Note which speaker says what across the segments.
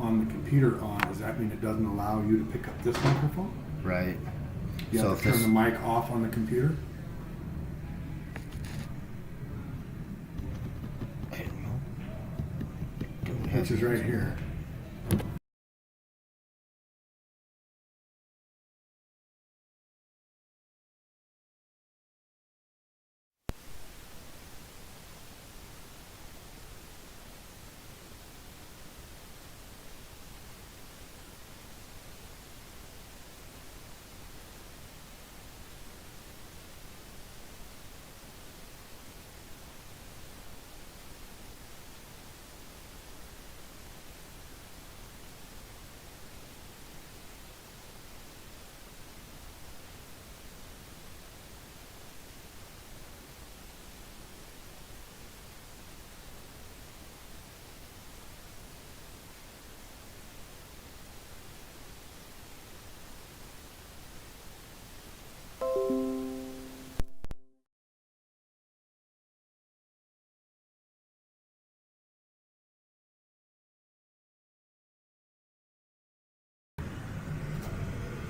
Speaker 1: on the computer on, does that mean it doesn't allow you to pick up this microphone?
Speaker 2: Right.
Speaker 1: You
Speaker 2: So
Speaker 1: have to turn the mic off on the computer? Which is right here.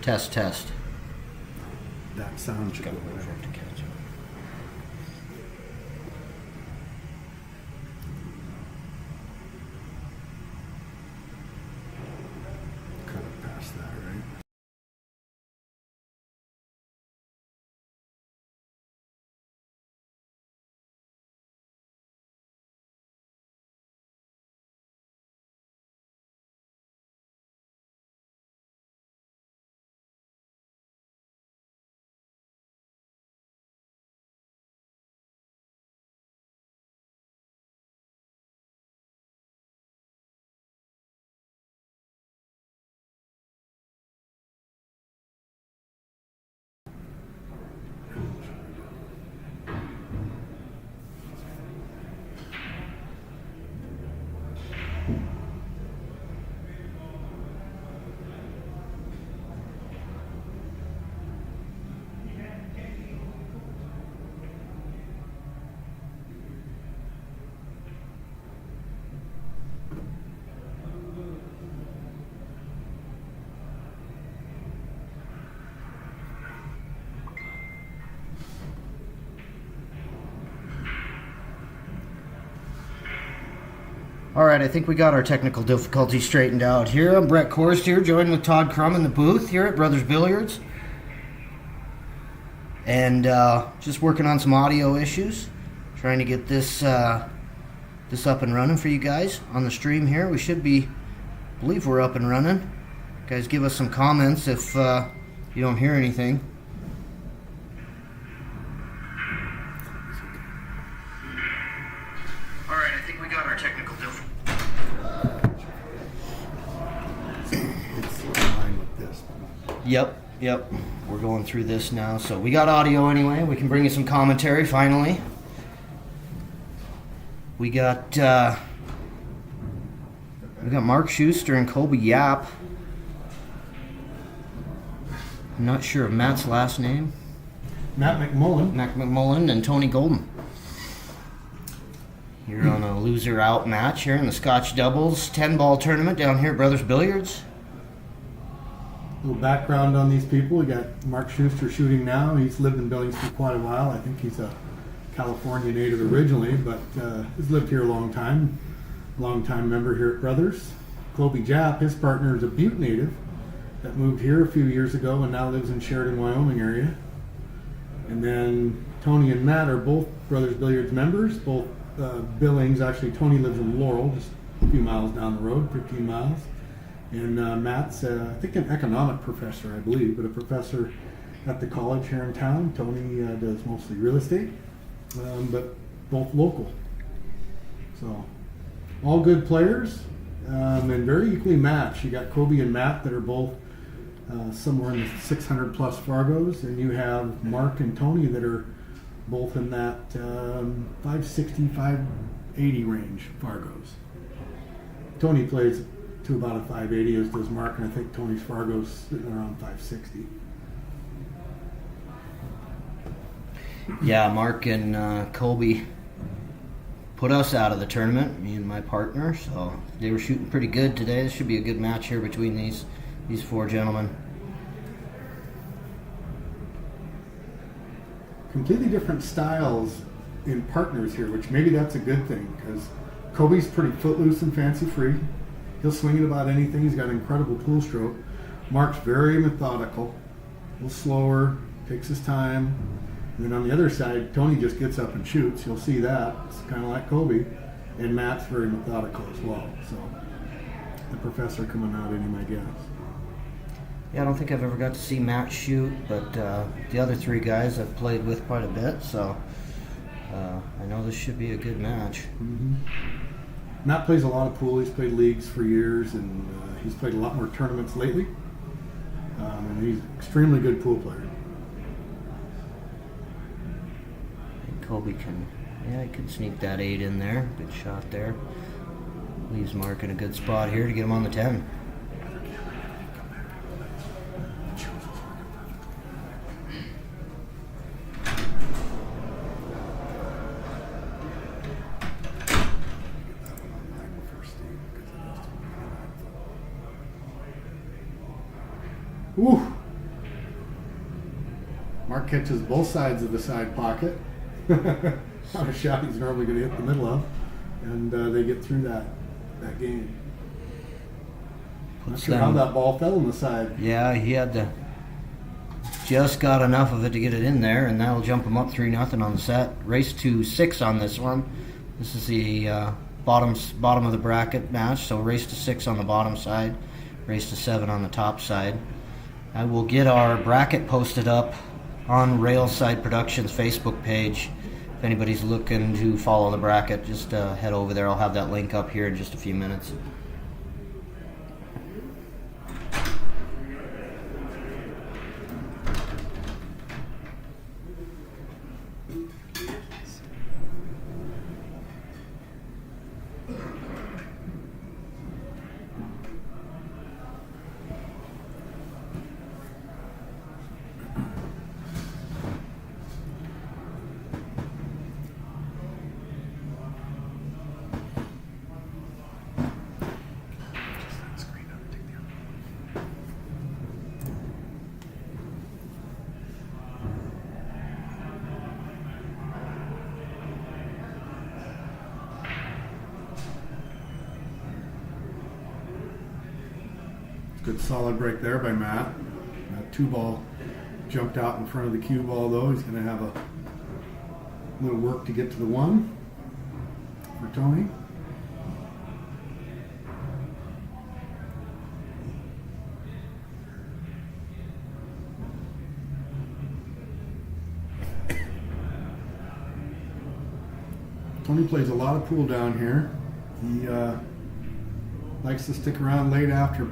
Speaker 2: Test.
Speaker 1: That sound should go away. Kind of past that, right?
Speaker 2: Alright, I think we got our technical difficulties straightened out here. I'm Brett Korst here, joined with Todd Crum in the booth here at Brothers Billiards. And just working on some audio issues. Trying to get this this up and running for you guys on the stream here. We should be, I believe we're up and running. Guys, give us some comments if you don't hear anything. Alright, I think we got our technical difficulties.
Speaker 1: It's in line with this.
Speaker 2: Yep. We're going through this now. So we got audio anyway. We can bring you some commentary finally. We got Mark Schuster and Colby Yap. I'm not sure of Matt's last name.
Speaker 1: Matt McMullen
Speaker 2: And Tony Golden. Here on a loser out match here in the Scotch doubles 10-ball tournament down here at Brothers Billiards.
Speaker 1: A little background on these people. We got Mark Schuster shooting now. He's lived in Billings for quite a while. I think he's a California native originally, but has lived here a long time. Long-time member here at Brothers. Colby Japp, his partner, is a Butte native that moved here a few years ago and now lives in Sheridan, Wyoming area. And then Tony and Matt are both Brothers Billiards members, both Billings. Actually, Tony lives in Laurel, just a few miles down the road, 15 miles. And Matt's, I think, an economic professor, I believe, but a professor at the college here in town. Tony does mostly real estate, but both local. So, all good players, and very equally matched. You got Colby and Matt that are both somewhere in the 600 plus Fargos, and you have Mark and Tony that are both in that 560, 580 range Fargos. Tony plays to about a 580, as does Mark, and I think Tony's Fargo's sitting around 560.
Speaker 2: Yeah, Mark and Colby put us out of the tournament, me and my partner. So they were shooting pretty good today. This should be a good match here between these four gentlemen.
Speaker 1: Completely different styles in partners here, which maybe that's a good thing, because Kobe's pretty footloose and fancy free. He'll swing at about anything. He's got an incredible pool stroke. Mark's very methodical, a little slower, takes his time. And then on the other side, Tony just gets up and shoots. You'll see that. It's kind of like Kobe. And Matt's very methodical as well. So the professor coming out in him, I guess.
Speaker 2: Yeah, I don't think I've ever got to see Matt shoot, but the other three guys I've played with quite a bit, so I know this should be a good match.
Speaker 1: Mm-hmm. Matt plays a lot of pool. He's played leagues for years, and he's played a lot more tournaments lately. And he's an extremely good pool player.
Speaker 2: And Kobe he can sneak that 8 in there. Good shot there. Leaves Mark in a good spot here to get him on the 10.
Speaker 1: Woo! Mark catches both sides of the side pocket. Not a shot he's normally going to hit the middle of, and they get through that game. Not sure how that ball fell on the side.
Speaker 2: Yeah, he had just got enough of it to get it in there, and that'll jump him up 3-0 on the set. Race to 6 on this one. This is the bottom of the bracket match, so race to 6 on the bottom side, race to 7 on the top side. I will get our bracket posted up on Railside Productions Facebook page. If anybody's looking to follow the bracket, just head over there. I'll have that link up here in just a few minutes.
Speaker 1: Good solid break there by Matt. That 2-ball jumped out in front of the cue ball, though. He's going to have a little work to get to the 1 for Tony. Tony plays a lot of pool down here. He likes to stick around late after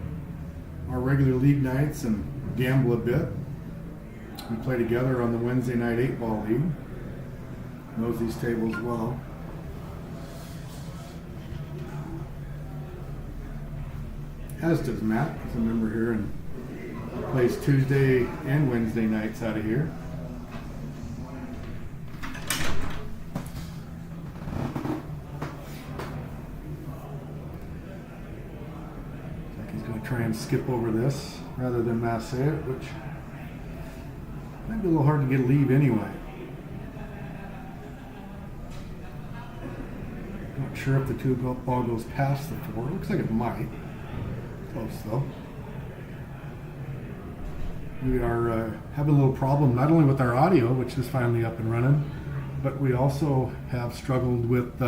Speaker 1: our regular league nights and gamble a bit. We play together on the Wednesday night 8-ball league. Knows these tables well. As does Matt, he's a member here and plays Tuesday and Wednesday nights out of here. Try and skip over this rather than mass it, which might be a little hard to get a lead anyway. Not sure if the 2-ball goes past the 4. Looks like it might. Close though. We are having a little problem not only with our audio, which is finally up and running, but we also have struggled with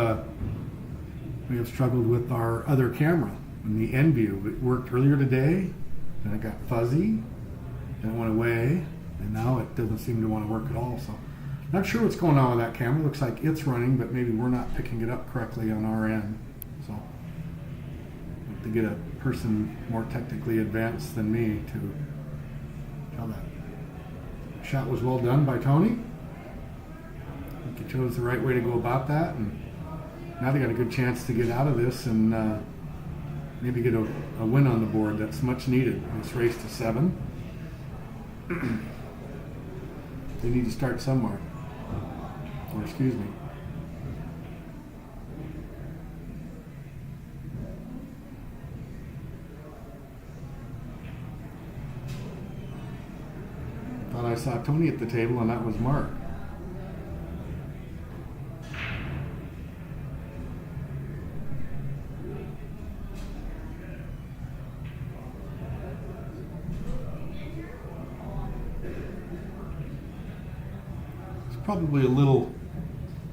Speaker 1: our other camera. In the end view, it worked earlier today, then it got fuzzy, then it went away, and now it doesn't seem to want to work at all. So, not sure what's going on with that camera. Looks like it's running, but maybe we're not picking it up correctly on our end. So, have to get a person more technically advanced than me to tell that. Shot was well done by Tony. I think he chose the right way to go about that, and now they got a good chance to get out of this and maybe get a win on the board. That's much needed. It's race to 7. They need to start somewhere. Or excuse me. saw Tony at the table, and that was Mark. It's probably a little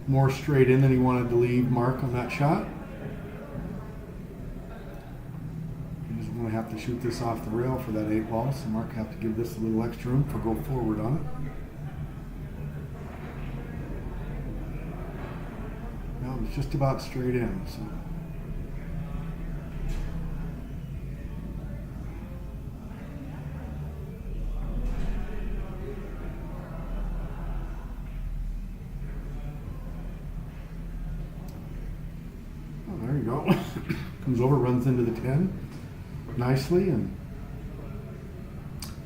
Speaker 1: more straight in than he wanted to leave Mark on that shot. He's going to have to shoot this off the rail for that 8 ball, so Mark have to give this a little extra room for go forward on it. Well, it's just about straight in, so. Oh, there you go. Comes over, runs into the 10 nicely, and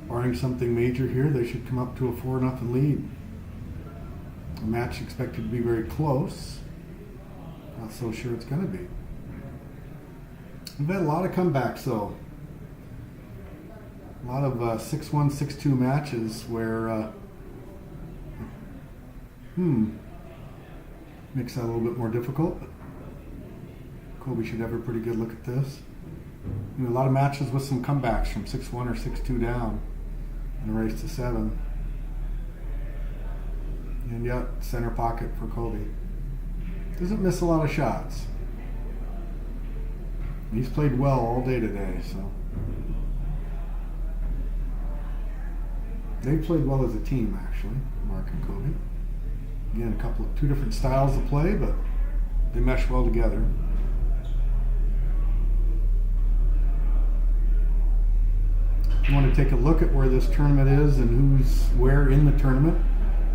Speaker 1: barring something major here, they should come up to a 4-0 lead. The match expected to be very close. Not so sure it's going to be. We've had a lot of comebacks though. A lot of 6-1, 6-2 matches where makes that a little bit more difficult. But Kobe should have a pretty good look at this. You know, a lot of matches with some comebacks from 6-1 or 6-2 down and a race to 7. And yet, center pocket for Kobe. Doesn't miss a lot of shots. He's played well all day today, so. They played well as a team, actually, Mark and Kobe. Again, two different styles of play, but they mesh well together. If you want to take a look at where this tournament is and who's where in the tournament,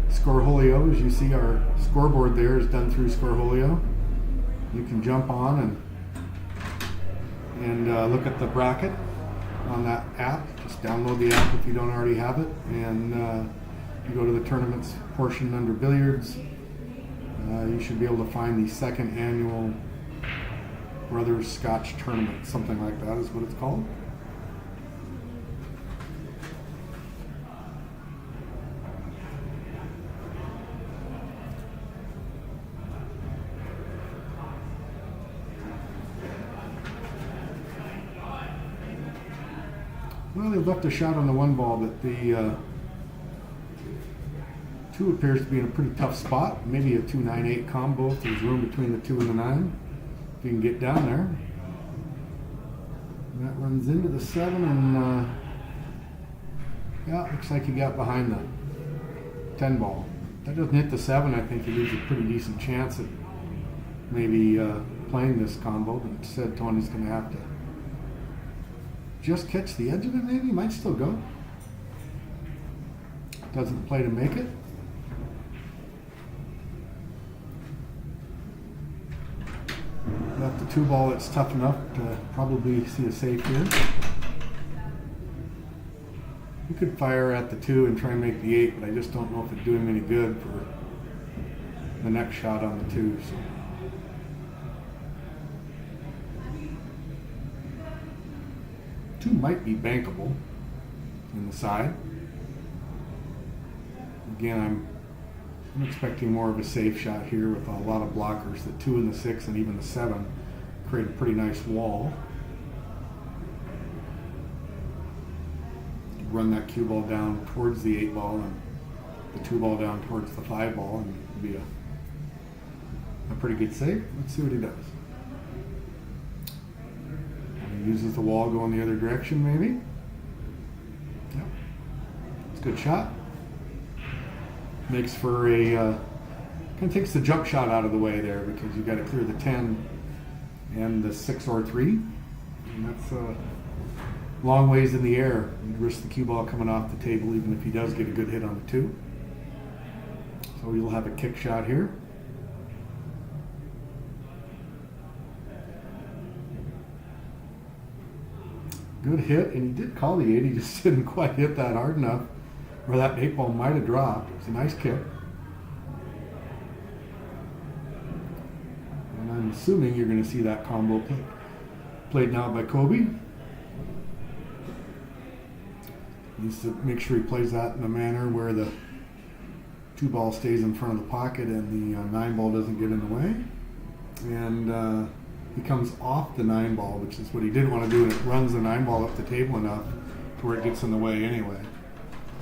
Speaker 1: Scoreholio, as you see, our scoreboard there is done through Scoreholio. You can jump on and look at the bracket on that app. Just download the app if you don't already have it, and you go to the tournaments portion under Billiards. You should be able to find the 2nd annual Brothers Scotch Tournament, something like that is what it's called. Well, they've left a shot on the 1 ball, but the 2 appears to be in a pretty tough spot. Maybe a 2-9-8 combo if there's room between the 2 and the 9. If you can get down there. And that runs into the 7, and yeah, looks like he got behind the 10 ball. If that doesn't hit the 7, I think he leaves a pretty decent chance at maybe playing this combo, but instead Tony's going to have to just catch the edge of it, maybe. Might still go. Doesn't play to make it. Left the 2 ball, it's tough enough to probably see a safe here. You could fire at the 2 and try and make the 8, but I just don't know if it'd do him any good for the next shot on the 2. So. Might be bankable in the side. Again, I'm expecting more of a safe shot here with a lot of blockers. The 2 and the 6 and even the 7 create a pretty nice wall. Run that cue ball down towards the 8 ball and the 2 ball down towards the 5 ball, and it'll be a pretty good save. Let's see what he does. Uses the wall going the other direction, maybe. Yep. It's a good shot. Makes for a kind of takes the jump shot out of the way there, because you got to clear the 10 and the 6 or 3, and that's a long ways in the air. You risk the cue ball coming off the table, even if he does get a good hit on the 2. So you'll have a kick shot here. Good hit, and he did call the 8. He just didn't quite hit that hard enough where that 8 ball might have dropped. It was a nice kick. And I'm assuming you're going to see that combo played now by Kobe. Needs to make sure he plays that in a manner where the 2-ball stays in front of the pocket and the 9-ball doesn't get in the way. And he comes off the 9-ball, which is what he didn't want to do, and it runs the 9-ball up the table enough to where it gets in the way anyway.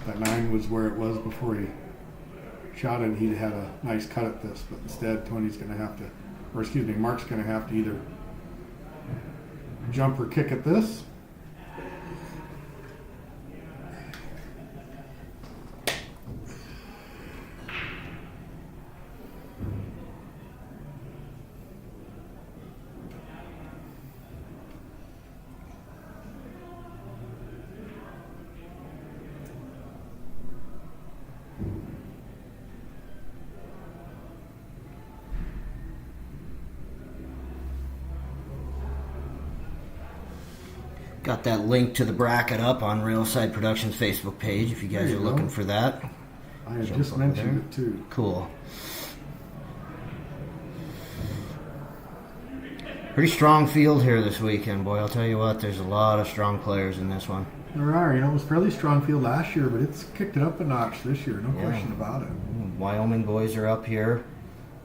Speaker 1: That 9 was where it was before he shot it. He'd had a nice cut at this, but instead Mark's going to have to either jump or kick at this.
Speaker 2: Got that link to the bracket up on Railside Productions Facebook page if you guys are looking for that.
Speaker 1: I had just mentioned it too.
Speaker 2: Cool. Pretty strong field here this weekend, boy. I'll tell you what, there's a lot of strong players in this one.
Speaker 1: There are. It was a fairly strong field last year, but it's kicked it up a notch this year. No question about it.
Speaker 2: Wyoming boys are up here.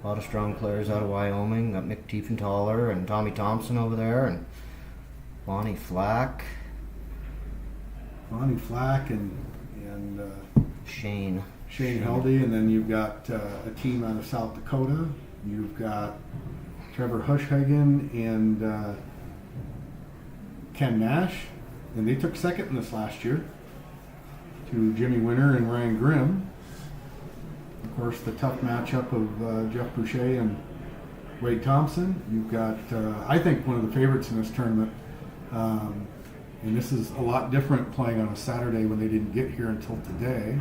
Speaker 2: A lot of strong players out of Wyoming. Got Mick Tiefenthaler and Tommy Thompson over there, and Bonnie Flack
Speaker 1: and
Speaker 2: Shane
Speaker 1: Heldy, and then you've got a team out of South Dakota. You've got Trevor Hushhagen and Ken Nash, and they took second in this last year to Jimmy Winter and Ryan Grimm. Of course, the tough matchup of Jeff Boucher and Wade Thompson. You've got, I think, one of the favorites in this tournament. And this is a lot different playing on a Saturday when they didn't get here until today.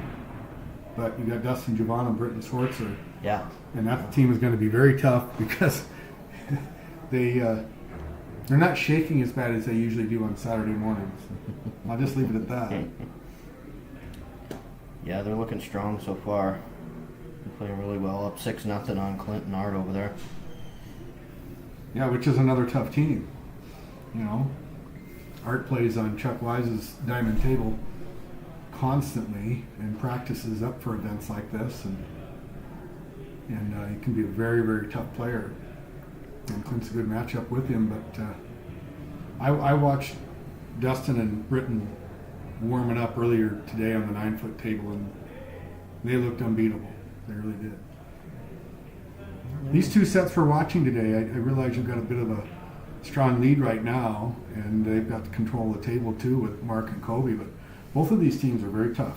Speaker 1: But you got Dustin Javon and Britton Swartzer.
Speaker 2: Yeah.
Speaker 1: And that team is going to be very tough because they're not shaking as bad as they usually do on Saturday mornings. I'll just leave it at that.
Speaker 2: Yeah, they're looking strong so far. They're playing really well. Up 6-0 on Clinton Art over there.
Speaker 1: Yeah, which is another tough team. You know, Art plays on Chuck Wise's diamond table constantly and practices up for events like this, and he can be a very, very tough player. And Clint's a good matchup with him, but I watched Dustin and Britton warming up earlier today on the 9-foot table, and they looked unbeatable. They really did. These two sets we're watching today, I realize you've got a bit of a strong lead right now, and they've got to control the table too with Mark and Kobe, but both of these teams are very tough.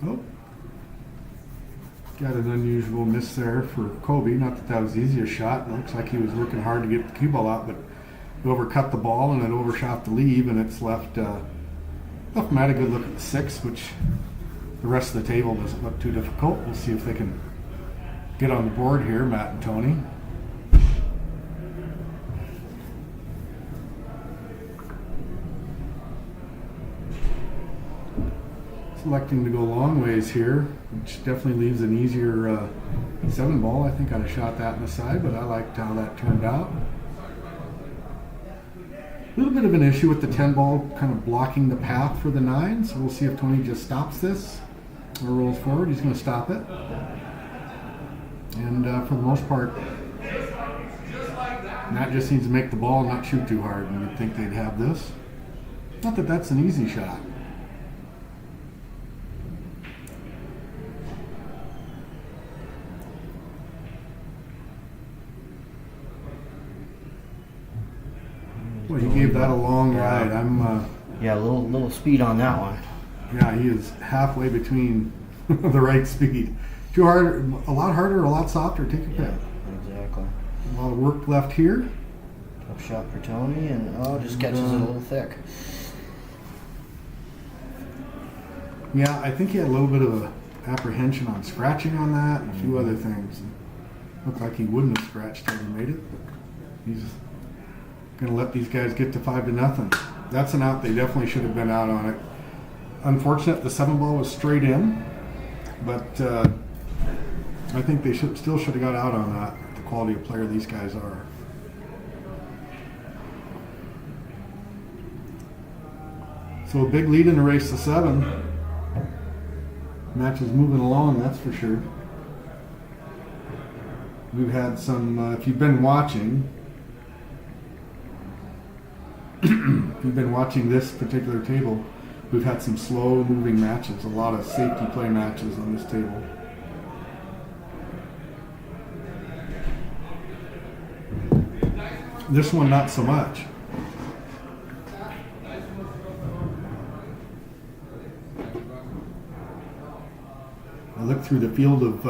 Speaker 1: Oh, got an unusual miss there for Kobe. Not that was the easiest shot. It looks like he was working hard to get the cue ball out, but he overcut the ball and it overshot the lead, and it's left Matt a good look at the 6, which the rest of the table doesn't look too difficult. We'll see if they can get on the board here, Matt and Tony. Selecting to go long ways here, which definitely leaves an easier 7-ball. I think I'd have shot that in the side, but I liked how that turned out. A little bit of an issue with the 10-ball kind of blocking the path for the 9, so we'll see if Tony just stops this or rolls forward. He's going to stop it. And for the most part, Matt just needs to make the ball and not shoot too hard, and you'd think they'd have this. Not that that's an easy shot. Well, he gave that a long ride.
Speaker 2: Yeah, a little speed on that one.
Speaker 1: Yeah, he is halfway between the right speed. Too hard, a lot harder, a lot softer. Take your pick.
Speaker 2: Exactly.
Speaker 1: A lot of work left here.
Speaker 2: Up shot for Tony, and just catches it a little thick.
Speaker 1: Yeah, I think he had a little bit of a apprehension on scratching on that and a few other things. Looked like he wouldn't have scratched till he made it. He's going to let these guys get to 5-0. That's an out. They definitely should have been out on it. Unfortunate, the 7 ball was straight in, but I think they still should have got out on that. The quality of player these guys are. So a big lead in the race to 7. Match is moving along, that's for sure. We've had some, if you've been watching, this particular table, we've had some slow moving matches, a lot of safety play matches on this table. This one, not so much. I look through the field of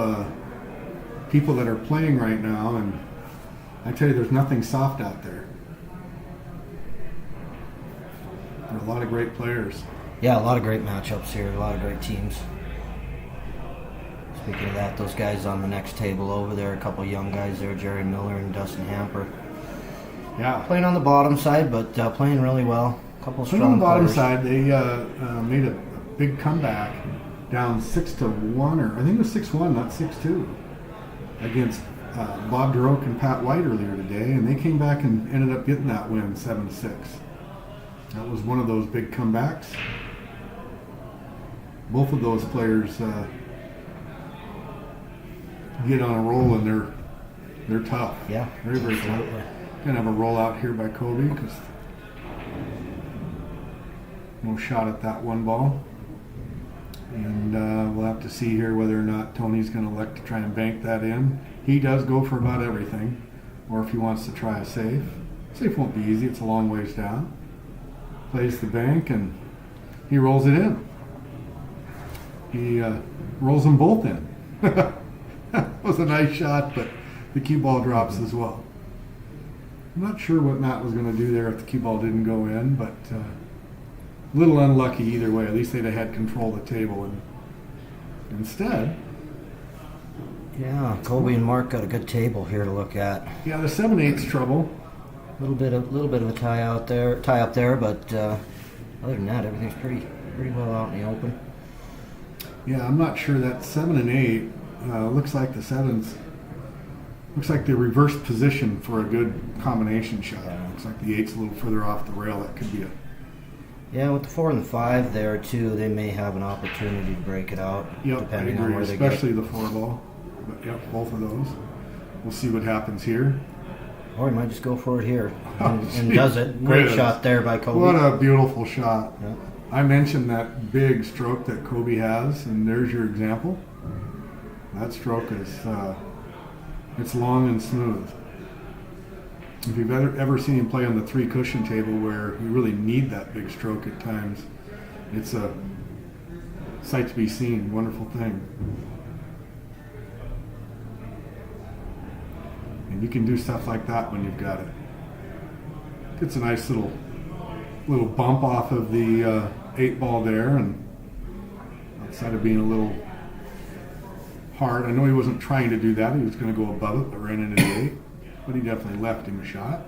Speaker 1: people that are playing right now, and I tell you, there's nothing soft out there. There are a lot of great players.
Speaker 2: Yeah, a lot of great matchups here, a lot of great teams. Speaking of that, those guys on the next table over there, a couple young guys there, Jerry Miller and Dustin Hamper.
Speaker 1: Yeah.
Speaker 2: Playing on the bottom side, but playing really well. A couple strong
Speaker 1: on the bottom
Speaker 2: players.
Speaker 1: side, they made a big comeback, down 6-1, or I think it was 6-1, not 6-2, against Bob DeRoke and Pat White earlier today, and they came back and ended up getting that win, 7-6. That was one of those big comebacks. Both of those players get on a roll, and they're tough.
Speaker 2: Yeah,
Speaker 1: very, very tough. Gonna have a rollout here by Kobe because no shot at that 1 ball. And we'll have to see here whether or not Tony's going to elect to try and bank that in. He does go for about everything, or if he wants to try a safe. Safe won't be easy, it's a long ways down. Plays the bank, and he rolls it in. He rolls them both in. That was a nice shot, but the cue ball drops as well. I'm not sure what Matt was going to do there if the cue ball didn't go in, but a little unlucky either way. At least they'd have had control of the table, and instead,
Speaker 2: yeah, Kobe and Mark got a good table here to look at.
Speaker 1: Yeah, the 7/8's trouble.
Speaker 2: A little bit of a tie up there, but other than that, everything's pretty well out in the open.
Speaker 1: Yeah, I'm not sure that 7 and 8 looks like the 7s. Looks like the reverse position for a good combination shot.
Speaker 2: Yeah.
Speaker 1: Looks like the 8's a little further off the rail. That could be a.
Speaker 2: Yeah, with the 4 and the 5 there too, they may have an opportunity to break it out.
Speaker 1: Yep,
Speaker 2: depending
Speaker 1: I agree,
Speaker 2: on where they
Speaker 1: especially
Speaker 2: get.
Speaker 1: the 4 ball. But yep, both of those. We'll see what happens here.
Speaker 2: Or he might just go for it here
Speaker 1: Oh,
Speaker 2: and does it. Great
Speaker 1: whiz.
Speaker 2: shot there by Kobe.
Speaker 1: What a beautiful shot.
Speaker 2: Yeah.
Speaker 1: I mentioned that big stroke that Kobe has, and there's your example. That stroke is it's long and smooth. If you've ever seen him play on the 3 cushion table where you really need that big stroke at times, it's a sight to be seen. Wonderful thing. And you can do stuff like that when you've got it. Gets a nice little bump off of the 8 ball there, and outside of being a little hard. I know he wasn't trying to do that. He was going to go above it, but ran into the 8. But he definitely left him a shot.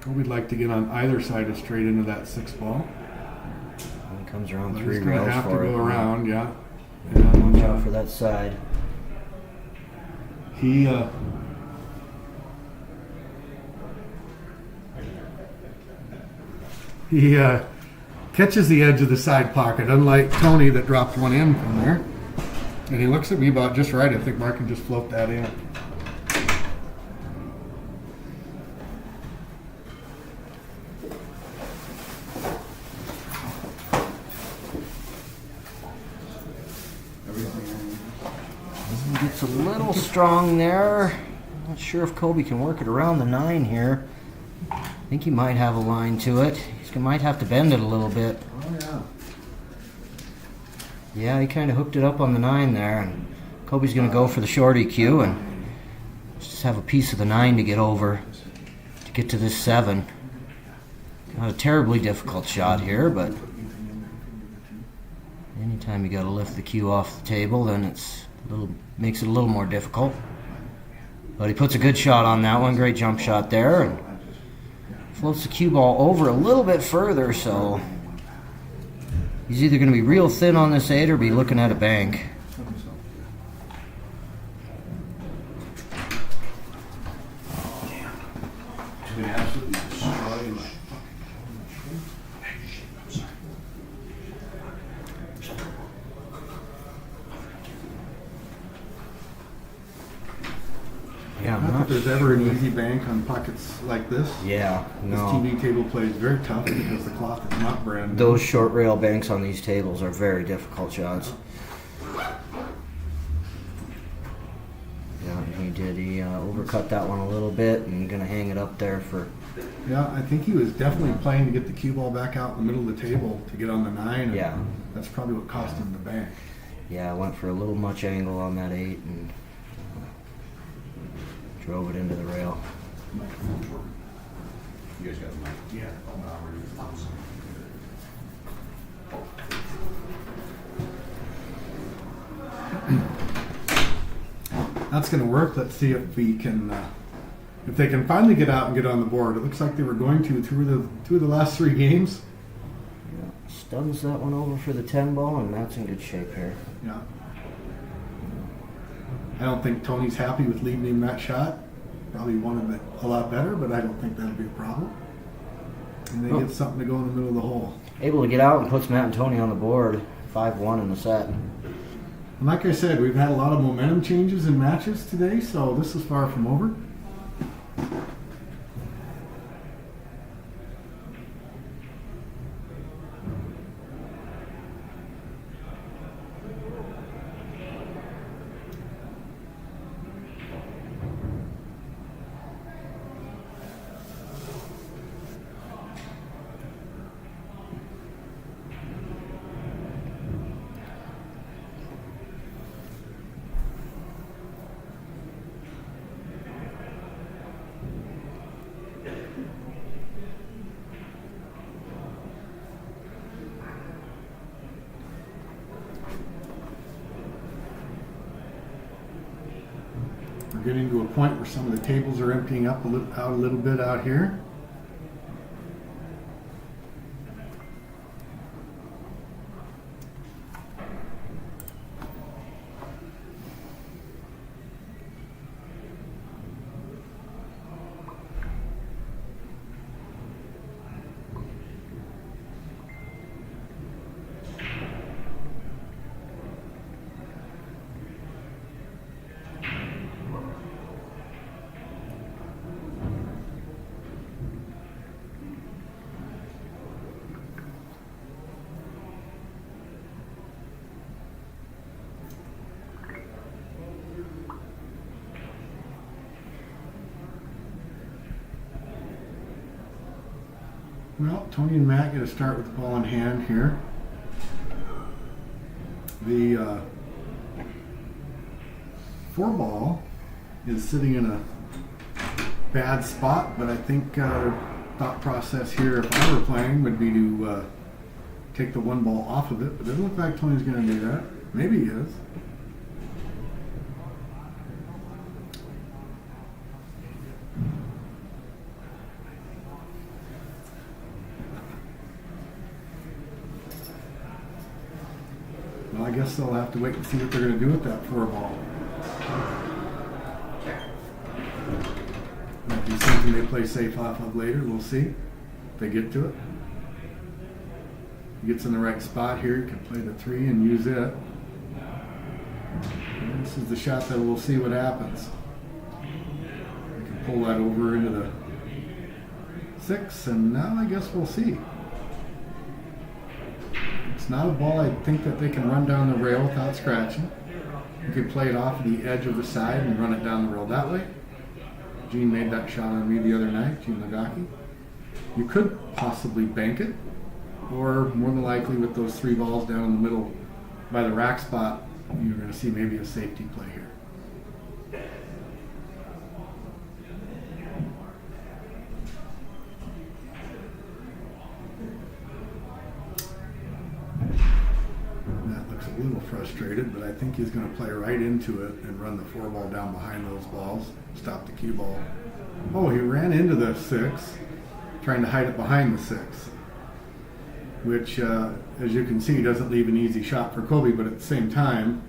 Speaker 1: We'd like to get on either side of straight into that 6 ball.
Speaker 2: And comes around
Speaker 1: But
Speaker 2: 3
Speaker 1: he's going
Speaker 2: rails
Speaker 1: to have to
Speaker 2: for it.
Speaker 1: go around, yeah.
Speaker 2: Watch out for that side.
Speaker 1: He catches the edge of the side pocket, unlike Tony that dropped one in from there. And he looks at me about just right. I think Mark can just float that in.
Speaker 2: Gets a little strong there. Not sure if Kobe can work it around the 9 here. I think he might have a line to it. He might have to bend it a little bit.
Speaker 1: Oh, yeah.
Speaker 2: Yeah, he kind of hooked it up on the 9 there, and Kobe's going to go for the shorty cue and Just have a piece of the 9 to get over to get to this 7. Not a terribly difficult shot here, but anytime you got to lift the cue off the table, then makes it a little more difficult. But he puts a good shot on that one. Great jump shot there, and floats the cue ball over a little bit further. So he's either going to be real thin on this 8 or be looking at a bank. Yeah,
Speaker 1: Not that there's ever an easy bank on pockets like this.
Speaker 2: Yeah,
Speaker 1: This
Speaker 2: no.
Speaker 1: TV table play is very tough because the cloth is not brand new.
Speaker 2: Those short rail banks on these tables are very difficult shots. Yeah, he did. He overcut that one a little bit and gonna hang it up there for.
Speaker 1: Yeah, I think he was definitely playing to get the cue ball back out in the middle of the table to get on the 9. And
Speaker 2: Yeah.
Speaker 1: that's probably what cost him the bank.
Speaker 2: Yeah, I went for a little much angle on that 8 and drove it into the rail.
Speaker 3: You guys got the mic? Yeah.
Speaker 1: That's going to work. Let's see if we can, if they can finally get out and get on the board. It looks like they were going to through the last 3 games.
Speaker 2: Yeah, stuns that one over for the 10 ball, and that's in good shape here.
Speaker 1: Yeah. I don't think Tony's happy with leaving him that shot. Probably wanted it a lot better, but I don't think that'll be a problem. And they get something to go in the middle of the hole.
Speaker 2: Able to get out and puts Matt and Tony on the board. 5-1 in the set.
Speaker 1: And like I said, we've had a lot of momentum changes in matches today, so this is far from over. We're getting to a point where some of the tables are emptying up out a little bit out here. Well, Tony and Matt get to start with the ball in hand here. The 4 ball is sitting in a bad spot, but I think thought process here, if I were playing, would be to take the 1 ball off of it. But it doesn't look like Tony's going to do that. Maybe he is. Well, I guess they'll have to wait and see what they're going to do with that 4 ball. Might be something they play safe off of later. We'll see if they get to it. He gets in the right spot here. He can play the 3 and use it. And this is the shot that we'll see what happens. We can pull that over into the 6, and now I guess we'll see. It's not a ball I think that they can run down the rail without scratching. You could play it off the edge of the side and run it down the rail that way. Gene made that shot on me the other night, Gene Nagaki. You could possibly bank it, or more than likely with those 3 balls down in the middle by the rack spot, you're going to see maybe a safety play here. a little frustrated, but I think he's going to play right into it and run the 4-ball down behind those balls, stop the cue ball. Oh, he ran into the 6, trying to hide it behind the 6, which, as you can see, doesn't leave an easy shot for Kobe, but at the same time,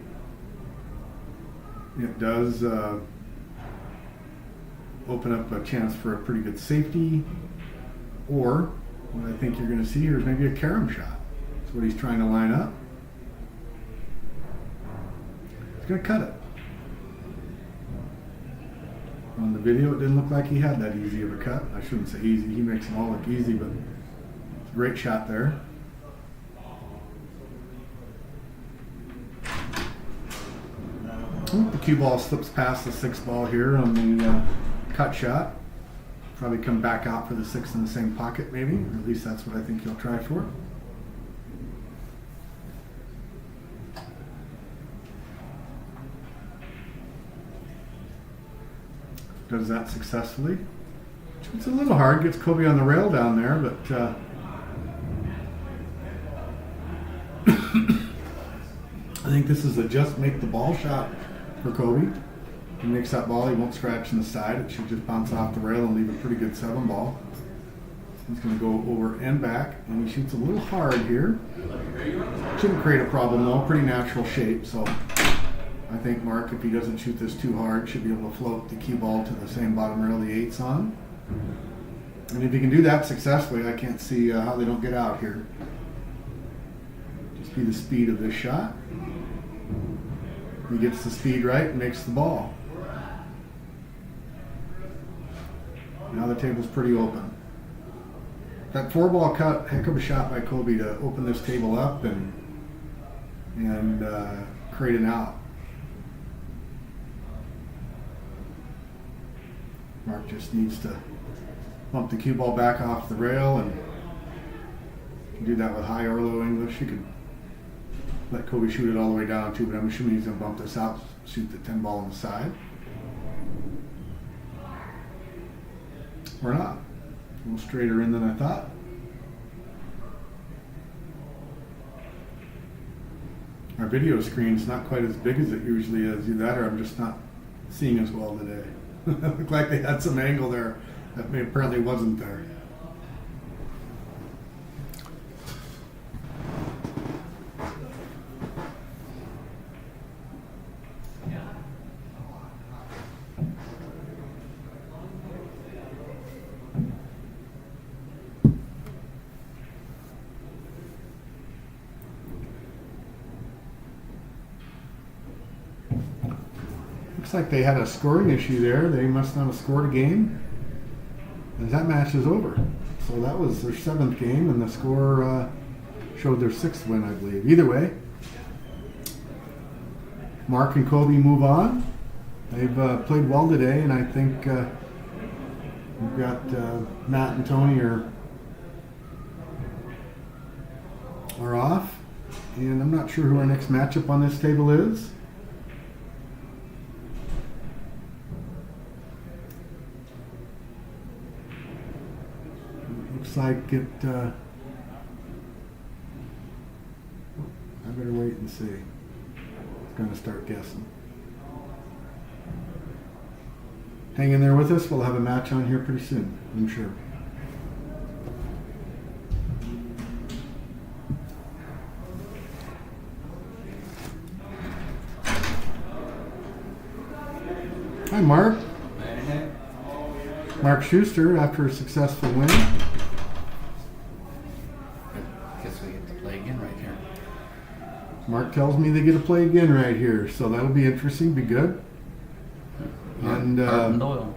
Speaker 1: it does open up a chance for a pretty good safety, or what I think you're going to see here is maybe a carom shot. That's what he's trying to line up. He's going to cut it. On the video, it didn't look like he had that easy of a cut. I shouldn't say easy. He makes them all look easy, but it's a great shot there. The cue ball slips past the 6 ball here on the cut shot. Probably come back out for the 6 in the same pocket, maybe. Or at least that's what I think he'll try for. Does that successfully. It's a little hard. Gets Kobe on the rail down there, but I think this is a just make the ball shot for Kobe. He makes that ball, he won't scratch in the side. It should just bounce off the rail and leave a pretty good 7-ball. He's going to go over and back, and he shoots a little hard here. Shouldn't create a problem though, pretty natural shape. So I think Mark, if he doesn't shoot this too hard, should be able to float the cue ball to the same bottom rail the 8's on. And if he can do that successfully, I can't see how they don't get out here. Just be the speed of this shot. He gets the speed right and makes the ball. Now the table's pretty open. That 4-ball cut, heck of a shot by Kobe to open this table up and create an out. Mark just needs to bump the cue ball back off the rail, and can do that with high or low English. You could let Kobe shoot it all the way down too, but I'm assuming he's going to bump this out, shoot the 10-ball on the side. Or not. A little straighter in than I thought. Our video screen's not quite as big as it usually is. Either that or I'm just not seeing as well today. It looked like they had some angle there that apparently wasn't there. Looks like they had a scoring issue there. They must not have scored a game. And that match is over. So that was their 7th game, and the score showed their 6th win, I believe. Either way, Mark and Kobe move on. They've played well today, and I think we've got Matt and Tony are off. And I'm not sure who our next matchup on this table is. Looks like it, I better wait and see. I'm going to start guessing. Hang in there with us. We'll have a match on here pretty soon, I'm sure. Hi, Mark.
Speaker 3: Hey.
Speaker 1: Mark Schuster, after a successful win.
Speaker 3: Guess we get to play again right here.
Speaker 1: Mark tells me they get to play again right here, so that'll be interesting, be good. And
Speaker 3: Art Doyle.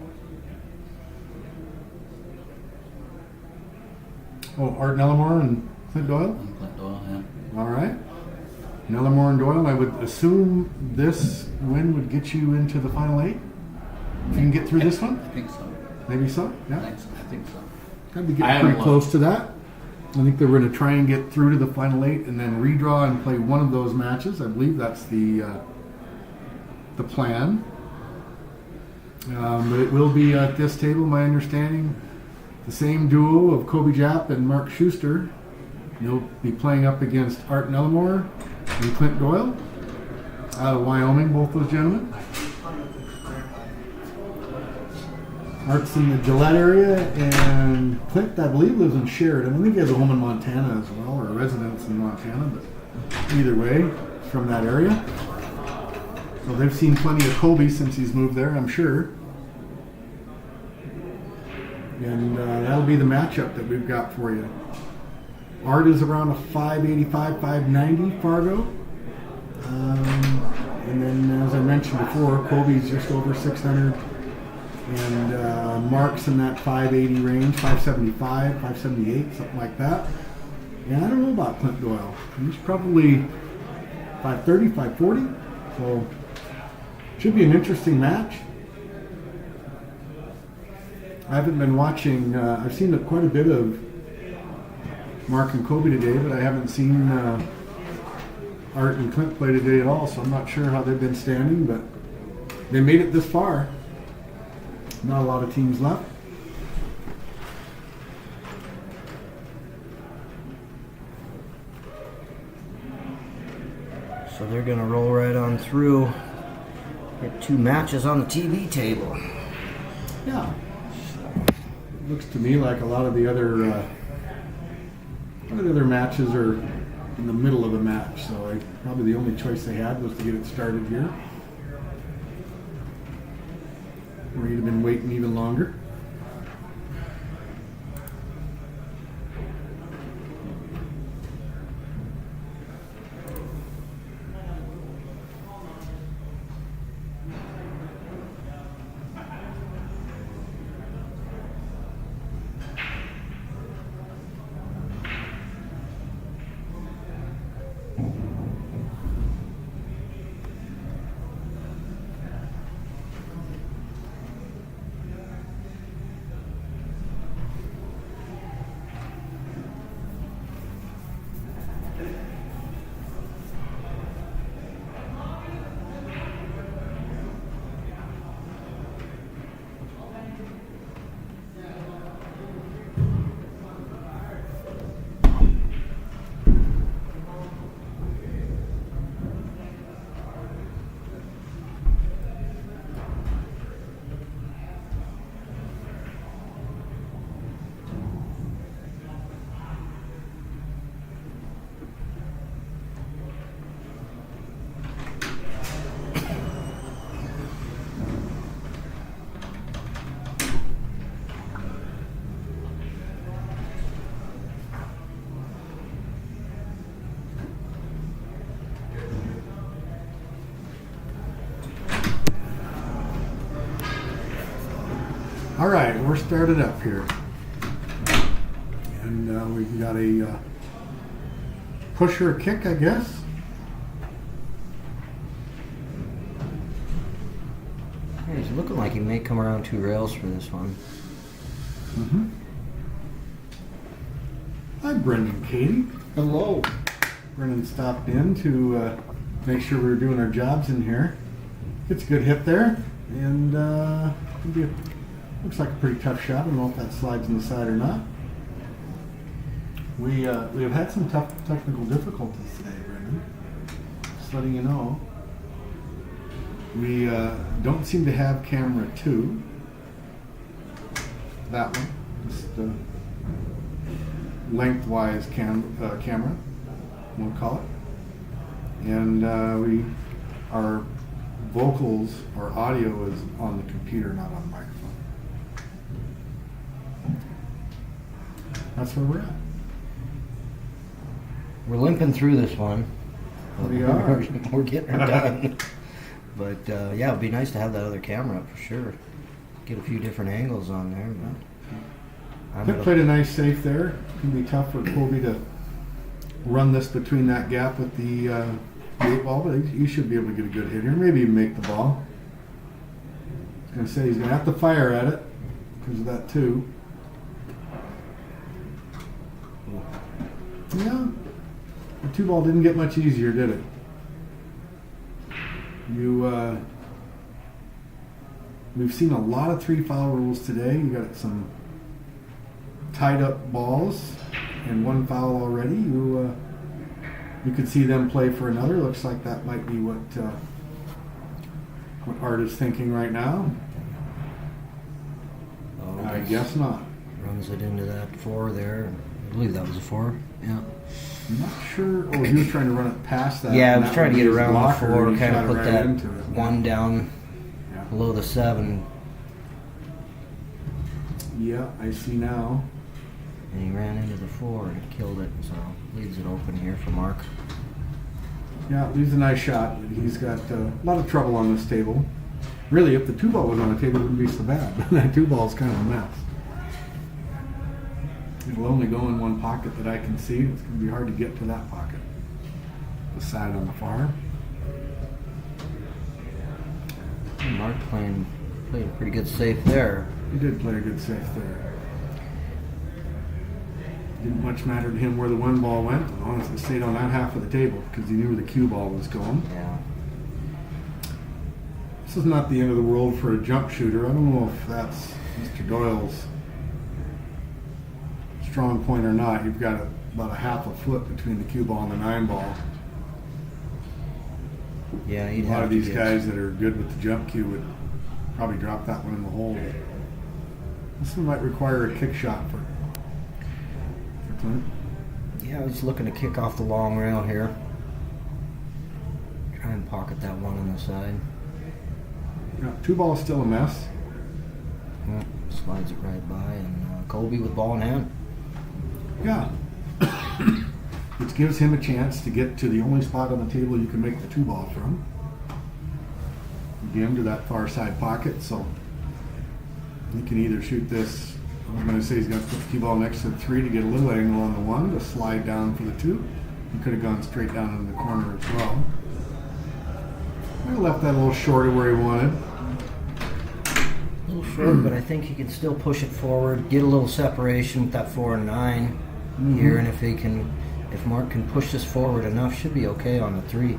Speaker 1: Art Nellamore and Clint Doyle?
Speaker 3: And Clint Doyle, yeah.
Speaker 1: All right. Nellamore and Doyle, I would assume this win would get you into the final 8? If you can get through this one?
Speaker 3: I think so.
Speaker 1: Maybe so? Yeah.
Speaker 3: I think so.
Speaker 1: Gotta be getting pretty close to that. I think they're going to try and get through to the final 8 and then redraw and play one of those matches. I believe that's the plan. But it will be at this table, my understanding, the same duo of Kobe Japp and Mark Schuster. You'll be playing up against Art Nellamore and Clint Doyle out of Wyoming, both those gentlemen. Mark's in the Gillette area, and Clint, I believe, lives in Sheridan. I think he has a home in Montana as well, or a residence in Montana, but either way, from that area. So they've seen plenty of Kobe since he's moved there, I'm sure. And that'll be the matchup that we've got for you. Art is around a 585, 590 Fargo. And then, as I mentioned before, Kobe's just over 600. And Mark's in that 580 range, 575, 578, something like that. And I don't know about Clint Doyle. He's probably 530, 540. So, should be an interesting match. I haven't been watching, I've seen quite a bit of Mark and Kobe today, but I haven't seen Art and Clint play today at all, so I'm not sure how they've been standing, but they made it this far. Not a lot of teams left.
Speaker 2: So they're going to roll right on through. Get 2 matches on the TV table.
Speaker 1: Yeah. Looks to me like a lot of the other matches are in the middle of a match, so probably the only choice they had was to get it started here. Or you'd have been waiting even longer. All right, we're started up here. And we've got a push or a kick, I guess.
Speaker 2: Yeah, he's looking like he may come around 2 rails for this one.
Speaker 1: Mm-hmm. Hi, Brendan, Katie.
Speaker 4: Hello.
Speaker 1: Brendan stopped in to make sure we were doing our jobs in here. It's a good hit there, and looks like a pretty tough shot. I don't know if that slides in the side or not. We have had some tough technical difficulties today, Brendan. Just letting you know. We don't seem to have camera 2. That one, just lengthwise camera, we'll call it. And our vocals, our audio is on the computer, not on the microphone. That's where we're at.
Speaker 2: We're limping through this one.
Speaker 1: We are.
Speaker 2: We're getting her done. But yeah, it'd be nice to have that other camera up for sure. Get a few different angles on there. But
Speaker 1: Clint played a nice safe there. It's going to be tough for Kobe to run this between that gap with the 8-ball, but he should be able to get a good hit here. Maybe even make the ball. I was going to say he's going to have to fire at it because of that 2. Yeah, the 2-ball didn't get much easier, did it? We've seen a lot of 3-foul rules today. You got some tied up balls and 1 foul already. You You could see them play for another. Looks like that might be what Art is thinking right now.
Speaker 2: Oh,
Speaker 1: I guess not.
Speaker 2: Runs it into that 4 there. I believe that was a 4. Yeah.
Speaker 1: I'm not sure. Oh, he was trying to run it past that.
Speaker 2: Yeah, I
Speaker 1: and
Speaker 2: was
Speaker 1: that
Speaker 2: trying to
Speaker 1: would
Speaker 2: get
Speaker 1: be his
Speaker 2: around the
Speaker 1: blocker,
Speaker 2: 4,
Speaker 1: and he
Speaker 2: kind
Speaker 1: shot
Speaker 2: of
Speaker 1: it
Speaker 2: put
Speaker 1: right
Speaker 2: that
Speaker 1: into it.
Speaker 2: 1 down
Speaker 1: Yeah.
Speaker 2: below the 7.
Speaker 1: Yeah, I see now.
Speaker 2: And he ran into the 4 and killed it, so leaves it open here for Mark.
Speaker 1: Yeah, leaves a nice shot. He's got a lot of trouble on this table. Really, if the 2-ball was on the table, it wouldn't be so bad. That 2-ball is kind of a mess. It'll only go in one pocket that I can see. It's going to be hard to get to that pocket. The side on the far.
Speaker 2: Mark playing pretty good safe there.
Speaker 1: He did play a good safe there. Didn't much matter to him where the 1 ball went, as long as it stayed on that half of the table, because he knew where the cue ball was going.
Speaker 2: Yeah.
Speaker 1: This is not the end of the world for a jump shooter. I don't know if that's Mr. Doyle's strong point or not. You've got about a half a foot between the cue ball and the 9 ball.
Speaker 2: Yeah,
Speaker 1: A
Speaker 2: he'd
Speaker 1: lot
Speaker 2: have
Speaker 1: of
Speaker 2: to
Speaker 1: these
Speaker 2: get-
Speaker 1: guys that are good with the jump cue would probably drop that one in the hole. This one might require a kick shot for Clint.
Speaker 2: Yeah, I was looking to kick off the long rail here. Try and pocket that 1 on the side.
Speaker 1: Yeah, 2 ball is still a mess.
Speaker 2: Yeah, slides it right by, and Colby with ball in hand.
Speaker 1: Yeah. Which gives him a chance to get to the only spot on the table you can make the 2 ball from. Again, to that far side pocket, so he can either shoot this. I'm going to say he's got to put the cue ball next to the 3 to get a little angle on the 1 to slide down for the 2. He could have gone straight down into the corner as well. I left that a little short of where he wanted.
Speaker 2: A little short, but I think he can still push it forward, get a little separation with that 4 and 9 here, and if Mark can push this forward enough, should be okay on the 3.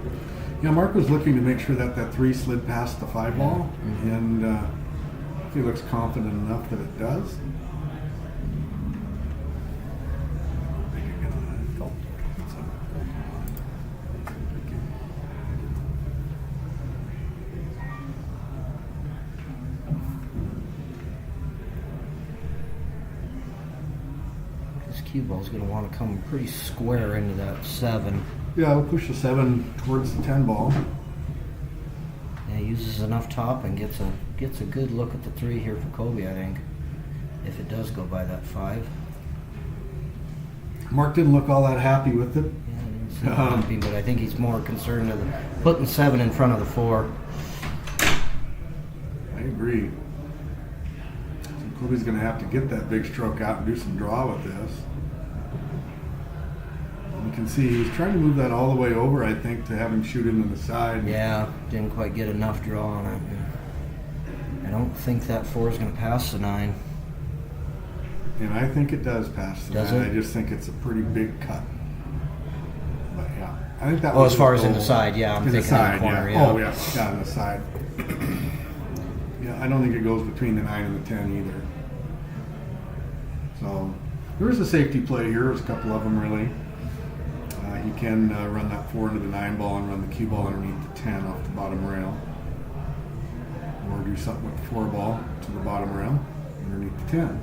Speaker 1: Yeah, Mark was looking to make sure that that 3 slid past the 5 ball, and he looks confident enough that it does.
Speaker 2: This cue ball's going to want to come pretty square into that 7.
Speaker 1: Yeah, we'll push the 7 towards the 10 ball.
Speaker 2: Yeah, he uses enough top and gets a good look at the 3 here for Kobe, I think, if it does go by that 5.
Speaker 1: Mark didn't look all that happy with it.
Speaker 2: Yeah, I didn't see him happy, but I think he's more concerned with putting 7 in front of the 4.
Speaker 1: I agree. So Kobe's going to have to get that big stroke out and do some draw with this. You can see he's trying to move that all the way over, I think, to have him shoot into the side.
Speaker 2: Yeah, didn't quite get enough draw on it. I don't think that 4 is going to pass the 9.
Speaker 1: And I think it does pass the
Speaker 2: Does
Speaker 1: 9.
Speaker 2: it?
Speaker 1: I just think it's a pretty big cut. But yeah, I think that
Speaker 2: Oh,
Speaker 1: was
Speaker 2: as far
Speaker 1: his
Speaker 2: as in the
Speaker 1: goal.
Speaker 2: side, yeah, I'm
Speaker 1: In the
Speaker 2: thinking in the
Speaker 1: side,
Speaker 2: corner,
Speaker 1: yeah.
Speaker 2: yeah.
Speaker 1: Oh, yeah, on the side. Yeah, I don't think it goes between the 9 and the 10 either. So there's a safety play here. There's a couple of them, really. He can run that 4 into the 9 ball and run the cue ball underneath the 10 off the bottom rail. Or do something with the 4 ball to the bottom rail underneath the 10.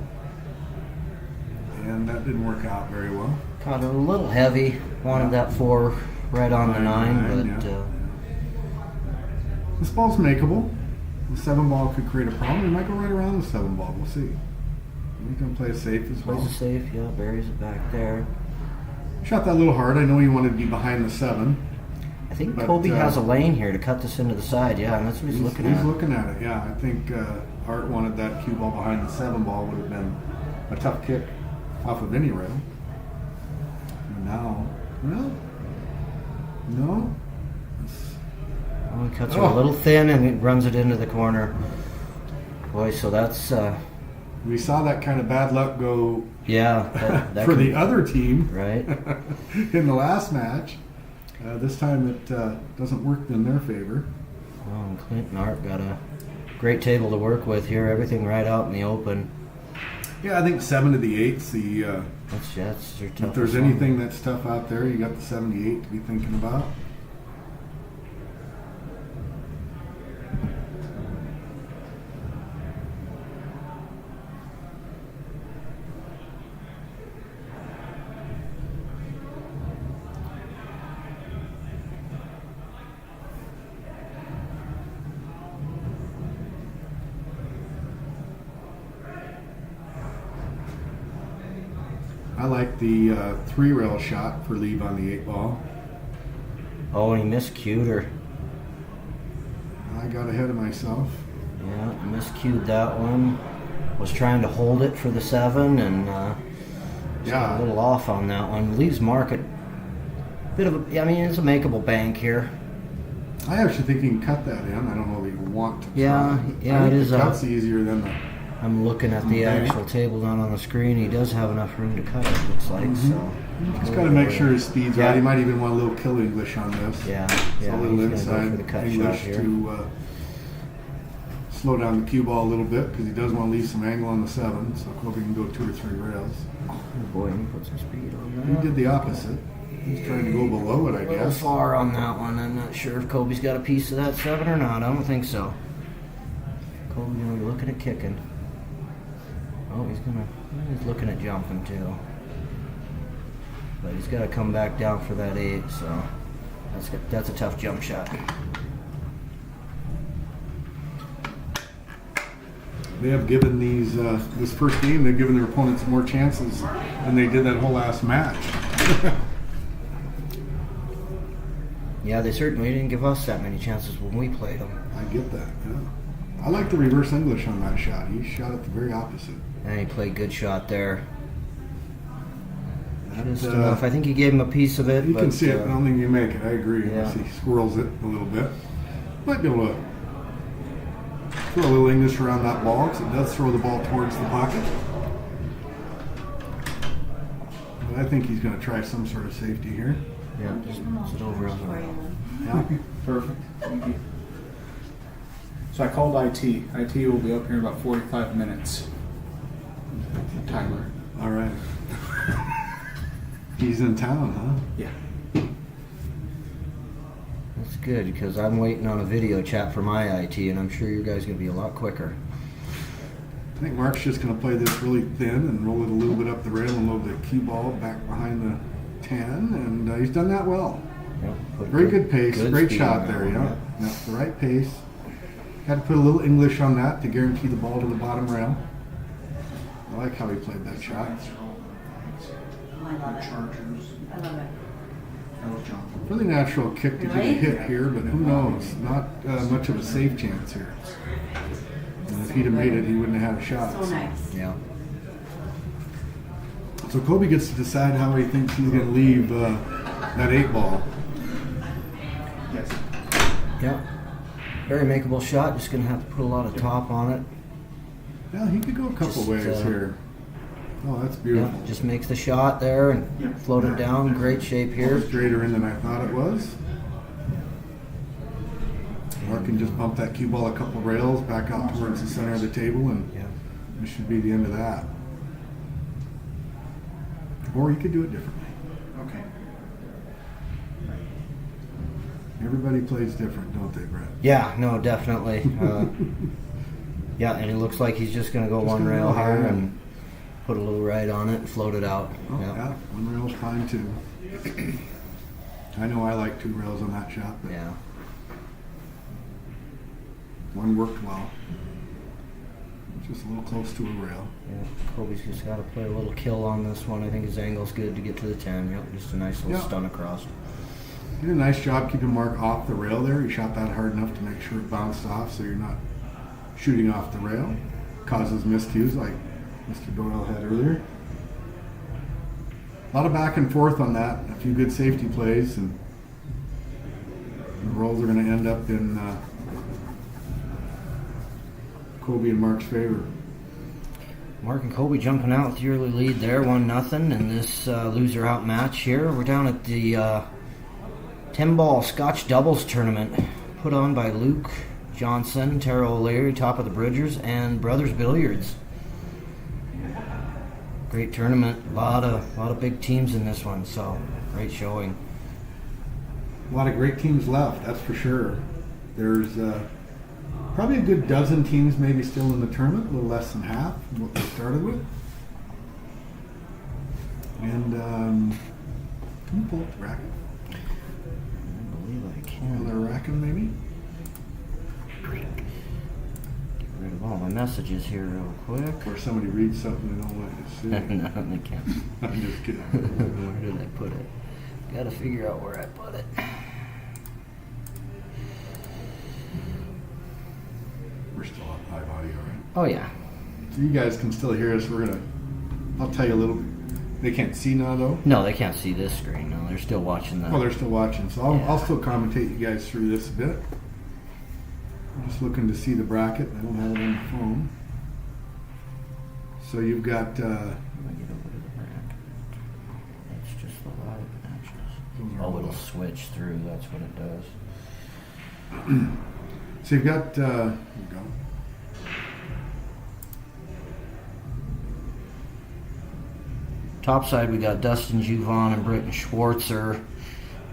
Speaker 1: And that didn't work out very well.
Speaker 2: Caught it a little heavy. Wanted that 4 right on the 9, but
Speaker 1: yeah. This ball's makeable. The 7 ball could create a problem. He might go right around the 7 ball. We'll see. He's going to play it safe as
Speaker 2: plays
Speaker 1: well.
Speaker 2: it safe. Yeah, buries it back there.
Speaker 1: Shot that a little hard. I know he wanted to be behind the 7.
Speaker 2: I think
Speaker 1: But,
Speaker 2: Kobe has a lane here to cut this into the side. Yeah, and that's what he's looking
Speaker 1: He's
Speaker 2: at.
Speaker 1: looking at it, yeah. I think Art wanted that cue ball behind the 7 ball. Would have been a tough kick off of any rail. And now, well, no.
Speaker 2: Oh, he cuts her a little thin and it runs it into the corner. Boy, so that's
Speaker 1: We saw that kind of bad luck go
Speaker 2: yeah that
Speaker 1: for
Speaker 2: can-
Speaker 1: the other team
Speaker 2: right.
Speaker 1: in the last match. This time it doesn't work in their favor.
Speaker 2: Oh, and Clint and Art got a great table to work with here. Everything right out in the open.
Speaker 1: Yeah, I think 7 to the 8's the
Speaker 2: That's your
Speaker 1: If
Speaker 2: toughest
Speaker 1: there's
Speaker 2: one.
Speaker 1: anything that's tough out there, you got the 78 to be thinking about. I like the 3-rail shot for leave on the 8-ball.
Speaker 2: Oh, and he miscued her.
Speaker 1: I got ahead of myself.
Speaker 2: Yeah, miscued that one. Was trying to hold it for the 7 and just got a little off on that one. Leaves Mark at bit of a. I mean, it's a makeable bank here.
Speaker 1: I actually think you can cut that in. I don't know that you want to.
Speaker 2: Yeah,
Speaker 1: try.
Speaker 2: yeah,
Speaker 1: I
Speaker 2: it
Speaker 1: think
Speaker 2: is
Speaker 1: the
Speaker 2: a-
Speaker 1: cut's easier than the.
Speaker 2: I'm looking at the
Speaker 1: Okay.
Speaker 2: actual table down on the screen. He does have enough room to cut it, looks like. So
Speaker 1: Just got to make sure his speed's
Speaker 2: Yeah.
Speaker 1: right. He might even want a little kill English on this.
Speaker 2: Yeah,
Speaker 1: So
Speaker 2: yeah,
Speaker 1: a little
Speaker 2: he's gonna go for the
Speaker 1: inside
Speaker 2: cut shot
Speaker 1: English
Speaker 2: here.
Speaker 1: to slow down the cue ball a little bit because he does want to leave some angle on the 7, so Kobe can go 2 or 3 rails.
Speaker 2: Oh boy, he put some speed on
Speaker 1: He
Speaker 2: that.
Speaker 1: did the opposite. He's trying to go below it, I
Speaker 2: A little
Speaker 1: guess.
Speaker 2: far on that one. I'm not sure if Kobe's got a piece of that 7 or not. I don't think so. Kobe's gonna be looking at kicking. Oh, he's looking at jumping too. But he's got to come back down for that 8, so that's a tough jump shot.
Speaker 1: They have given these this first game. They've given their opponents more chances than they did that whole last match.
Speaker 2: Yeah, they certainly didn't give us that many chances when we played them.
Speaker 1: I get that. Yeah. I like the reverse English on that shot. He shot it the very opposite.
Speaker 2: And he played good shot there.
Speaker 1: That,
Speaker 2: Just enough. I think he gave him a piece of it.
Speaker 1: You
Speaker 2: but,
Speaker 1: can see it, but I don't think you make it. I agree.
Speaker 2: Yeah.
Speaker 1: Unless he squirrels it a little bit. Might be able to throw a little English around that ball because it does throw the ball towards the pocket. But I think he's going to try some sort of safety here.
Speaker 2: Yeah, just puts it over on the rail.
Speaker 1: Yeah.
Speaker 4: Perfect. Thank you. So I called IT. IT will be up here in about 45 minutes. Timer.
Speaker 1: All right. He's in town, huh?
Speaker 4: Yeah.
Speaker 2: That's good because I'm waiting on a video chat for my IT, and I'm sure you guys are going to be a lot quicker.
Speaker 1: I think Mark's just going to play this really thin and roll it a little bit up the rail and load the cue ball back behind the 10, and he's done that well.
Speaker 2: Yep, put
Speaker 1: Very good pace, great
Speaker 2: speed
Speaker 1: shot
Speaker 2: on
Speaker 1: there,
Speaker 2: that
Speaker 1: yeah.
Speaker 2: one,
Speaker 1: Yeah, the right pace. Had to put a little English on that to guarantee the ball to the bottom rail. I like how he played that shot.
Speaker 5: I love it. I love it.
Speaker 1: Really natural kick to get a
Speaker 5: Really?
Speaker 1: hit here, but who knows? Not much of a safe chance here. And if he'd have made it, he wouldn't have had a shot.
Speaker 5: So nice.
Speaker 2: Yeah.
Speaker 1: So Kobe gets to decide how he thinks he's going to leave that 8-ball.
Speaker 4: Yes.
Speaker 2: Yeah. Very makeable shot. Just going to have to put a lot of top on it.
Speaker 1: Yeah, he could go a couple
Speaker 2: Just,
Speaker 1: ways here. Oh, that's beautiful.
Speaker 2: Yeah, just makes the shot there and
Speaker 4: Yep.
Speaker 2: float it down. Great shape here.
Speaker 1: Straighter in than I thought it was. Mark can just bump that cue ball a couple rails back out towards the center of the table, and
Speaker 2: Yeah.
Speaker 1: this should be the end of that. Or he could do it differently.
Speaker 4: Okay.
Speaker 1: Everybody plays different, don't they, Brett?
Speaker 2: Yeah, no, definitely. Yeah, and it looks like he's just going to go
Speaker 1: Just
Speaker 2: one
Speaker 1: gonna
Speaker 2: rail
Speaker 1: go
Speaker 2: here
Speaker 1: higher.
Speaker 2: and put a little right on it and float it out.
Speaker 1: Oh,
Speaker 2: Yeah.
Speaker 1: yeah, one rail's fine too. I know I like 2 rails on that shot, but
Speaker 2: Yeah.
Speaker 1: one worked well. Just a little close to a rail.
Speaker 2: Yeah, Kobe's just got to play a little kill on this one. I think his angle's good to get to the 10. Yep, just a nice little
Speaker 1: Yeah.
Speaker 2: stun across.
Speaker 1: He did a nice job keeping Mark off the rail there. He shot that hard enough to make sure it bounced off so you're not shooting off the rail. Causes miscues like Mr. Doyle had earlier. A lot of back and forth on that. A few good safety plays, and the rolls are going to end up in Kobe and Mark's favor.
Speaker 2: Mark and Kobe jumping out with the early lead there, 1-0 in this loser out match here. We're down at the 10-ball Scotch doubles tournament put on by Luke Johnson, Tara O'Leary, top of the Bridgers, and Brothers Billiards. Great tournament. A lot of big teams in this one, so great showing.
Speaker 1: A lot of great teams left, that's for sure. There's probably a good dozen teams maybe still in the tournament, a little less than half of what we started with. And can you pull up the racket?
Speaker 2: I believe I can.
Speaker 1: Another racket maybe?
Speaker 2: Get rid of all my messages here real quick.
Speaker 1: Or somebody reads something they don't want you to see.
Speaker 2: No, they can't.
Speaker 1: I'm just kidding.
Speaker 2: Where did I put it? Gotta figure out where I put it.
Speaker 1: We're still on live audio, right?
Speaker 2: Oh yeah.
Speaker 1: So you guys can still hear us. I'll tell you a little bit. They can't see now though?
Speaker 2: No, they can't see this screen. No, they're still watching that.
Speaker 1: Oh, they're still watching. So I'll still commentate you guys through this a bit. I'm just looking to see the bracket. I don't have it on the phone. So you've got,
Speaker 2: Let me get over to the bracket. That's just the live matches. Oh, it'll switch through. That's what it does.
Speaker 1: so you've got, here we go.
Speaker 2: Top side, we got Dustin Juvon and Britton Schwartzer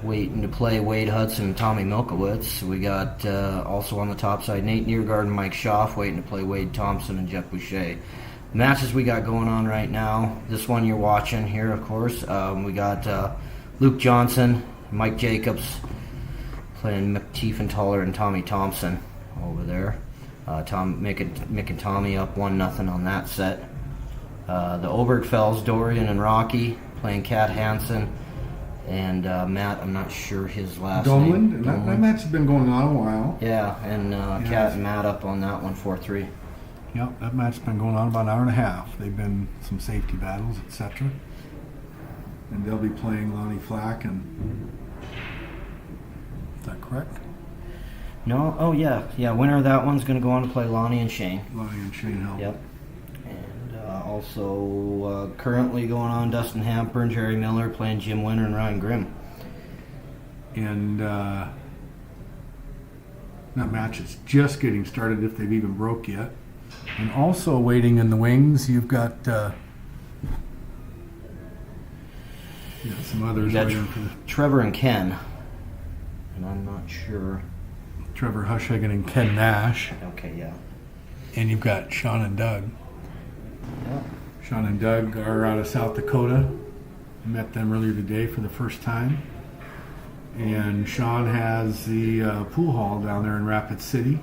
Speaker 2: waiting to play Wade Hudson and Tommy Milkowitz. We got also on the top side Nate Neergaard and Mike Schaff waiting to play Wade Thompson and Jeff Boucher. Matches we got going on right now. This one you're watching here, of course. We got Luke Johnson, Mike Jacobs playing Mick Tiefenthaler and Tommy Thompson over there. Mick and Tommy up 1-0 on that set. The Obergfells, Dorian and Rocky playing Kat Hansen and Matt, I'm not sure his last
Speaker 1: Domland.
Speaker 2: name.
Speaker 1: That match has been going on a while.
Speaker 2: Yeah, and Kat and Matt up on that one 4-3.
Speaker 1: Yep, that match's been going on about an hour and a half. They've been some safety battles, etc. And they'll be playing Lonnie Flack and... Is that correct?
Speaker 2: No, oh yeah. Winner of that one's going to go on to play Lonnie and Shane.
Speaker 1: Lonnie and Shane Hill.
Speaker 2: Yep. And also currently going on, Dustin Hamper and Jerry Miller playing Jim Winter and Ryan Grimm.
Speaker 1: And that match is just getting started, if they've even broke yet. And also waiting in the wings, you've got some others
Speaker 2: You got
Speaker 1: waiting for
Speaker 2: Trevor and Ken, and I'm not sure.
Speaker 1: Trevor Hushagen and Ken Nash.
Speaker 2: Okay, yeah.
Speaker 1: And you've got Sean and Doug.
Speaker 2: Yeah.
Speaker 1: Sean and Doug are out of South Dakota. I met them earlier today for the first time. And Sean has the pool hall down there in Rapid City.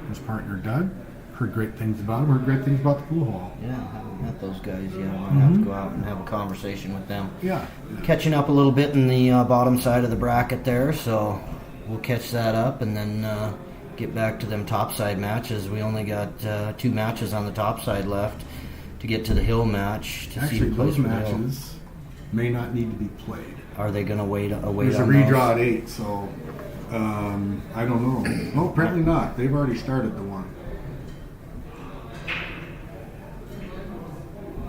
Speaker 1: His partner Doug. Heard great things about him. Heard great things about the pool hall.
Speaker 2: Yeah, I haven't met those guys yet. I'm gonna have to go out and have a conversation with them.
Speaker 1: Yeah.
Speaker 2: Catching up a little bit in the bottom side of the bracket there, so we'll catch that up and then get back to them top side matches. We only got 2 matches on the top side left to get to the hill match. To
Speaker 1: Actually,
Speaker 2: see who plays
Speaker 1: those
Speaker 2: for the hill.
Speaker 1: matches may not need to be played.
Speaker 2: Are they going to wait
Speaker 1: There's a
Speaker 2: on
Speaker 1: redraw
Speaker 2: those?
Speaker 1: at 8, so I don't know. No, apparently not. They've already started the one.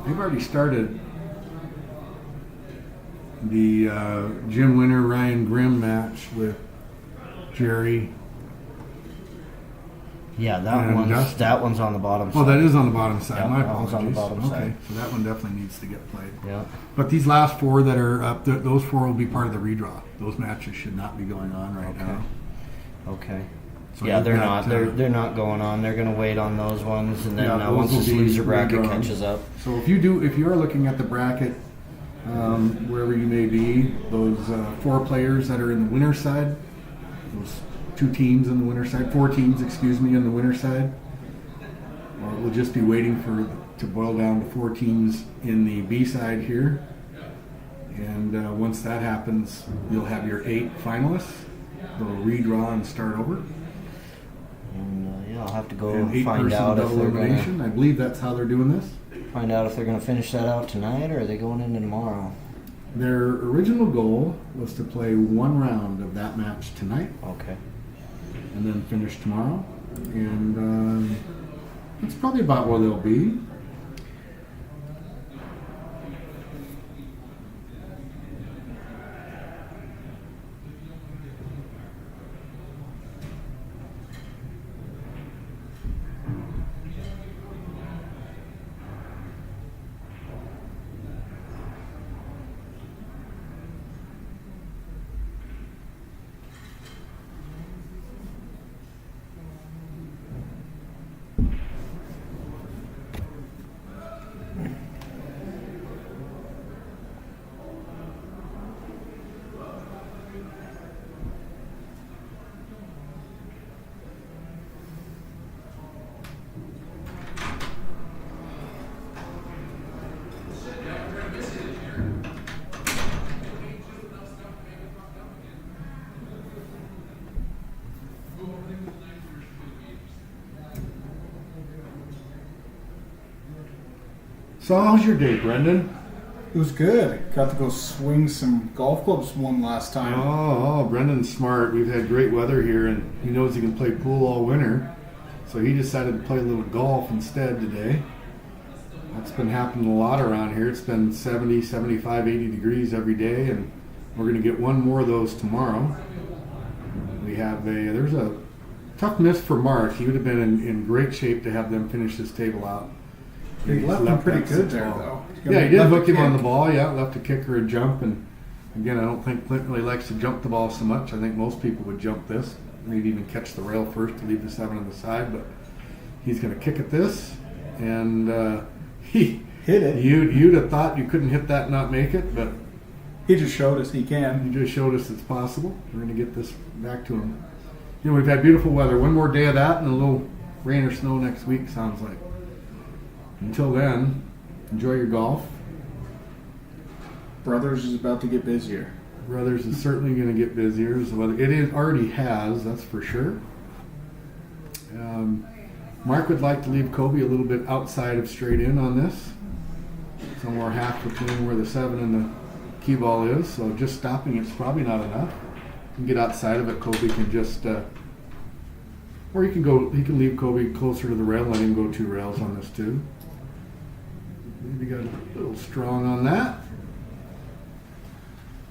Speaker 1: They've already started the Jim Winter Ryan Grimm match with Jerry.
Speaker 2: Yeah,
Speaker 1: And Dustin.
Speaker 2: that one's on the bottom side.
Speaker 1: Oh, that is on the bottom side.
Speaker 2: Yeah,
Speaker 1: My
Speaker 2: that one's
Speaker 1: apologies.
Speaker 2: on the bottom
Speaker 1: okay,
Speaker 2: side.
Speaker 1: so that one definitely needs to get played.
Speaker 2: Yeah.
Speaker 1: But these last 4 that are up, those 4 will be part of the redraw. Those matches should not be going on right now.
Speaker 2: Okay.
Speaker 1: So
Speaker 2: Yeah,
Speaker 1: you've
Speaker 2: they're
Speaker 1: got,
Speaker 2: not. They're not going on. They're going to wait on those ones, and then
Speaker 1: Yeah, those
Speaker 2: once
Speaker 1: will
Speaker 2: this
Speaker 1: be
Speaker 2: loser bracket
Speaker 1: redrawn.
Speaker 2: catches up.
Speaker 1: So if you are looking at the bracket, wherever you may be, those 4 players that are in the winner side, those 2 teams in the winner side, 4 teams, excuse me, in the winner side, we'll just be waiting to boil down to 4 teams in the B side here. And once that happens, you'll have your 8 finalists. They'll redraw and start over.
Speaker 2: And yeah, I'll have to go
Speaker 1: And 8
Speaker 2: find
Speaker 1: person
Speaker 2: out if
Speaker 1: double
Speaker 2: they're going
Speaker 1: elimination. I believe that's how they're doing this.
Speaker 2: to finish that out tonight, or are they going into tomorrow?
Speaker 1: Their original goal was to play 1 round of that match tonight
Speaker 2: Okay.
Speaker 1: and then finish tomorrow. And it's probably about where they'll be. So how's your day, Brendan?
Speaker 4: It was good. Got to go swing some golf clubs one last time.
Speaker 1: Oh, Brendan's smart. We've had great weather here, and he knows he can play pool all winter. So he decided to play a little golf instead today. That's been happening a lot around here. It's been 70, 75, 80 degrees every day, and we're going to get one more of those tomorrow. There's a tough miss for Mark. He would have been in great shape to have them finish this table out.
Speaker 4: He left him pretty
Speaker 1: that
Speaker 4: good
Speaker 1: six
Speaker 4: there,
Speaker 1: ball.
Speaker 4: though.
Speaker 1: Yeah, he did
Speaker 4: Left
Speaker 1: hook
Speaker 4: a
Speaker 1: him on the
Speaker 4: kick.
Speaker 1: ball. Yeah, left a kicker and jump. And again, I don't think Clinton really likes to jump the ball so much. I think most people would jump this, maybe even catch the rail first to leave the 7 on the side. But he's going to kick at this, and he
Speaker 4: Hit it.
Speaker 1: You'd have thought you couldn't hit that and not make it, but
Speaker 4: He just showed us he can.
Speaker 1: he just showed us it's possible. We're going to get this back to him. You know, we've had beautiful weather. One more day of that and a little rain or snow next week, sounds like. Until then, enjoy your golf.
Speaker 4: Brothers is about to get busier.
Speaker 1: Brothers is certainly going to get busier as the weather. Already has, that's for sure. Mark would like to leave Kobe a little bit outside of straight in on this. Somewhere half between where the 7 and the cue ball is. So just stopping it's probably not enough. You can get outside of it. Kobe can just, or he can leave Kobe closer to the rail. Let him go 2 rails on this too. Maybe got a little strong on that.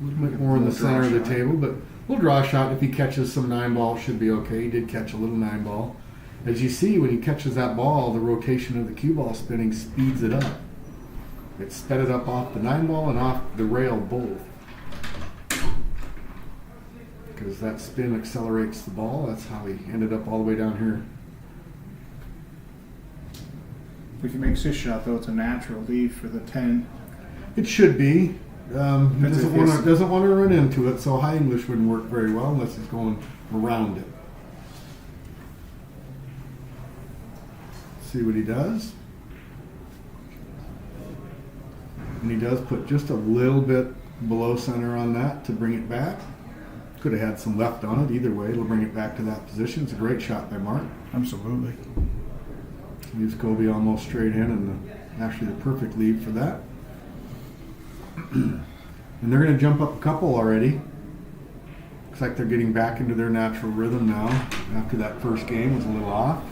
Speaker 1: A little bit more in the center of the table, but we'll draw a shot. If he catches some 9 ball, should be okay. He did catch a little 9 ball. As you see, when he catches that ball, the rotation of the cue ball spinning speeds it up. It sped it up off the 9 ball and off the rail both. Because that spin accelerates the ball. That's how he ended up all the way down here.
Speaker 4: If he makes this shot, though, it's a natural lead for the 10.
Speaker 1: It should be. He
Speaker 4: That's
Speaker 1: doesn't want to run into it, so high English wouldn't work very well unless he's going around it. See what he does. And he does put just a little bit below center on that to bring it back. Could have had some left on it. Either way, it'll bring it back to that position. It's a great shot by Mark.
Speaker 4: Absolutely.
Speaker 1: Leaves Kobe almost straight in, and actually the perfect lead for that. And they're going to jump up a couple already. Looks like they're getting back into their natural rhythm now after that first game was a little off.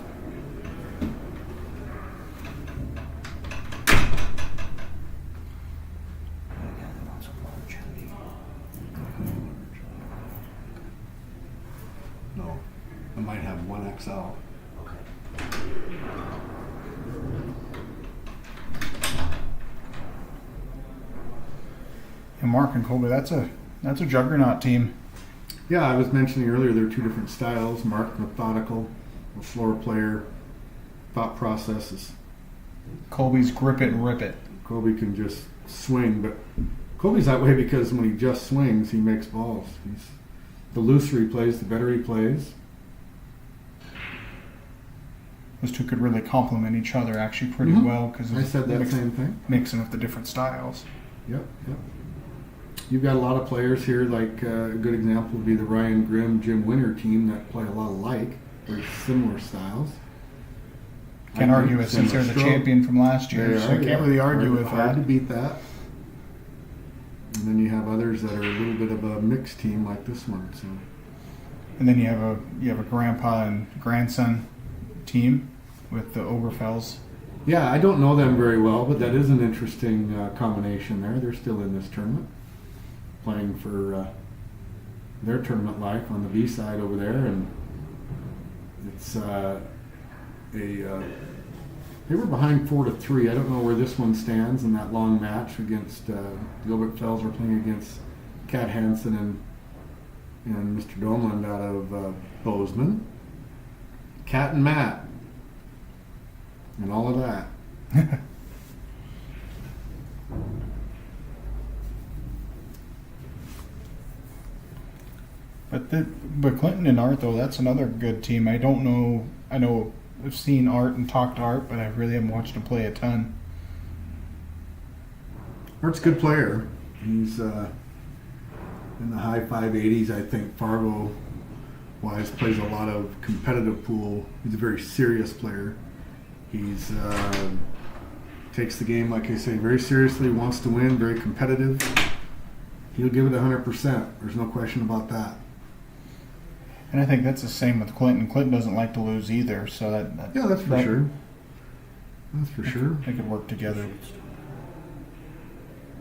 Speaker 1: No, I might have 1XL.
Speaker 4: And Mark and Colby, that's a juggernaut team.
Speaker 1: Yeah, I was mentioning earlier there are 2 different styles. Mark, methodical, a slower player, thought processes.
Speaker 4: Colby's grip it and rip it.
Speaker 1: Kobe can just swing, but Kobe's that way because when he just swings, he makes balls. The looser he plays, the better he plays.
Speaker 4: Those 2 could really complement each other actually pretty well because
Speaker 1: I said that same thing.
Speaker 4: mixing up the different styles.
Speaker 1: Yep. You've got a lot of players here, like a good example would be the Ryan Grimm, Jim Winter team that play a lot alike, very similar styles.
Speaker 4: Can't argue with since they're the champion from last year, so I can't really argue with
Speaker 1: hard to
Speaker 4: that.
Speaker 1: beat that. And then you have others that are a little bit of a mixed team like this one. So
Speaker 4: And then you have a grandpa and grandson team with the Oberfels.
Speaker 1: yeah, I don't know them very well, but that is an interesting combination there. They're still in this tournament, playing for their tournament life on the B side over there, and it's they were behind 4-3. I don't know where this one stands in that long match against the Oberfels. Were playing against Kat Hansen and Mr. Domland out of Bozeman. Kat and Matt. And all of that.
Speaker 4: But Clinton and Art, though, that's another good team. I don't know. I know I've seen Art and talked to Art, but I really haven't watched him play a ton.
Speaker 1: Art's a good player. He's in the high 580s, I think. Fargo-wise, plays a lot of competitive pool. He's a very serious player. He's takes the game, like I say, very seriously, wants to win, very competitive. He'll give it 100%. There's no question about that.
Speaker 4: And I think that's the same with Clinton. Clinton doesn't like to lose either, so that
Speaker 1: Yeah, that's for
Speaker 4: that-
Speaker 1: sure. That's for sure.
Speaker 4: They could work together.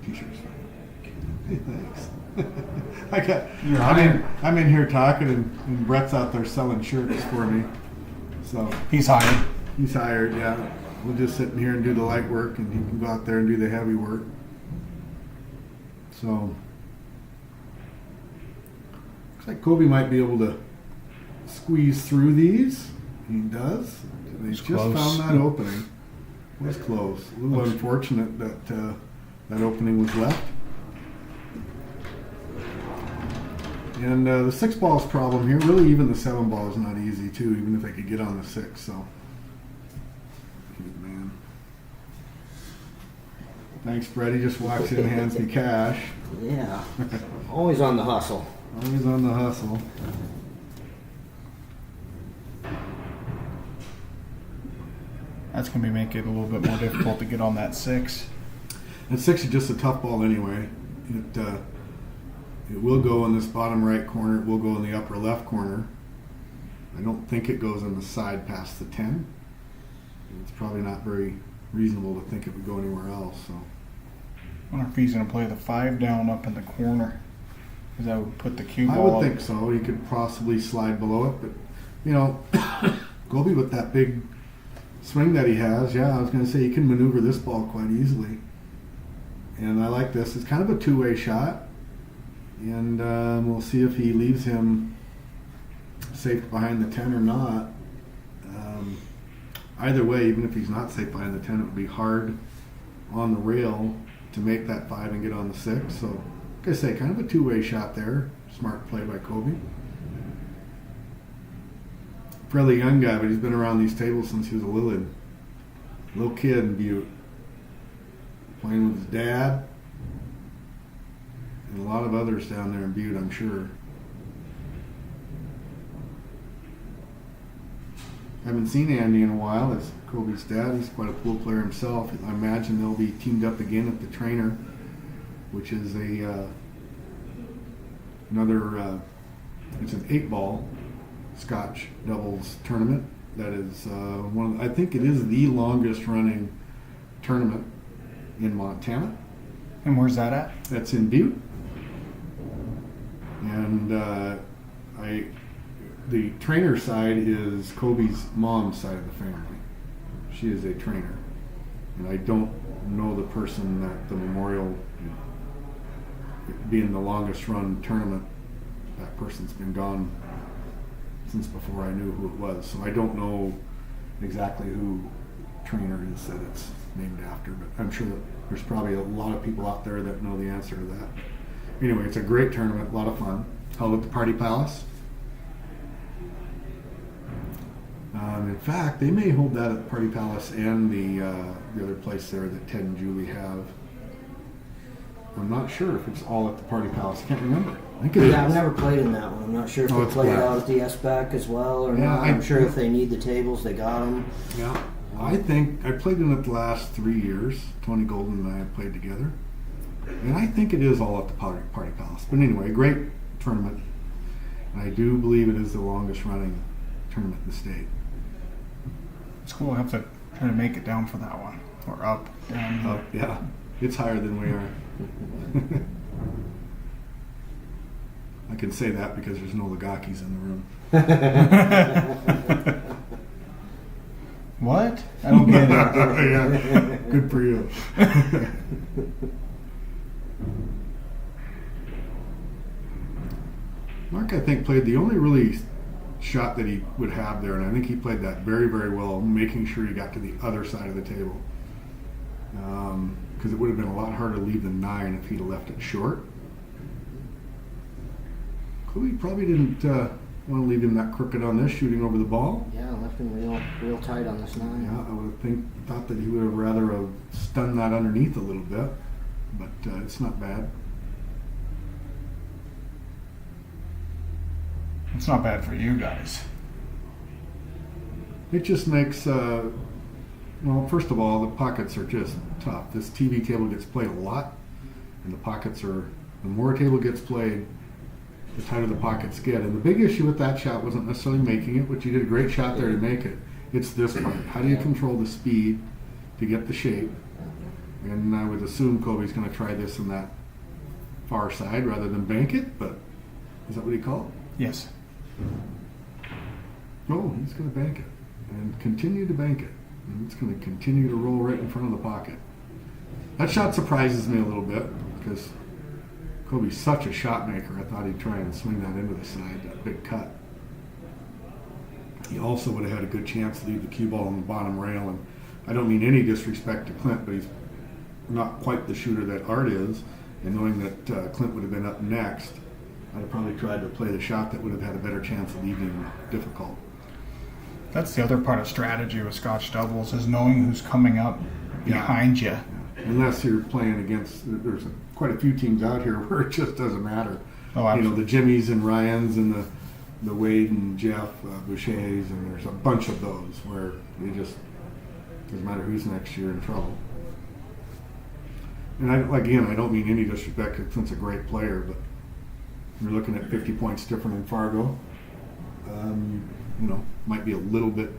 Speaker 1: T-shirts. Hey, thanks.
Speaker 4: You're hired.
Speaker 1: I'm in here talking, and Brett's out there selling shirts for me. So
Speaker 4: He's hired.
Speaker 1: he's hired. Yeah, we'll just sit in here and do the light work, and he can go out there and do the heavy work. So looks like Kobe might be able to squeeze through these. He does. They
Speaker 4: It's
Speaker 1: just
Speaker 4: close.
Speaker 1: found that opening. It was close. A little unfortunate that that opening was left. And the 6 ball's problem here, really even the 7 ball is not easy too, even if they could get on the 6. So, good man. Thanks, Brett. He just walks in, hands me cash.
Speaker 2: Yeah. Always on the hustle.
Speaker 1: Always on the hustle.
Speaker 4: That's going to make it a little bit more difficult to get on that 6.
Speaker 1: And 6 is just a tough ball anyway. It will go in this bottom right corner. It will go in the upper left corner. I don't think it goes on the side past the 10. It's probably not very reasonable to think it would go anywhere else. So.
Speaker 4: I wonder if he's going to play the 5 down up in the corner. Because that would put the cue
Speaker 1: I
Speaker 4: ball.
Speaker 1: would think so. He could possibly slide below it, but you know, Gobi with that big swing that he has, yeah, I was going to say he can maneuver this ball quite easily. And I like this. It's kind of a two-way shot, and we'll see if he leaves him safe behind the 10 or not. Either way, even if he's not safe behind the 10, it would be hard on the rail to make that 5 and get on the 6. So, like I say, kind of a two-way shot there. Smart play by Kobe. Fairly young guy, but he's been around these tables since he was a little kid in Butte. Playing with his dad and a lot of others down there in Butte, I'm sure. Haven't seen Andy in a while. As Kobe's dad, he's quite a pool player himself. I imagine they'll be teamed up again at the Trainer, which is another. It's an 8-ball Scotch doubles tournament. That is I think it is the longest running tournament in Montana.
Speaker 4: And where's that at?
Speaker 1: That's in Butte. And the trainer side is Kobe's mom's side of the family. She is a trainer. And I don't know the person that the Memorial, being the longest run tournament, that person's been gone since before I knew who it was. So I don't know exactly who trainer is that it's named after, but I'm sure that there's probably a lot of people out there that know the answer to that. Anyway, it's a great tournament, a lot of fun. Held at the Party Palace. In fact, they may hold that at the Party Palace and the other place there that Ted and Julie have. I'm not sure if it's all at the Party Palace. I can't remember. I think it is.
Speaker 2: Yeah, I've never played in that one. I'm not sure if
Speaker 1: Oh,
Speaker 2: they
Speaker 1: it's
Speaker 2: play it
Speaker 1: black.
Speaker 2: out at the S-Back as well or
Speaker 1: Yeah,
Speaker 2: not. I'm sure if they need the tables, they got them.
Speaker 1: Yeah, I think I played in it the last 3 years. Tony Golden and I have played together, and I think it is all at the Party Palace. But anyway, great tournament, and I do believe it is the longest running tournament in the state.
Speaker 4: It's cool. We'll have to try to make it down for that one. Or up, down.
Speaker 1: Oh, yeah, it's higher than we are. I can say that because there's no Lagakis in the room.
Speaker 4: What? I don't get it.
Speaker 1: Yeah, good for you. Mark, I think, played the only really shot that he would have there, and I think he played that very, very well, making sure he got to the other side of the table. Because it would have been a lot harder to leave the 9 if he'd have left it short. Kobe probably didn't want to leave him that crooked on this, shooting over the ball.
Speaker 2: Yeah, left him real tight on this 9.
Speaker 1: Yeah, I would have thought that he would have rather have stunned that underneath a little bit, but it's not bad.
Speaker 4: It's not bad for you guys.
Speaker 1: It just makes, Well, first of all, the pockets are just tough. This TV table gets played a lot, and the pockets are, the more a table gets played, the tighter the pockets get. And the big issue with that shot wasn't necessarily making it, which you did a great shot there to make it. It's this part. How do you control the speed to get the shape? And I would assume Kobe's going to try this on that far side rather than bank it, but is that what he called?
Speaker 4: Yes.
Speaker 1: Oh, he's going to bank it and continue to bank it. And it's going to continue to roll right in front of the pocket. That shot surprises me a little bit because Kobe's such a shot maker. I thought he'd try and swing that into the side, that big cut. He also would have had a good chance to leave the cue ball on the bottom rail. And I don't mean any disrespect to Clint, but he's not quite the shooter that Art is. And knowing that Clint would have been up next, I'd have probably tried to play the shot that would have had a better chance of leaving him difficult.
Speaker 4: That's the other part of strategy with Scotch doubles is knowing who's coming up behind you.
Speaker 1: Unless you're playing against, there's quite a few teams out here where it just doesn't matter.
Speaker 4: Oh, absolutely.
Speaker 1: You know, the Jimmys and Ryans and the Wade and Jeff Bouchers, and there's a bunch of those where they just doesn't matter who's next, you're in trouble. And I don't mean any disrespect, Clint's a great player, but you're looking at 50 points different in Fargo. You know, might be a little bit,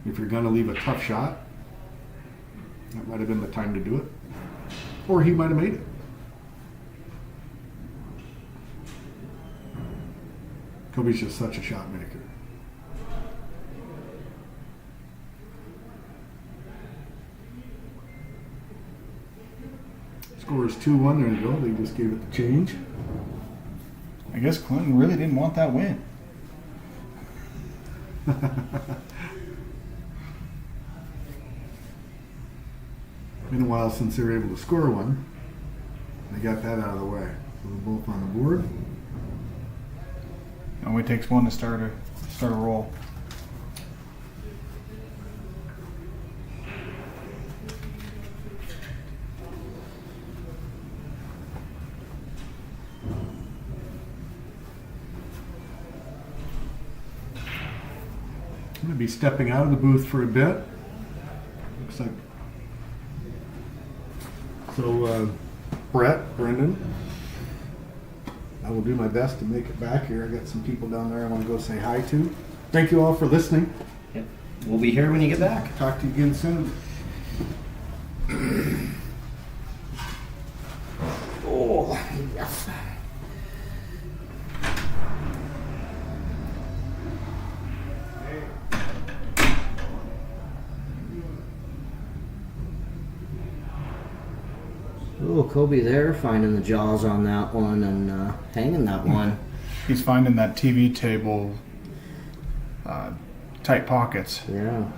Speaker 1: if you're going to leave a tough shot, that might have been the time to do it. Or he might have made it. Kobe's just such a shot maker. Score is 2-1. There you go. They just gave it the change.
Speaker 4: I guess Clinton really didn't want that win.
Speaker 1: Been a while since they were able to score one. They got that out of the way. So they're both on the board.
Speaker 4: It only takes one to start a roll.
Speaker 1: I'm going to be stepping out of the booth for a bit. Looks like. So, Brendan, I will do my best to make it back here. I got some people down there I want to go say hi to. Thank you all for listening.
Speaker 2: Yep. We'll be here when you get back.
Speaker 1: Talk to you again soon.
Speaker 2: Oh, yes. Oh, Kobe there, finding the jaws on that one and hanging that one.
Speaker 4: He's finding that TV table tight pockets.
Speaker 2: Yeah.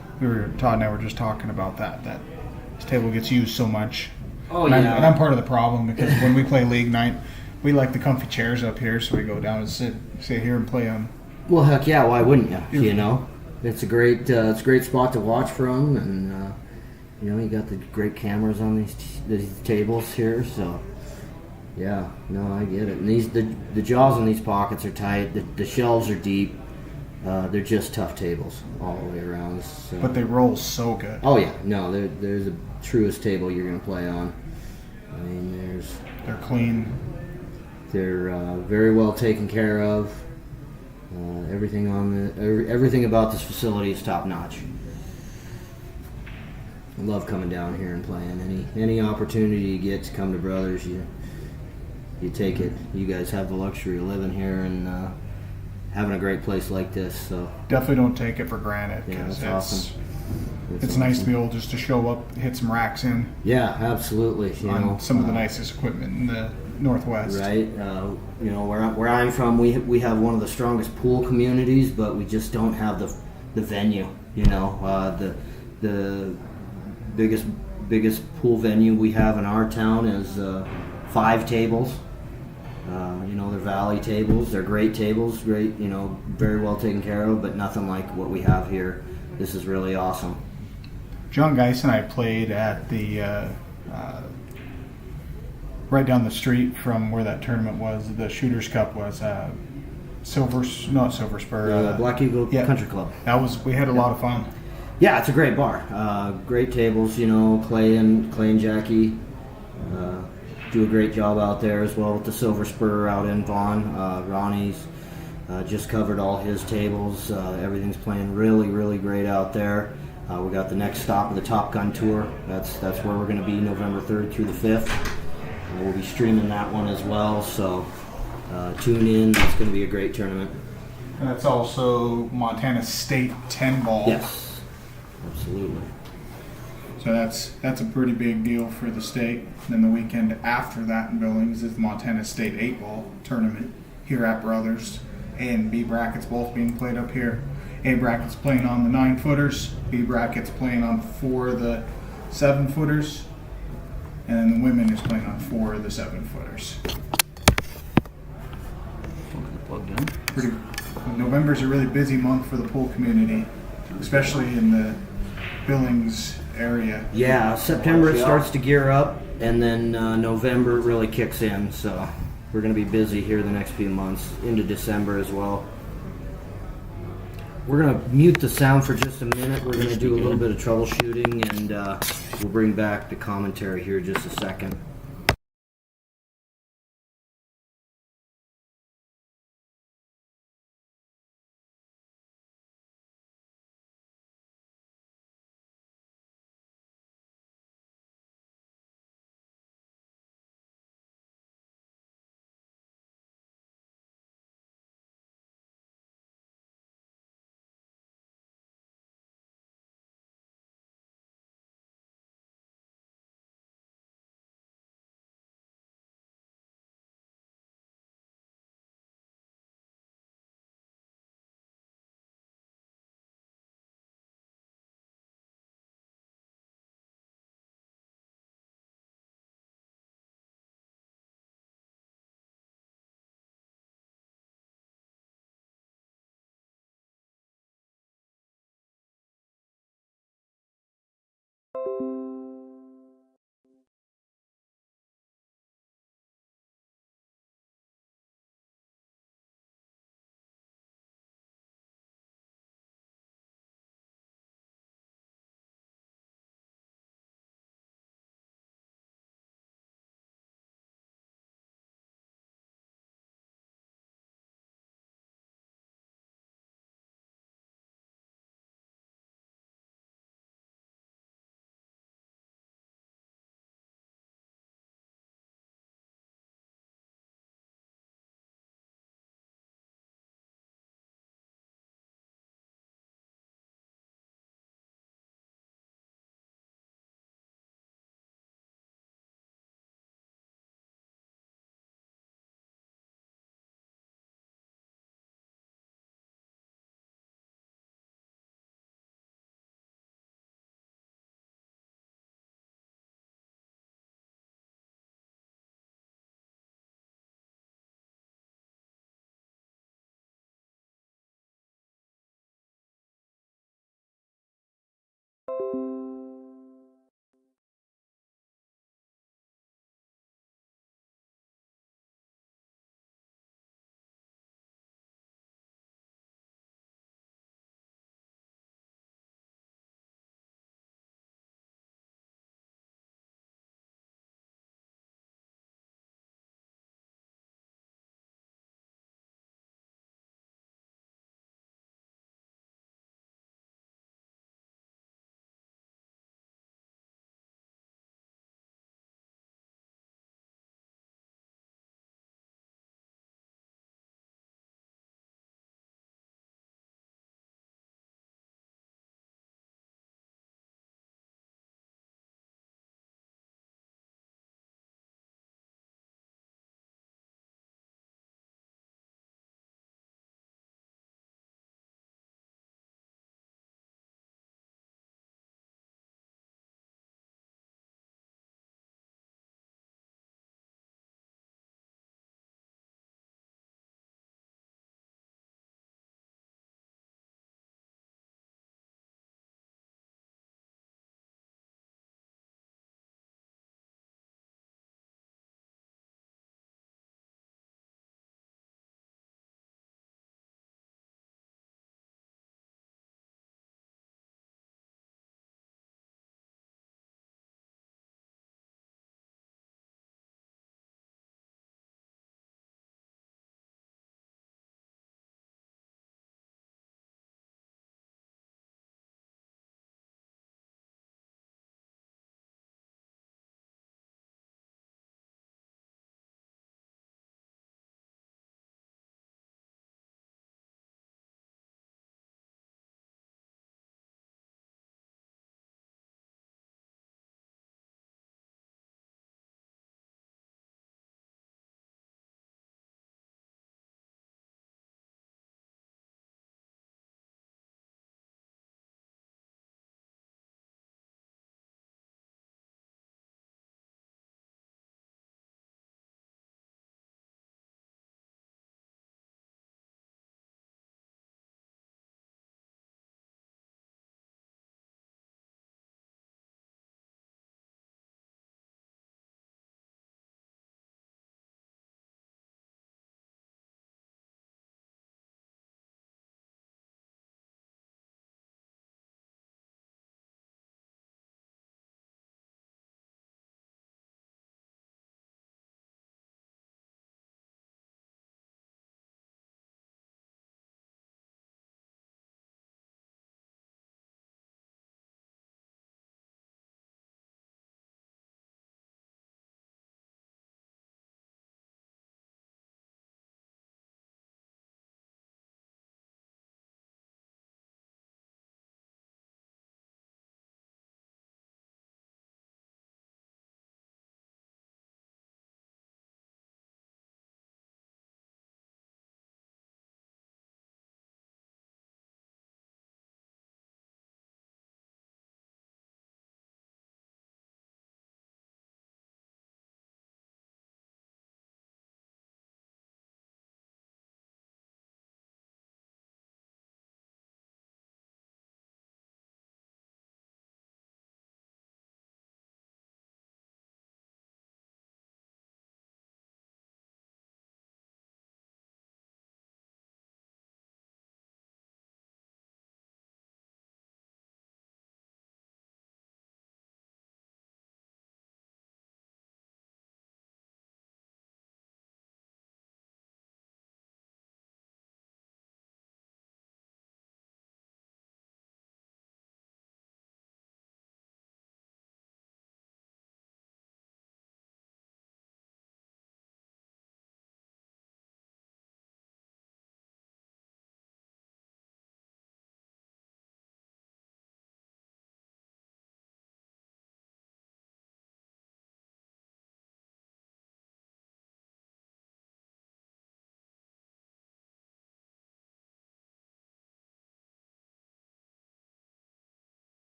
Speaker 4: Todd and I were just talking about that this table gets used so much.
Speaker 2: Oh,
Speaker 4: and
Speaker 2: yeah.
Speaker 4: I'm part of the problem because when we play league night, we like the comfy chairs up here, so we go down and sit here and play on.
Speaker 2: Well, heck yeah, why wouldn't you? You know, it's a great spot to watch from, and you know, you got the great cameras on these tables here, so yeah, no, I get it. And the jaws on these pockets are tight. The shelves are deep. They're just tough tables all the way around. So.
Speaker 4: But they roll so good.
Speaker 2: Oh yeah, no, they're the truest table you're gonna play on. I mean,
Speaker 4: they're clean.
Speaker 2: They're very well taken care of. Everything everything about this facility is top notch. I love coming down here and playing. Any opportunity you get to come to Brothers, you take it. You guys have the luxury of living here and having a great place like this. So
Speaker 4: definitely don't take it for granted.
Speaker 2: Yeah, that's
Speaker 4: it's
Speaker 2: awesome.
Speaker 4: It's nice to be able just to show up, hit some racks in.
Speaker 2: Yeah, absolutely. You
Speaker 4: on
Speaker 2: know,
Speaker 4: some of the nicest equipment in the Northwest.
Speaker 2: Right. You know, where I'm from, we have one of the strongest pool communities, but we just don't have the venue. You know, the biggest pool venue we have in our town is 5 tables. You know, they're valley tables. They're great tables, great, you know, very well taken care of, but nothing like what we have here. This is really awesome.
Speaker 4: John Geis and I played at the right down the street from where that tournament was. The Shooters Cup was Silver Spur.
Speaker 2: Black Eagle Country Club.
Speaker 4: We had a lot of fun.
Speaker 2: Yeah, it's a great bar. Great tables, you know. Clay and Jackie do a great job out there as well with the Silver Spur out in Vaughan. Ronnie's just covered all his tables. Everything's playing really, really great out there. We got the next stop of the Top Gun Tour. That's where we're going to be November 3rd through the 5th. We'll be streaming that one as well. So tune in. It's going to be a great tournament.
Speaker 4: And that's also Montana State 10 ball.
Speaker 2: Yes, absolutely.
Speaker 4: So that's a pretty big deal for the state. Then the weekend after that in Billings is the Montana State 8 ball tournament here at Brothers. A and B brackets both being played up here. A bracket's playing on the 9-footers. B bracket's playing on 4 of the 7-footers. And then the women is playing on 4 of the 7-footers.
Speaker 3: Plugged in.
Speaker 4: November's a really busy month for the pool community, especially in the Billings area.
Speaker 2: Yeah, September it starts to gear up, and then November it really kicks in. So we're going to be busy here the next few months, into December as well. We're going to mute the sound for just a minute. We're going to do a little bit of troubleshooting, and we'll bring back the commentary here in just a second.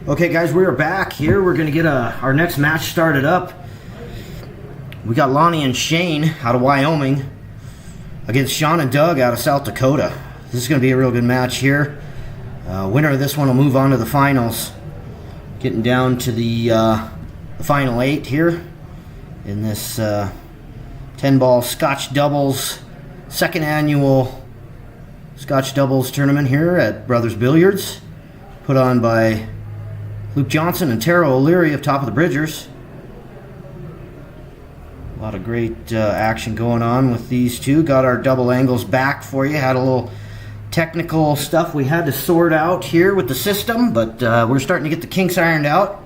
Speaker 2: Okay, guys, we are back here. We're going to get our next match started up. We got Lonnie and Shane out of Wyoming against Sean and Doug out of South Dakota. This is going to be a real good match here. Winner of this one will move on to the finals. Getting down to the final 8 here in this 10-ball Scotch doubles, second annual Scotch doubles tournament here at Brothers Billiards, put on by Luke Johnson and Tara O'Leary of Top of the Bridgers. A lot of great action going on with these two. Got our double angles back for you. Had a little technical stuff we had to sort out here with the system, but we're starting to get the kinks ironed out.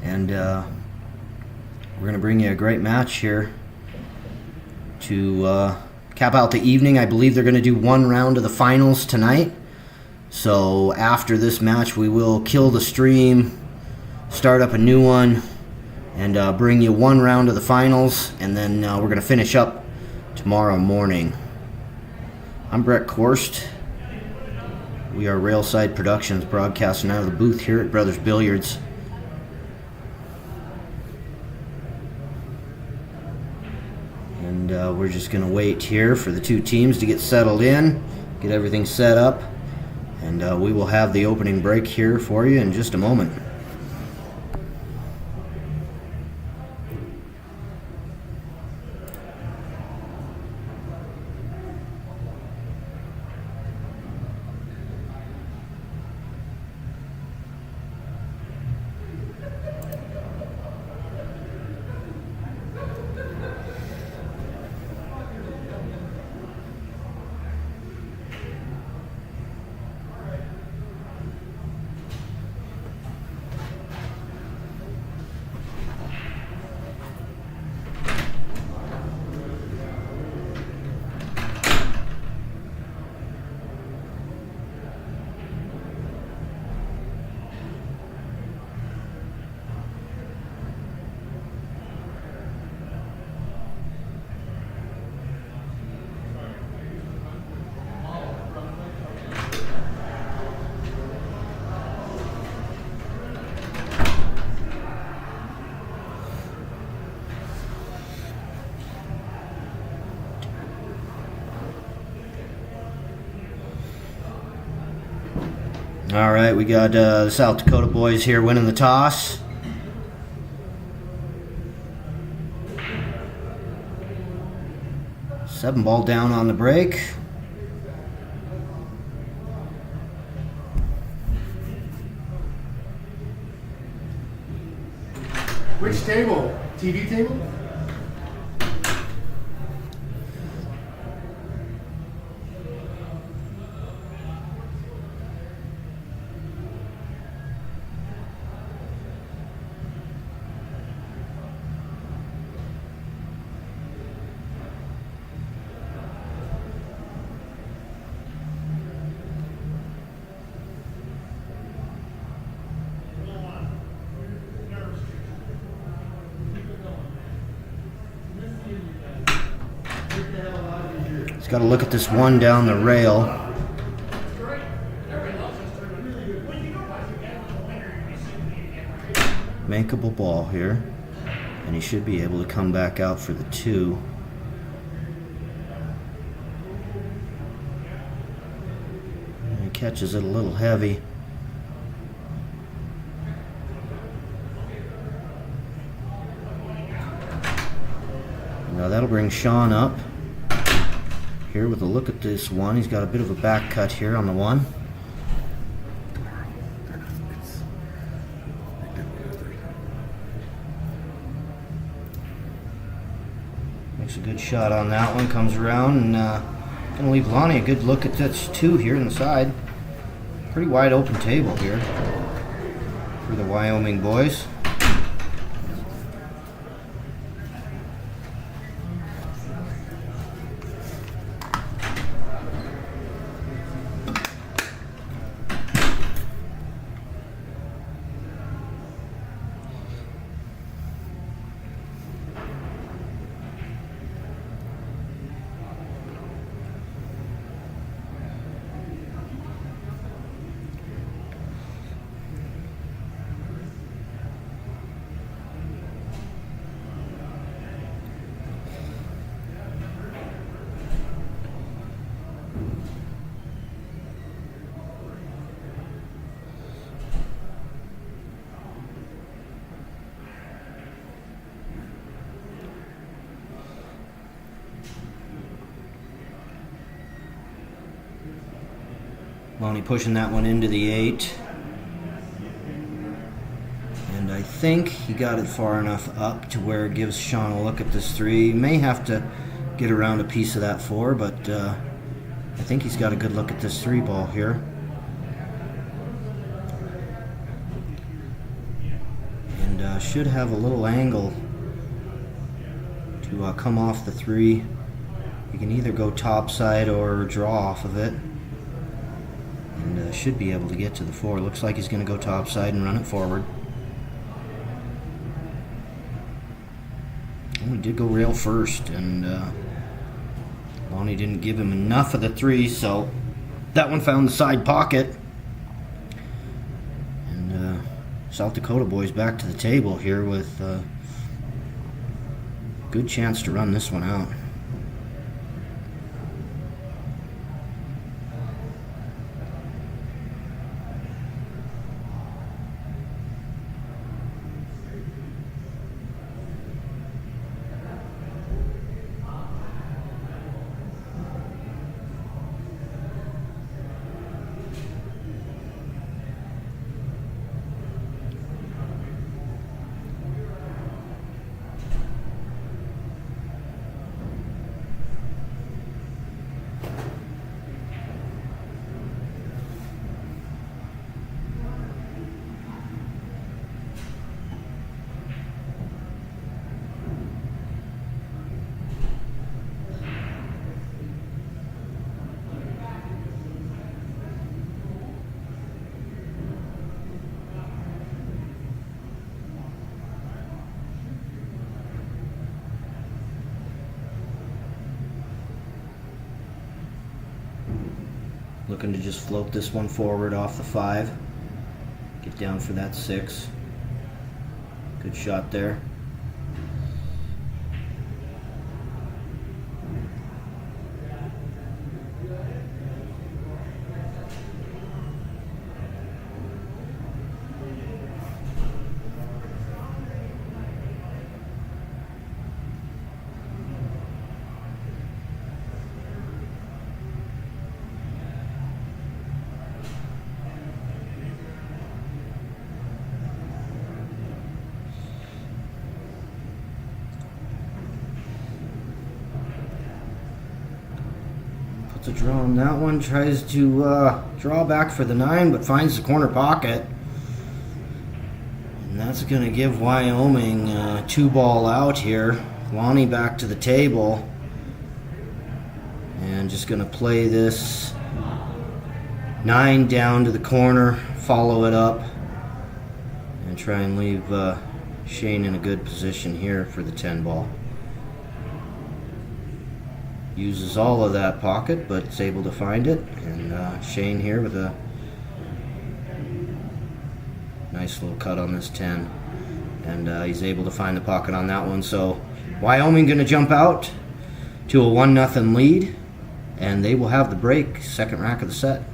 Speaker 2: And we're going to bring you a great match here to cap out the evening. I believe they're going to do one round of the finals tonight. So after this match, we will kill the stream, start up a new one, and bring you one round of the finals, and then we're going to finish up tomorrow morning. I'm Brett Korst. We are Railside Productions, broadcasting out of the booth here at Brothers Billiards. And we're just going to wait here for the two teams to get settled in, get everything set up, and we will have the opening break here for you in just a moment. All right, we got the South Dakota boys here winning the toss. Seven ball down on the break.
Speaker 1: Which table? TV table?
Speaker 2: Got to look at this one down the rail. Makeable ball here, and he should be able to come back out for the 2. And he catches it a little heavy. Now that'll bring Sean up. Here with a look at this one, he's got a bit of a back cut here on the 1. Makes a good shot on that one, comes around, and gonna leave Lonnie a good look at this 2 here in the side. Pretty wide open table here for the Wyoming boys. Lonnie pushing that one into the 8. And I think he got it far enough up to where it gives Sean a look at this 3. He may have to get around a piece of that 4, but I think he's got a good look at this 3 ball here. And should have a little angle to come off the 3. You can either go topside or draw off of it. And should be able to get to the 4. Looks like he's going to go topside and run it forward. Oh, he did go rail first, and Lonnie didn't give him enough of the 3, so that one found the side pocket. And South Dakota boys back to the table here with a good chance to run this one out. Looking to just float this one forward off the 5. Get down for that 6. Good shot there. Puts a draw on that one, tries to draw back for the 9, but finds the corner pocket. And that's going to give Wyoming 2 ball out here. Lonnie back to the table. And just going to play this 9 down to the corner, follow it up, and try and leave Shane in a good position here for the 10 ball. Uses all of that pocket, but it's able to find it. And Shane here with a nice little cut on this 10. And he's able to find the pocket on that one. So Wyoming going to jump out to a 1-0 lead. And they will have the break, second rack of the set.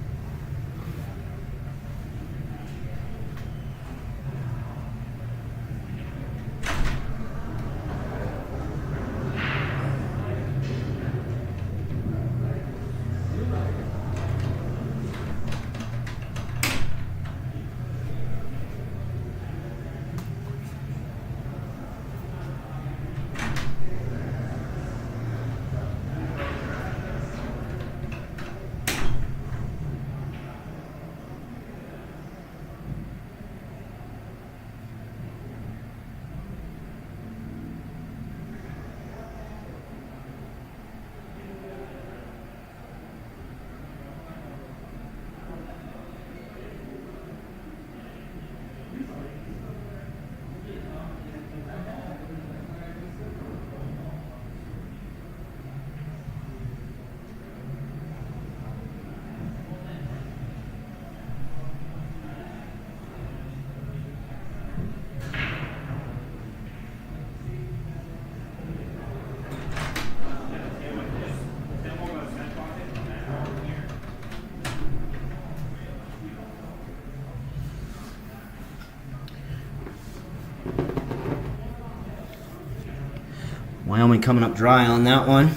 Speaker 2: Wyoming coming up dry on that one.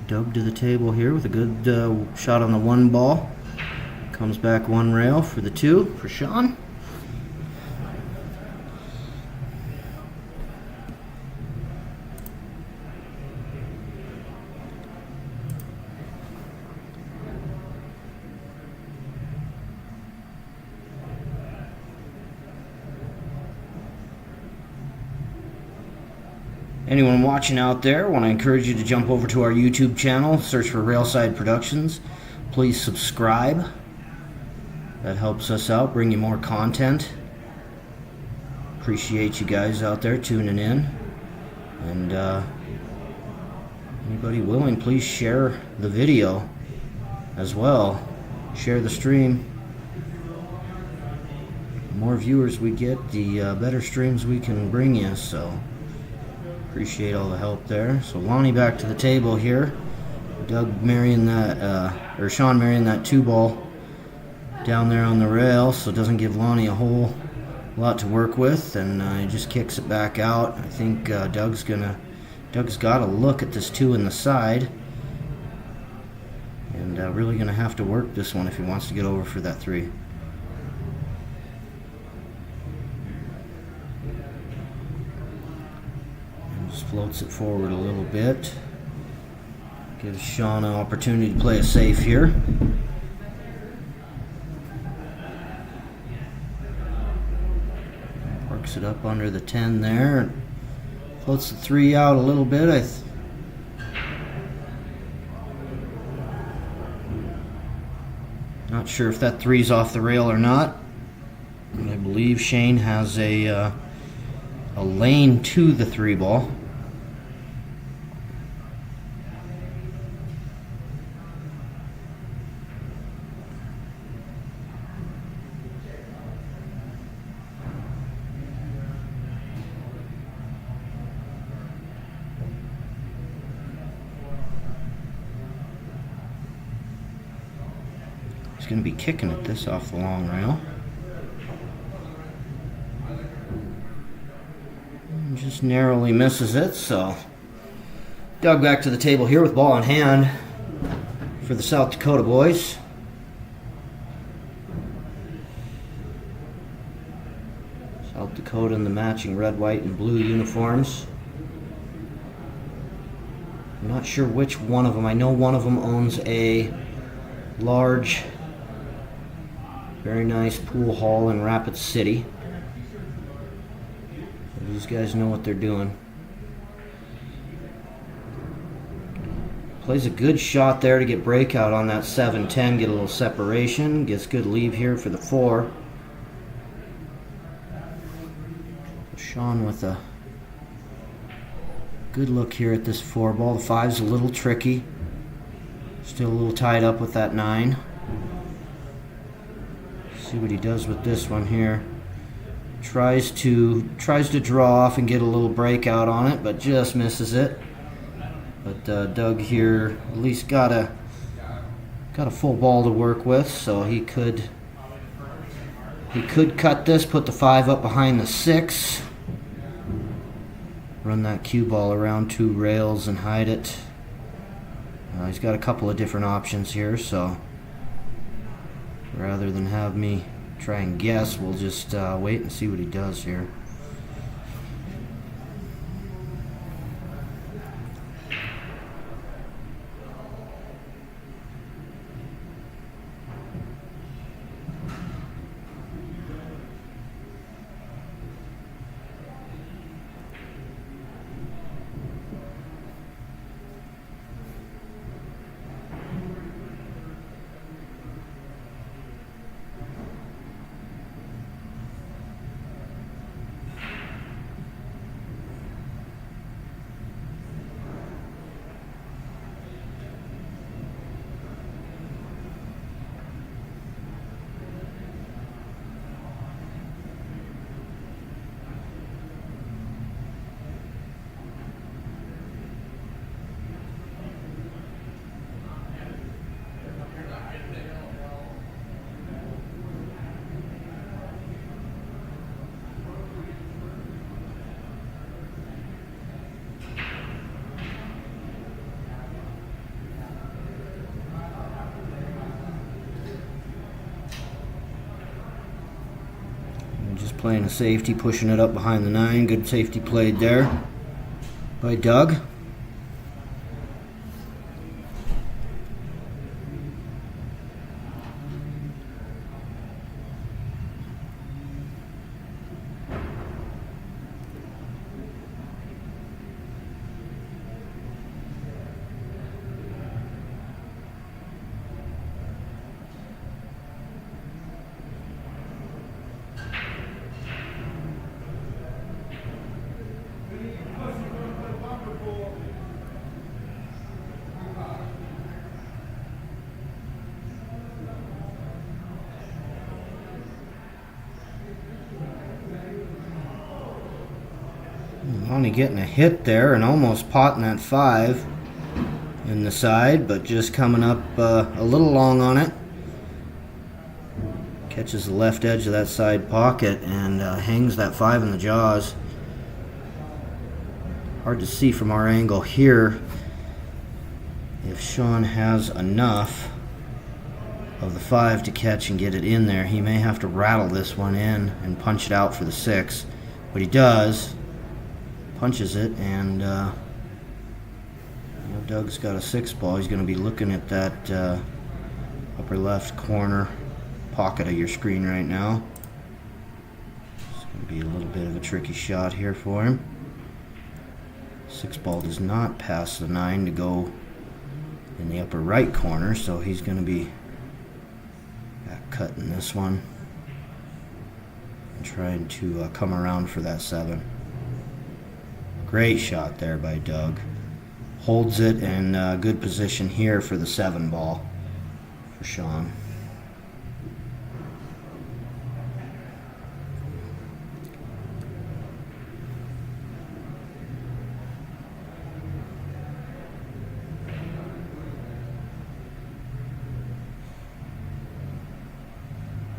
Speaker 2: Doug to the table here with a good shot on the 1 ball. Comes back 1 rail for the 2 for Sean. Anyone watching out there, want to encourage you to jump over to our YouTube channel, search for Railside Productions. Please subscribe. That helps us out, bring you more content. Appreciate you guys out there tuning in. And anybody willing, please share the video as well. Share the stream. The more viewers we get, the better streams we can bring you, so appreciate all the help there. So Lonnie back to the table here. Doug marrying that, or Sean marrying that 2 ball down there on the rail, so it doesn't give Lonnie a whole lot to work with, and he just kicks it back out. I think Doug's got to look at this 2 in the side, and really gonna have to work this one if he wants to get over for that 3. Floats it forward a little bit. Gives Sean an opportunity to play it safe here. Works it up under the 10 there. Floats the 3 out a little bit. Not sure if that 3's off the rail or not. I believe Shane has a lane to the 3 ball. He's going to be kicking at this off the long rail. And just narrowly misses it, so Doug back to the table here with ball in hand for the South Dakota boys. South Dakota in the matching red, white, and blue uniforms. I'm not sure which one of them. I know one of them owns a large, very nice pool hall in Rapid City. These guys know what they're doing. Plays a good shot there to get breakout on that 7-10, get a little separation, gets good leave here for the 4. Sean with a good look here at this 4 ball. The 5's a little tricky. Still a little tied up with that 9. See what he does with this one here. Tries to draw off and get a little breakout on it, but just misses it. But Doug here at least got a full ball to work with, so he could cut this, put the 5 up behind the 6, run that cue ball around 2 rails and hide it. He's got a couple of different options here, so rather than have me try and guess, we'll just wait and see what he does here. playing a safety, pushing it up behind the 9. Good safety played there by Doug. Lonnie getting a hit there and almost potting that 5 in the side, but just coming up a little long on it. Catches the left edge of that side pocket and hangs that 5 in the jaws. Hard to see from our angle here if Sean has enough of the 5 to catch and get it in there. He may have to rattle this one in and punch it out for the 6, but he does. Punches it, and Doug's got a 6 ball. He's going to be looking at that upper left corner pocket of your screen right now. It's going to be a little bit of a tricky shot here for him. 6 ball does not pass the 9 to go in the upper right corner, so he's going to be back cutting this one and trying to come around for that 7. Great shot there by Doug. Holds it in good position here for the 7 ball for Sean.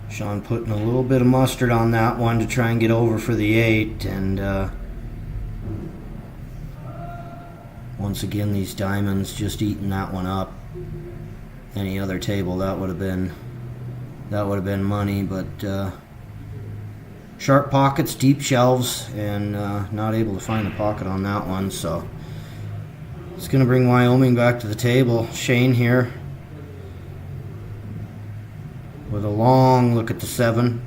Speaker 2: Sean putting a little bit of mustard on that one to try and get over for the 8, and once again these diamonds just eating that one up. Any other table that would have been money, but sharp pockets, deep shelves, and not able to find the pocket on that one, so it's going to bring Wyoming back to the table. Shane here with a long look at the 7.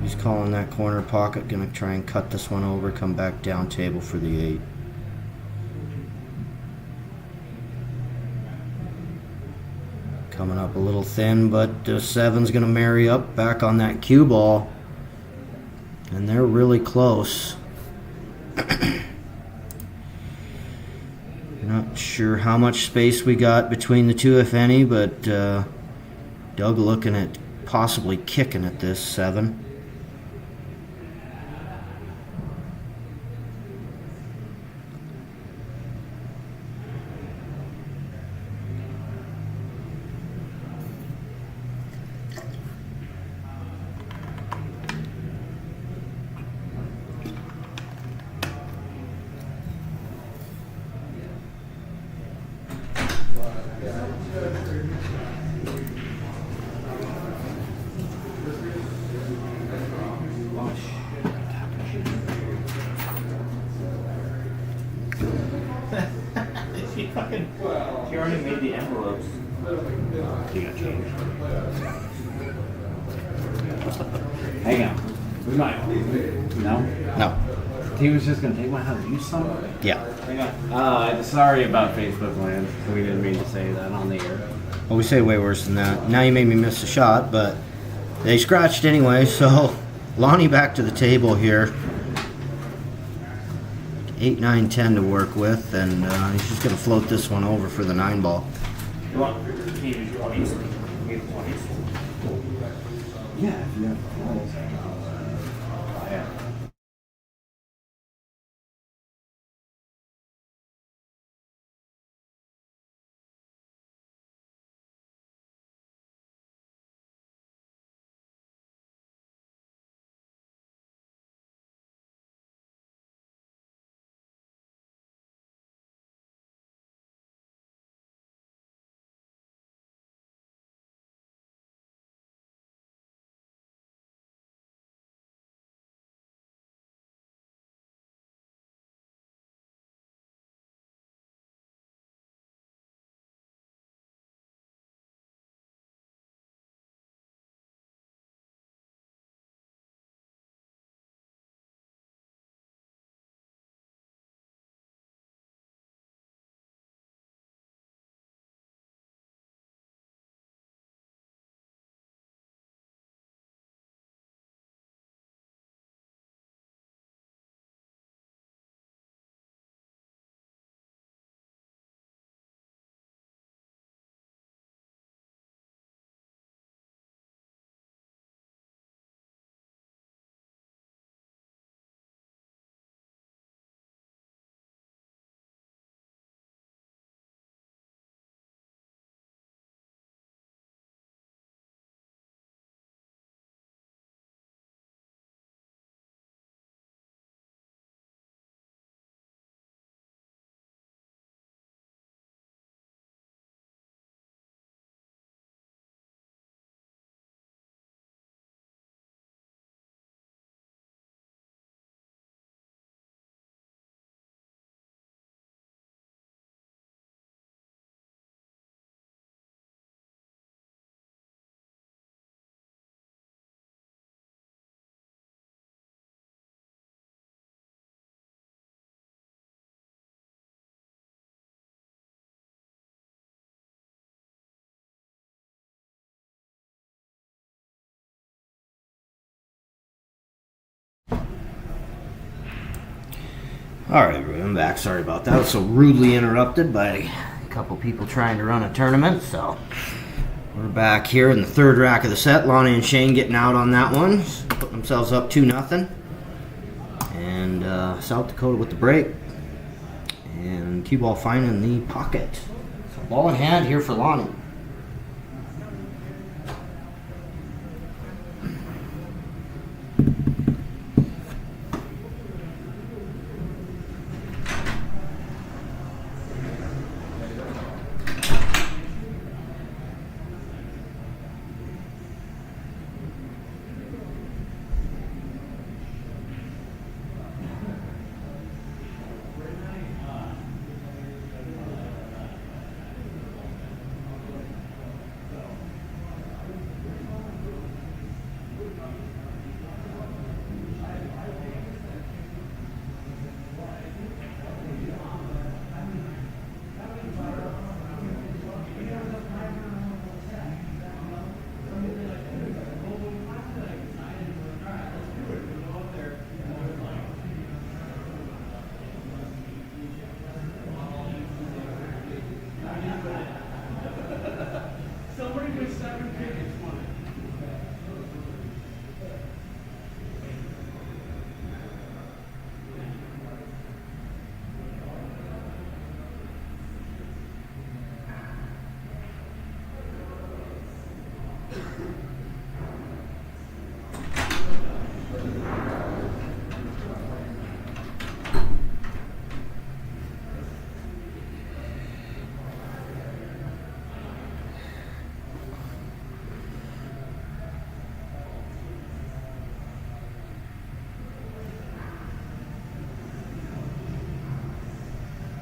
Speaker 2: He's calling that corner pocket. Going to try and cut this one over, come back down table for the 8. Coming up a little thin, but the 7's going to marry up back on that cue ball. And they're really close. Not sure how much space we got between the two, if any, but Doug looking at possibly kicking at this 7.
Speaker 6: She already made the envelopes. You got change. Hang on. We might. No?
Speaker 2: No.
Speaker 6: He was just going to take my house. You some?
Speaker 2: Yeah.
Speaker 6: Hang on. Sorry about Facebook land. We didn't mean to say that on the air.
Speaker 2: Well, we say way worse than that. Now you made me miss a shot, but they scratched anyway, so Lonnie back to the table here. 8, 9, 10 to work with, and he's just going to float this one over for the 9 ball.
Speaker 6: You want? Can you use 20s? Maybe 20s? Yeah, if you have 20s. Yeah.
Speaker 2: All right, everybody, I'm back. Sorry about that. I was so rudely interrupted by a couple people trying to run a tournament. So we're back here in the third rack of the set. Lonnie and Shane getting out on that one, putting themselves up 2-0. And South Dakota with the break. And cue ball finding the pocket. So ball in hand here for Lonnie.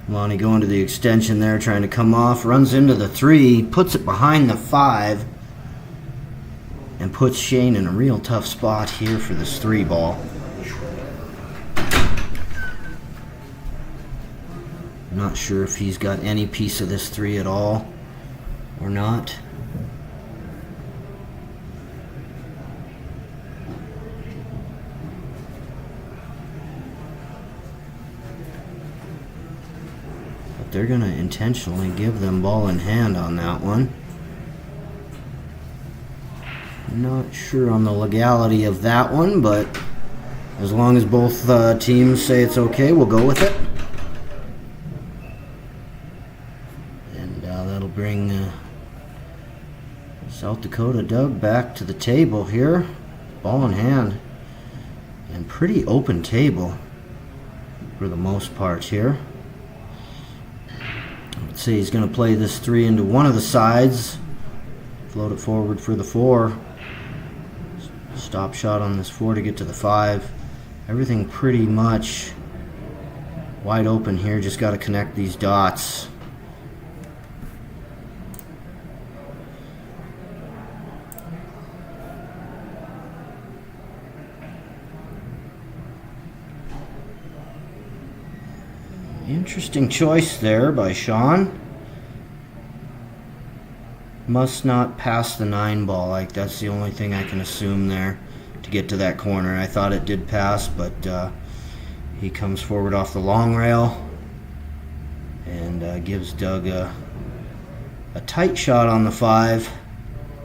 Speaker 2: Lonnie going to the extension there, trying to come off, runs into the 3, puts it behind the 5, and puts Shane in a real tough spot here for this 3 ball. Not sure if he's got any piece of this 3 at all or not. They're going to intentionally give them ball in hand on that one. Not sure on the legality of that one, but as long as both teams say it's okay, we'll go with it. And that'll bring South Dakota Doug back to the table here. Ball in hand. And pretty open table for the most part here. Let's see, he's going to play this 3 into one of the sides. Float it forward for the 4. Stop shot on this 4 to get to the 5. Everything pretty much wide open here. Just got to connect these dots. Interesting choice there by Sean. Must not pass the 9 ball. Like, that's the only thing I can assume there to get to that corner. I thought it did pass, but he comes forward off the long rail and gives Doug a tight shot on the 5.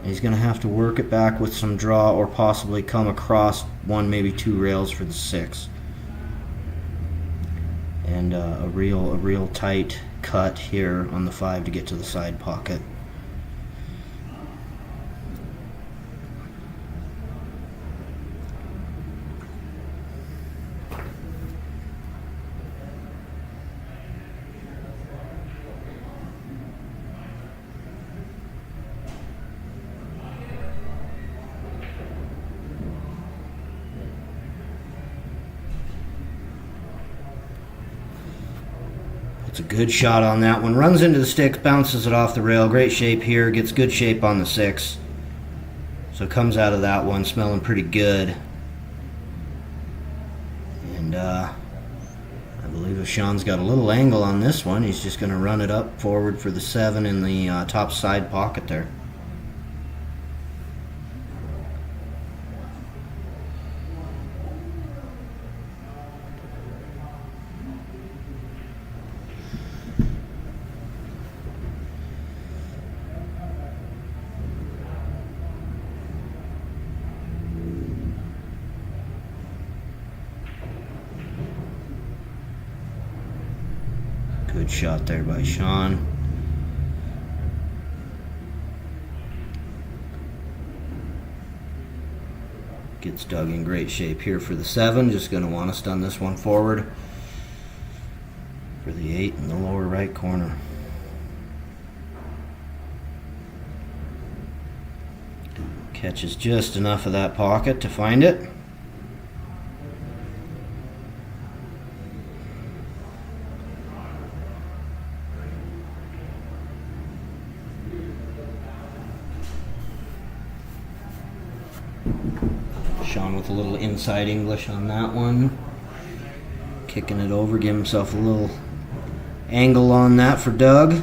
Speaker 2: He's going to have to work it back with some draw or possibly come across 1, maybe 2 rails for the 6. And a real tight cut here on the 5 to get to the side pocket. It's a good shot on that one. Runs into the sticks, bounces it off the rail. Great shape here. Gets good shape on the 6. So comes out of that one smelling pretty good. And I believe if Sean's got a little angle on this one, he's just going to run it up forward for the 7 in the top side pocket there. Good shot there by Sean. Gets Doug in great shape here for the 7. Just going to want to stun this one forward for the 8 in the lower right corner. Catches just enough of that pocket to find it. Sean with a little inside English on that one. Kicking it over, give himself a little angle on that for Doug.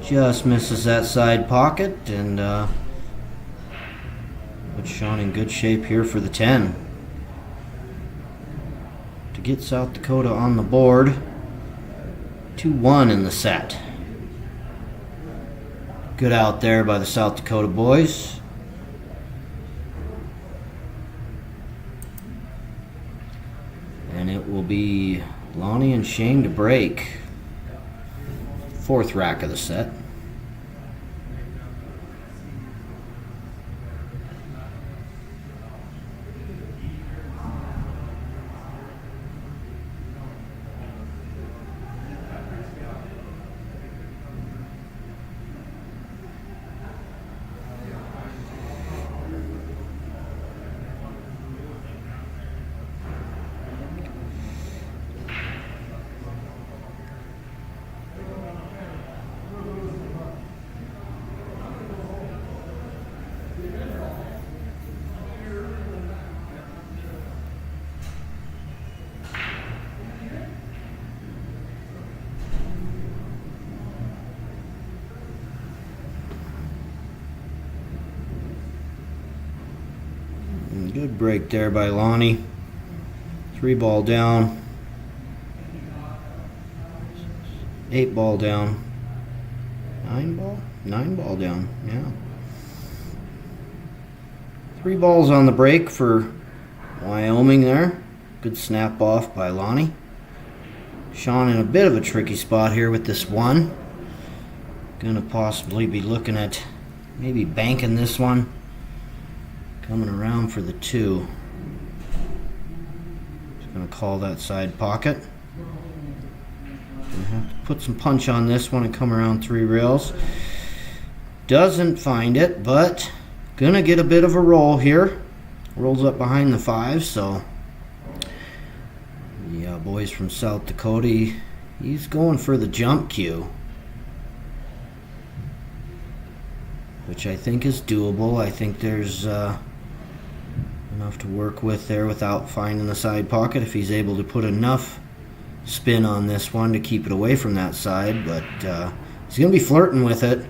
Speaker 2: Just misses that side pocket and puts Sean in good shape here for the 10. To get South Dakota on the board. 2-1 in the set. Good out there by the South Dakota boys. And it will be Lonnie and Shane to break. 4th rack of the set. Good break there by Lonnie. 3 ball down. 8 ball down. 9 ball? 9 ball down, yeah. 3 balls on the break for Wyoming there. Good snap off by Lonnie. Sean in a bit of a tricky spot here with this 1. Gonna possibly be looking at maybe banking this one. Coming around for the 2. Just going to call that side pocket. Gonna have to put some punch on this one and come around 3 rails. Doesn't find it, but going to get a bit of a roll here. Rolls up behind the 5, so yeah, boys from South Dakota, he's going for the jump cue, which I think is doable. I think there's enough to work with there without finding the side pocket if he's able to put enough spin on this one to keep it away from that side, but he's going to be flirting with it.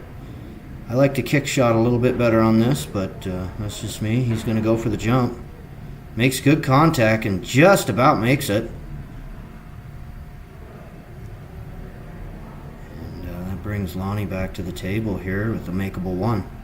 Speaker 2: I like the kick shot a little bit better on this, but that's just me. He's going to go for the jump. Makes good contact and just about makes it. And that brings Lonnie back to the table here with a makeable 1.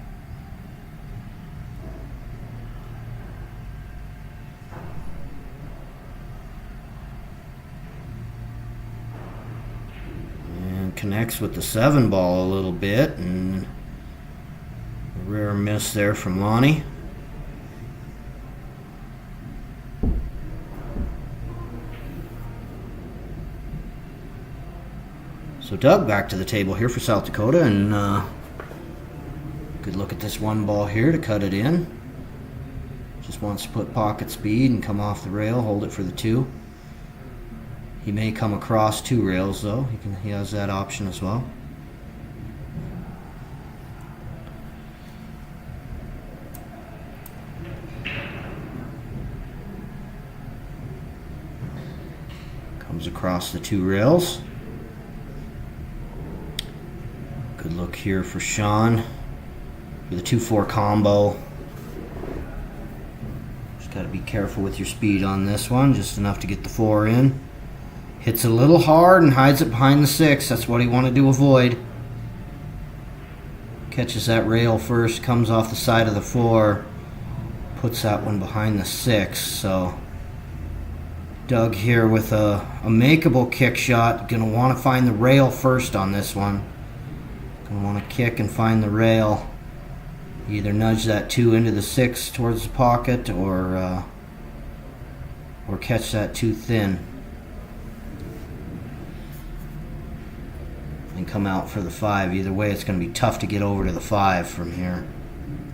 Speaker 2: Connects with the 7 ball a little bit, and a rare miss there from Lonnie. So Doug back to the table here for South Dakota, and good look at this 1 ball here to cut it in. Just wants to put pocket speed and come off the rail, hold it for the 2. He may come across 2 rails though. He has that option as well. Comes across the 2 rails. Good look here for Sean for the 2-4 combo. Just got to be careful with your speed on this one, just enough to get the 4 in. Hits it a little hard and hides it behind the 6. That's what he wanted to avoid. Catches that rail first, comes off the side of the 4, puts that one behind the 6. So Doug here with a makeable kick shot. Gonna want to find the rail first on this one. Gonna want to kick and find the rail. Either nudge that 2 into the 6 towards the pocket, or catch that too thin and come out for the 5. Either way, it's going to be tough to get over to the 5 from here.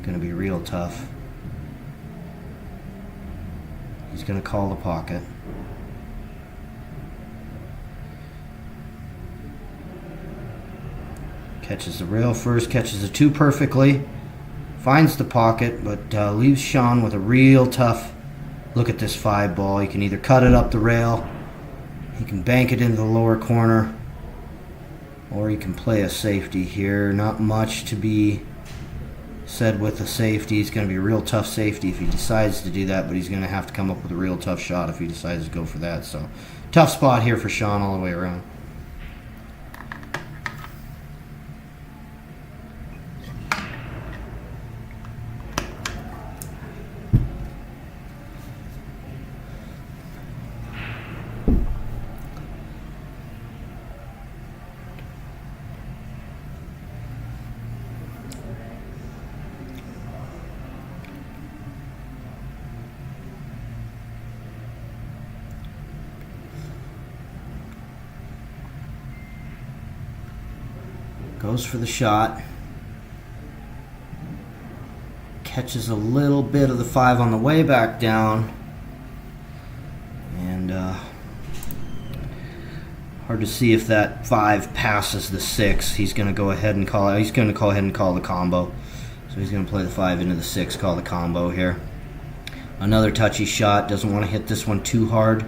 Speaker 2: Going to be real tough. He's going to call the pocket. Catches the rail first, catches the 2 perfectly, finds the pocket, but leaves Sean with a real tough look at this 5 ball. He can either cut it up the rail, he can bank it into the lower corner, or he can play a safety here. Not much to be said with the safety. It's going to be a real tough safety if he decides to do that, but he's going to have to come up with a real tough shot if he decides to go for that. So, tough spot here for Sean all the way around. Goes for the shot. Catches a little bit of the 5 on the way back down. And hard to see if that 5 passes the 6. He's going to go ahead and call it. He's going to go ahead and call the combo. So he's going to play the 5 into the 6, call the combo here. Another touchy shot. Doesn't want to hit this one too hard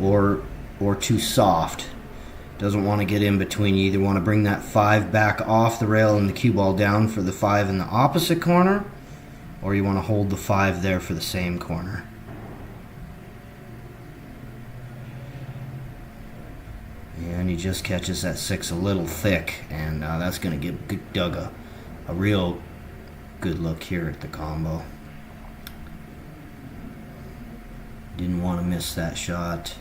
Speaker 2: or too soft. Doesn't want to get in between. You either want to bring that 5 back off the rail and the cue ball down for the 5 in the opposite corner, or you want to hold the 5 there for the same corner. And he just catches that 6 a little thick, and that's going to give Doug a real good look here at the combo. Didn't want to miss that shot.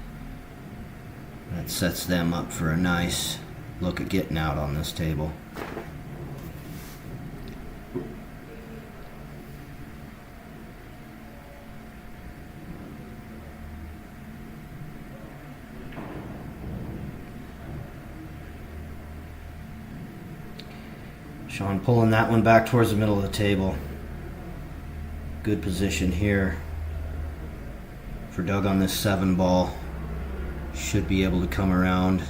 Speaker 2: That sets them up for a nice look at getting out on this table. Sean pulling that one back towards the middle of the table. Good position here for Doug on this 7 ball. Should be able to come around.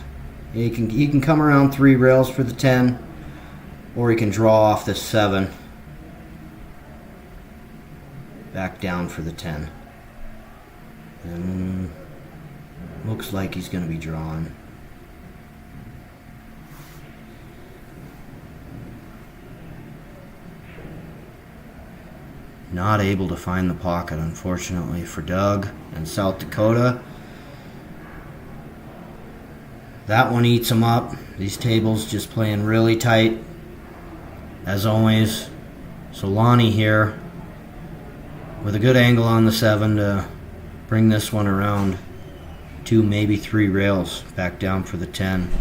Speaker 2: He can come around 3 rails for the 10, or he can draw off the 7 back down for the 10. And looks like he's going to be drawing. Not able to find the pocket, unfortunately, for Doug and South Dakota. That one eats them up. These tables just playing really tight, as always. So Lonnie here with a good angle on the 7 to bring this one around 2, maybe 3 rails back down for the 10.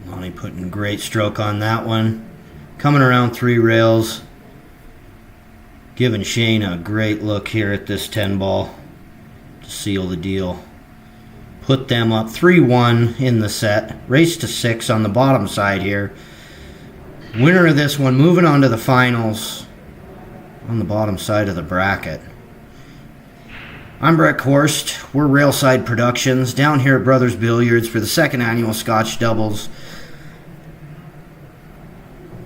Speaker 2: Lonnie putting a great stroke on that one. Coming around 3 rails. Giving Shane a great look here at this 10 ball to seal the deal. Put them up 3-1 in the set. Race to 6 on the bottom side here. Winner of this one moving on to the finals on the bottom side of the bracket. I'm Brett Korst. We're Railside Productions down here at Brothers Billiards for the 2nd annual Scotch Doubles.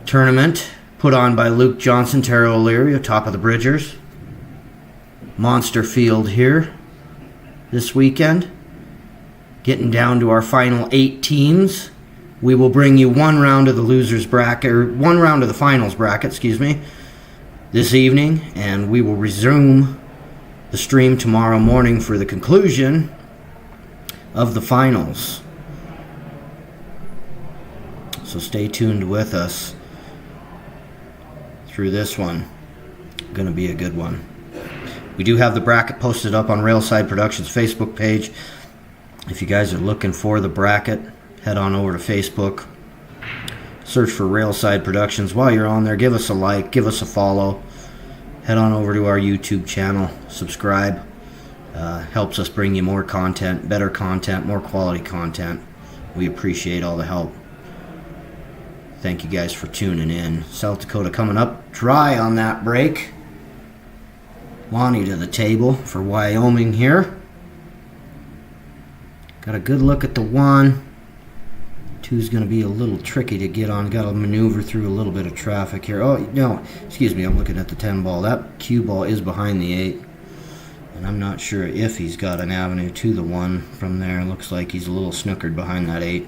Speaker 2: tournament put on by Luke Johnson, Terry O'Leary, atop of the Bridgers. Monster field here this weekend. Getting down to our final 8 teams. We will bring you one round of the losers bracket, or one round of the finals bracket, this evening, and we will resume the stream tomorrow morning for the conclusion of the finals. So stay tuned with us through this one. Going to be a good one. We do have the bracket posted up on Railside Productions Facebook page. If you guys are looking for the bracket, head on over to Facebook. Search for Railside Productions. While you're on there, give us a like, give us a follow. Head on over to our YouTube channel. Subscribe. Helps us bring you more content, better content, more quality content. We appreciate all the help. Thank you guys for tuning in. South Dakota coming up dry on that break. Lonnie to the table for Wyoming here. Got a good look at the 1. 2's going to be a little tricky to get on. Got to maneuver through a little bit of traffic here. Oh, no, excuse me, I'm looking at the 10 ball. That cue ball is behind the 8. And I'm not sure if he's got an avenue to the 1 from there. Looks like he's a little snookered behind that 8.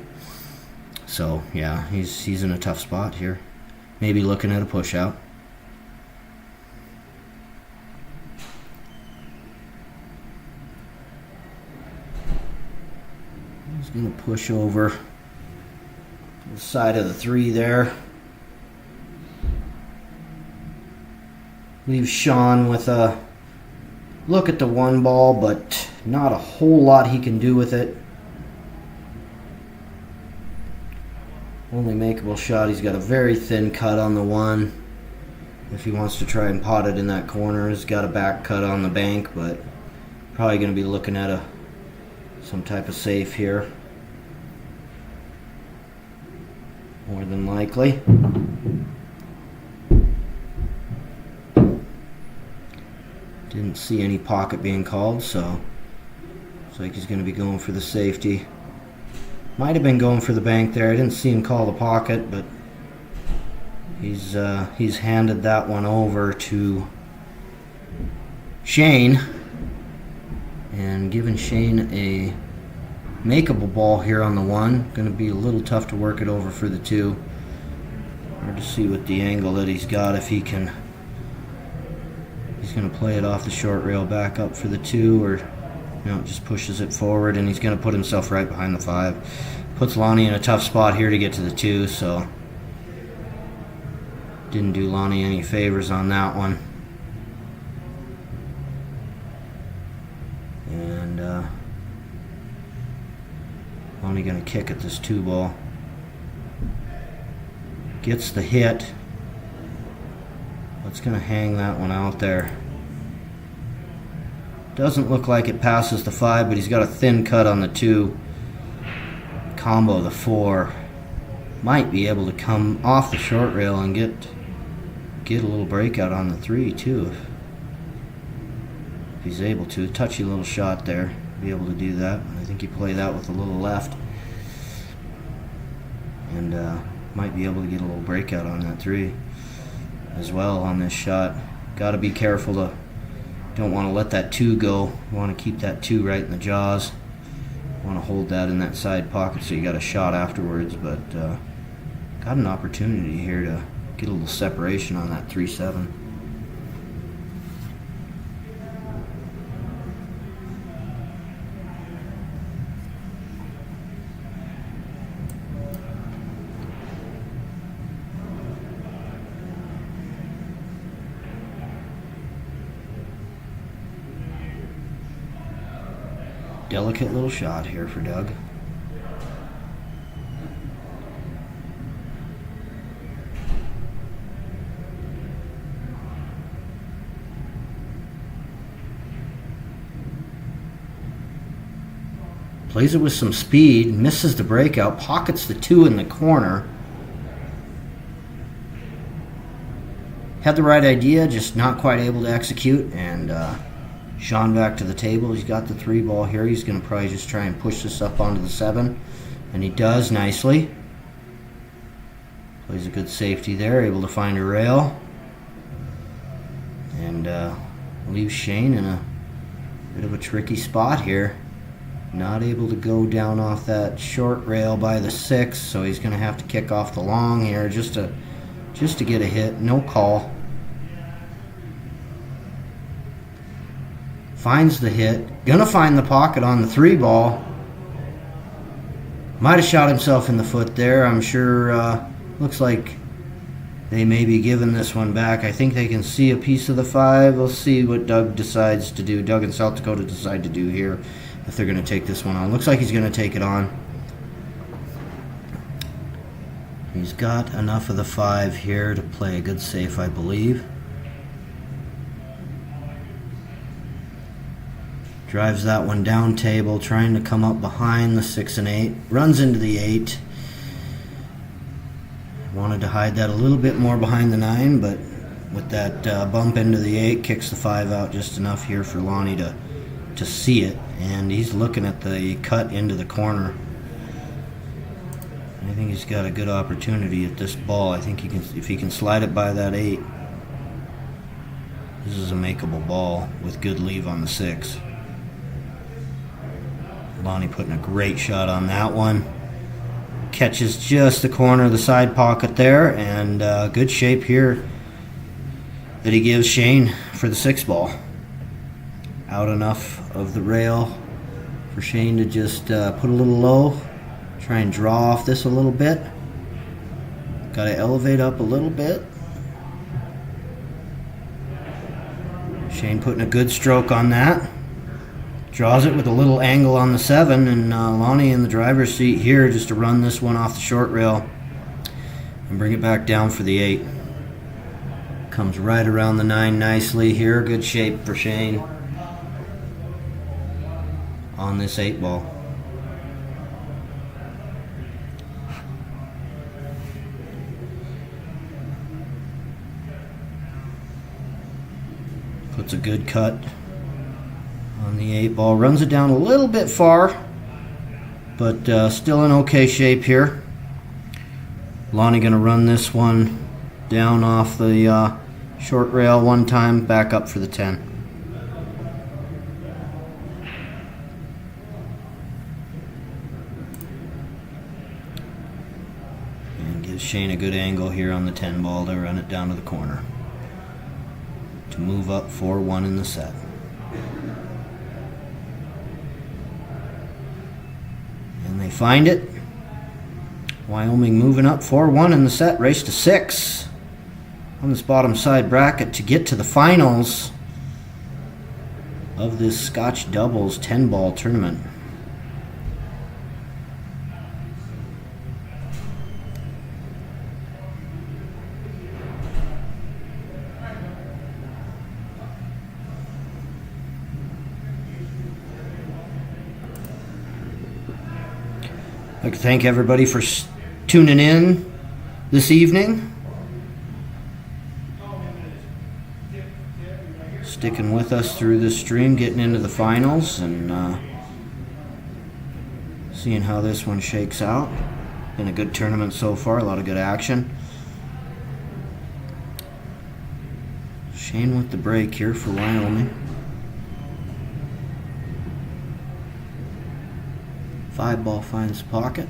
Speaker 2: So, yeah, he's in a tough spot here. Maybe looking at a push out. He's going to push over the side of the 3 there. Leaves Sean with a look at the 1 ball, but not a whole lot he can do with it. Only makeable shot, he's got a very thin cut on the 1. If he wants to try and pot it in that corner, he's got a back cut on the bank, but probably going to be looking at some type of safe here. More than likely. Didn't see any pocket being called, so looks like he's going to be going for the safety. Might have been going for the bank there. I didn't see him call the pocket, but he's handed that one over to Shane and given Shane a makeable ball here on the 1. Going to be a little tough to work it over for the 2. Hard to see with the angle that he's got if he can. He's going to play it off the short rail back up for the 2, or just pushes it forward, and he's going to put himself right behind the 5. Puts Lonnie in a tough spot here to get to the 2, so didn't do Lonnie any favors on that one. And Lonnie going to kick at this 2 ball. Gets the hit. It's going to hang that one out there. Doesn't look like it passes the 5, but he's got a thin cut on the 2. Combo the 4. Might be able to come off the short rail and get a little breakout on the 3 too. If he's able to. Touchy little shot there. Be able to do that. I think you play that with a little left. And might be able to get a little breakout on that 3 as well on this shot. Got to be careful to. Don't want to let that 2 go. You want to keep that 2 right in the jaws. Want to hold that in that side pocket so you got a shot afterwards, but got an opportunity here to get a little separation on that 3-7. Delicate little shot here for Doug. Plays it with some speed, misses the breakout, pockets the 2 in the corner. Had the right idea, just not quite able to execute, and Sean back to the table. He's got the 3 ball here. He's going to probably just try and push this up onto the 7. And he does nicely. Plays a good safety there, able to find a rail. And leaves Shane in a bit of a tricky spot here. Not able to go down off that short rail by the 6, so he's going to have to kick off the long here just to get a hit. No call. Finds the hit. Gonna find the pocket on the 3 ball. Might have shot himself in the foot there. I'm sure. Looks like they may be giving this one back. I think they can see a piece of the 5. We'll see what Doug decides to do. Doug and South Dakota decide to do here if they're going to take this one on. Looks like he's going to take it on. He's got enough of the 5 here to play a good safe, I believe. Drives that one down table, trying to come up behind the 6 and 8. Runs into the 8. Wanted to hide that a little bit more behind the 9, but with that bump into the 8, kicks the 5 out just enough here for Lonnie to see it. And he's looking at the cut into the corner. I think he's got a good opportunity at this ball. I think he can, if he can slide it by that 8. This is a makeable ball with good leave on the 6. Lonnie putting a great shot on that one. Catches just the corner of the side pocket there, and good shape here that he gives Shane for the 6 ball. Out enough of the rail for Shane to just put a little low, try and draw off this a little bit. Got to elevate up a little bit. Shane putting a good stroke on that. Draws it with a little angle on the 7, and Lonnie in the driver's seat here just to run this one off the short rail and bring it back down for the 8. Comes right around the 9 nicely here. Good shape for Shane on this 8 ball. Puts a good cut on the 8 ball. Runs it down a little bit far, but still in okay shape here. Lonnie going to run this one down off the short rail one time, back up for the 10. And gives Shane a good angle here on the 10 ball to run it down to the corner to move up 4-1 in the set. And they find it. Wyoming moving up 4-1 in the set, race to 6 on this bottom side bracket to get to the finals of this Scotch doubles 10 ball tournament. I'd like to thank everybody for tuning in this evening. Sticking with us through this stream, getting into the finals, and seeing how this one shakes out. Been a good tournament so far, a lot of good action. Shane with the break here for Wyoming. 5 ball finds the pocket.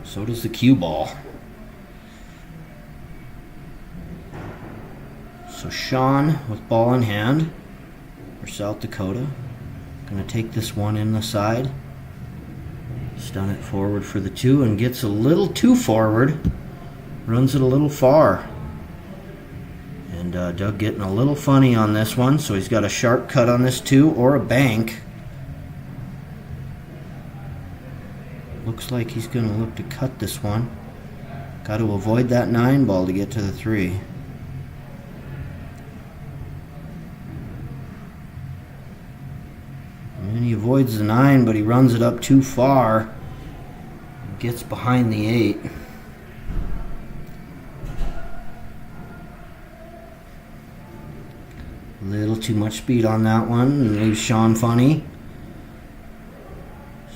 Speaker 2: So does the cue ball. So Sean with ball in hand for South Dakota. Gonna take this one in the side. Stun it forward for the 2 and gets a little too forward. Runs it a little far. And Doug getting a little funny on this one, so he's got a sharp cut on this 2 or a bank. Looks like he's going to look to cut this one. Got to avoid that 9 ball to get to the 3. And he avoids the 9, but he runs it up too far. Gets behind the 8. A little too much speed on that one and leaves Sean funny.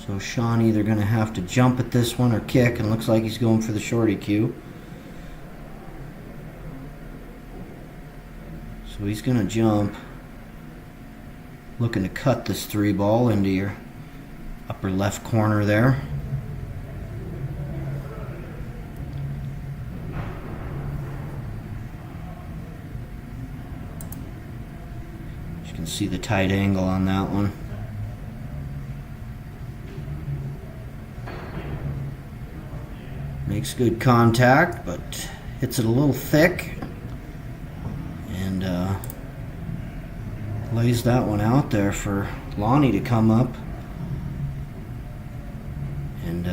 Speaker 2: So Sean either going to have to jump at this one or kick, and looks like he's going for the shorty cue. So he's going to jump, looking to cut this 3-ball into your upper left corner there. You can see the tight angle on that one. Makes good contact, but hits it a little thick, and lays that one out there for Lonnie to come up. And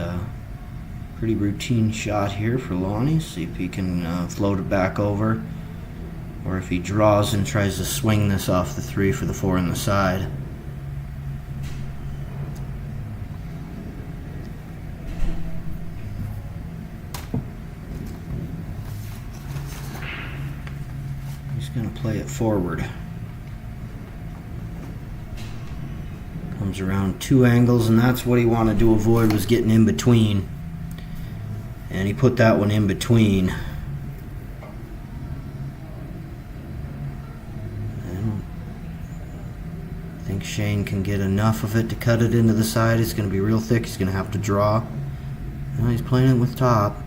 Speaker 2: pretty routine shot here for Lonnie. See if he can float it back over, or if he draws and tries to swing this off the 3 for the 4 in the side. He's going to play it forward. Comes around 2 angles, and that's what he wanted to avoid, was getting in between. And he put that one in between. I think Shane can get enough of it to cut it into the side. It's going to be real thick. He's going to have to draw. Well, he's playing it with top.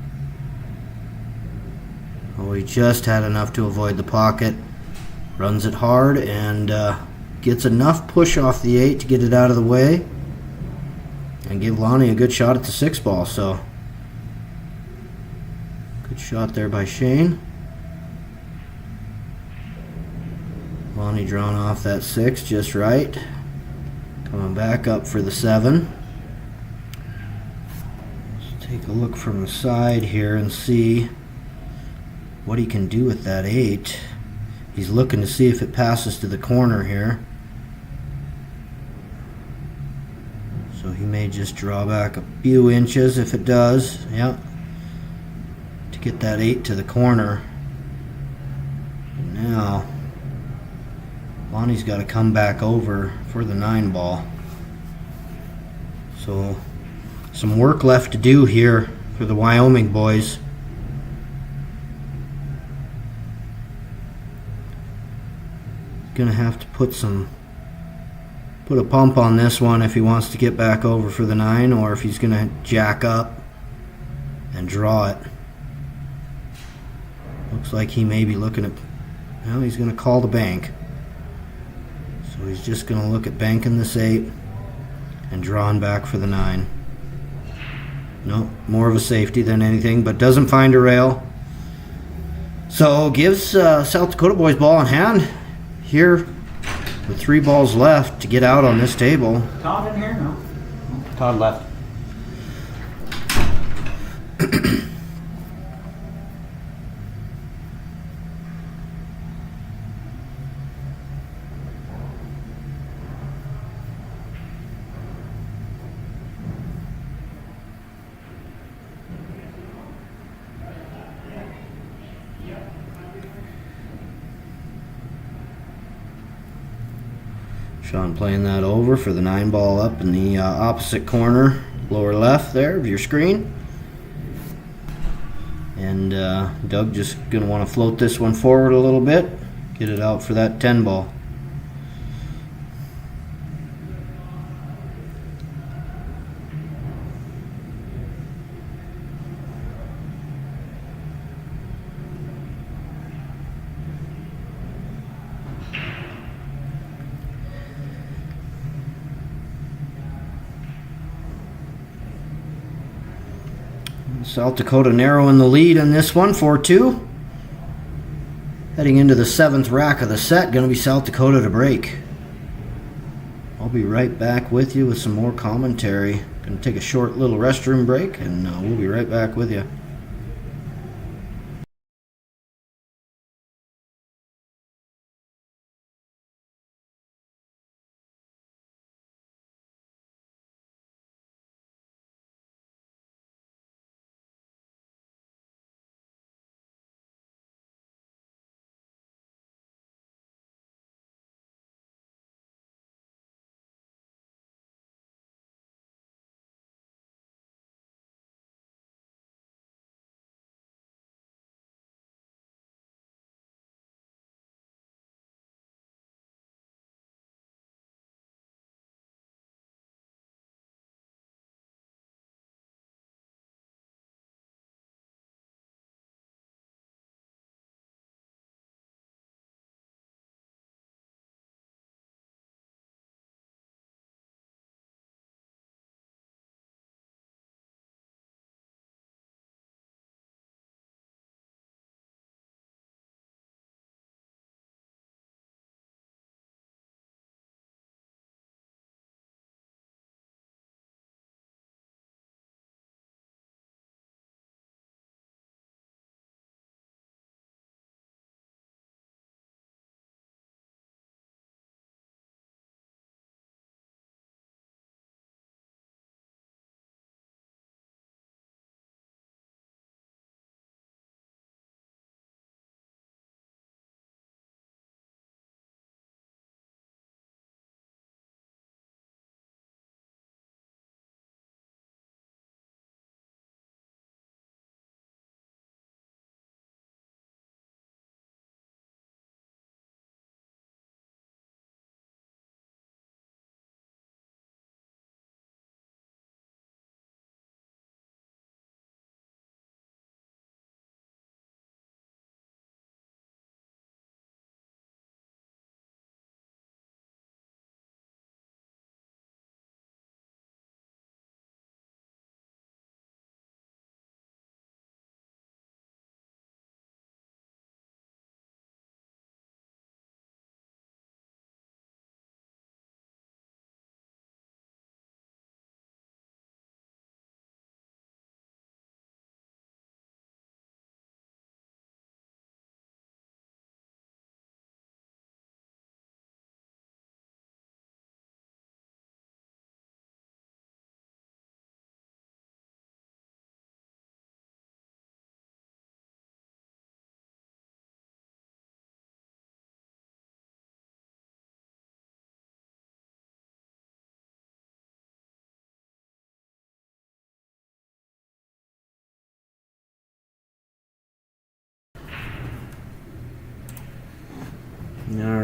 Speaker 2: Oh, he just had enough to avoid the pocket. Runs it hard and gets enough push off the 8 to get it out of the way and give Lonnie a good shot at the 6-ball. So, good shot there by Shane. Lonnie drawn off that 6 just right. Coming back up for the 7. Let's take a look from the side here and see what he can do with that 8. He's looking to see if it passes to the corner here. So he may just draw back a few inches if it does. Yep. To get that 8 to the corner. And now Lonnie's got to come back over for the 9-ball. So some work left to do here for the Wyoming boys. Gonna have to put a pump on this one if he wants to get back over for the 9, or if he's gonna jack up and draw it. Looks like he may be looking at, well, he's gonna call the bank. So he's just gonna look at banking this 8 and drawing back for the 9. No, more of a safety than anything, but doesn't find a rail. So gives South Dakota boys ball in hand here with 3 balls left to get out on this table.
Speaker 6: Todd in here? No.
Speaker 3: Todd left.
Speaker 2: Sean playing that over for the 9-ball up in the opposite corner, lower left there of your screen. And Doug just going to want to float this one forward a little bit, get it out for that 10-ball. South Dakota narrowing the lead in this one, 4-2. Heading into the 7th rack of the set, going to be South Dakota to break. I'll be right back with you with some more commentary. Going to take a short little restroom break, and we'll be right back with you.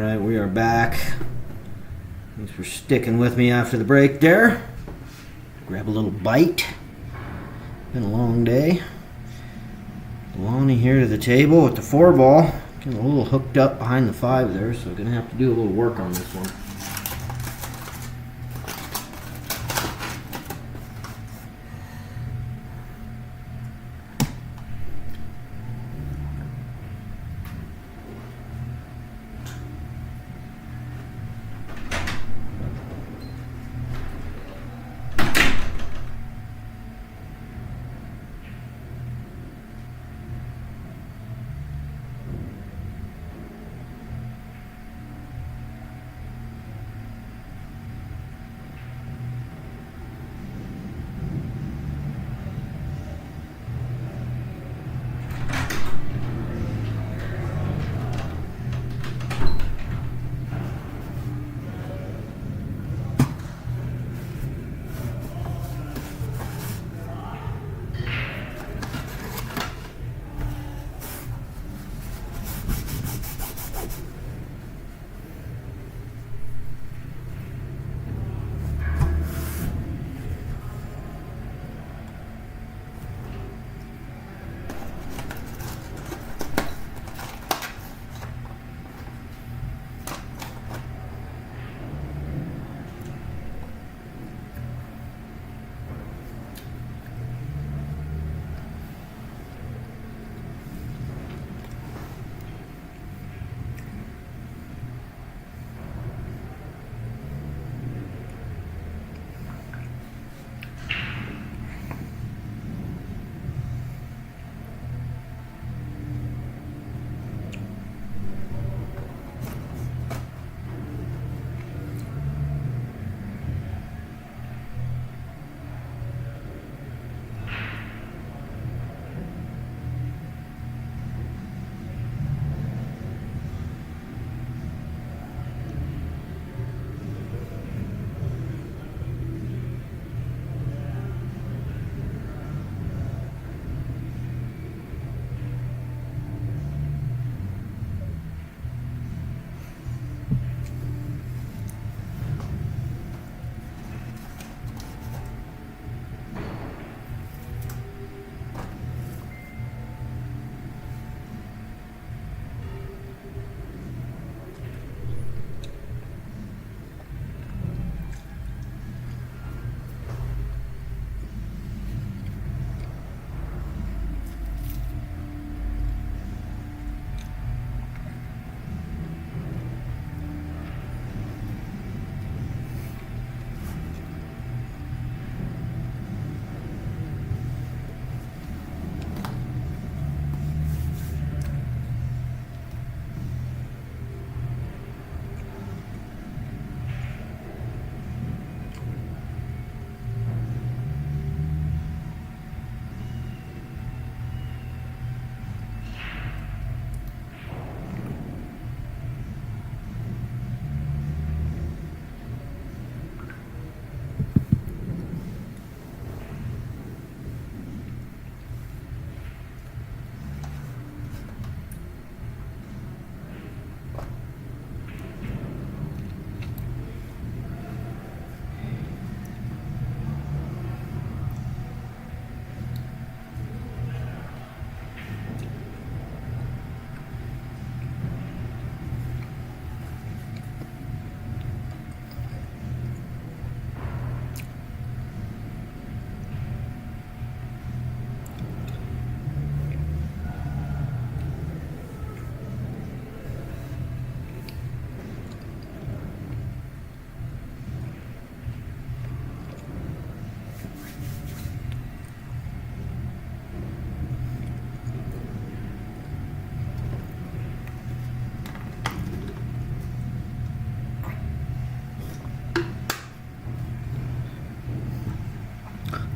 Speaker 2: Alright, we are back. Thanks for sticking with me after the break there. Grab a little bite. Been a long day. Lonnie here to the table with the 4-ball. Getting a little hooked up behind the 5 there, so gonna have to do a little work on this one.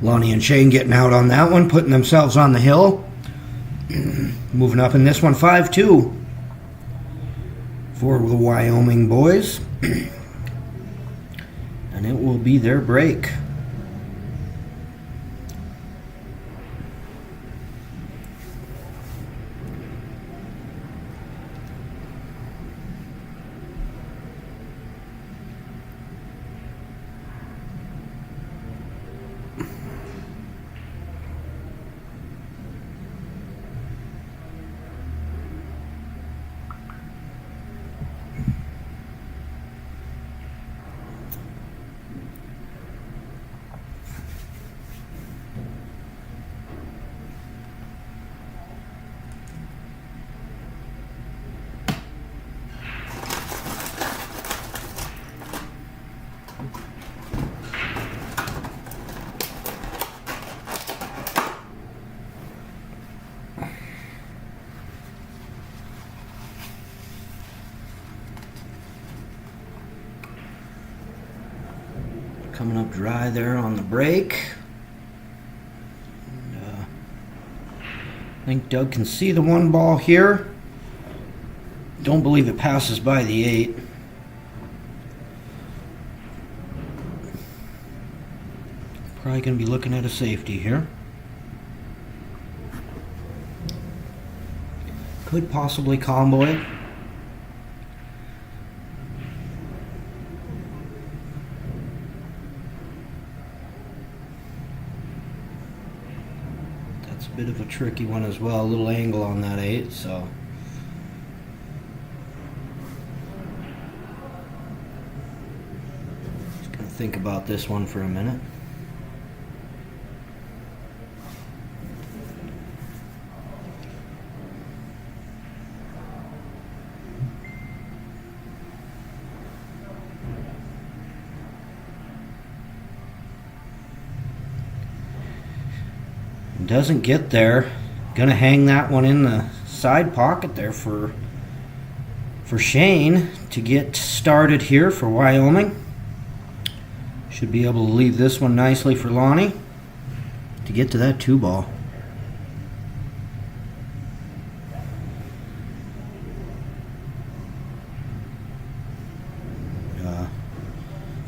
Speaker 2: Lonnie and Shane getting out on that one, putting themselves on the hill. Moving up in this one, 5-2 for the Wyoming boys. And it will be their break. Coming up dry there on the break. I think Doug can see the one ball here. Don't believe it passes by the 8. Probably going to be looking at a safety here. Could possibly combo it. That's a bit of a tricky one as well. A little angle on that 8, so. Just going to think about this one for a minute. Doesn't get there. Gonna hang that one in the side pocket there for Shane to get started here for Wyoming. Should be able to leave this one nicely for Lonnie to get to that 2 ball.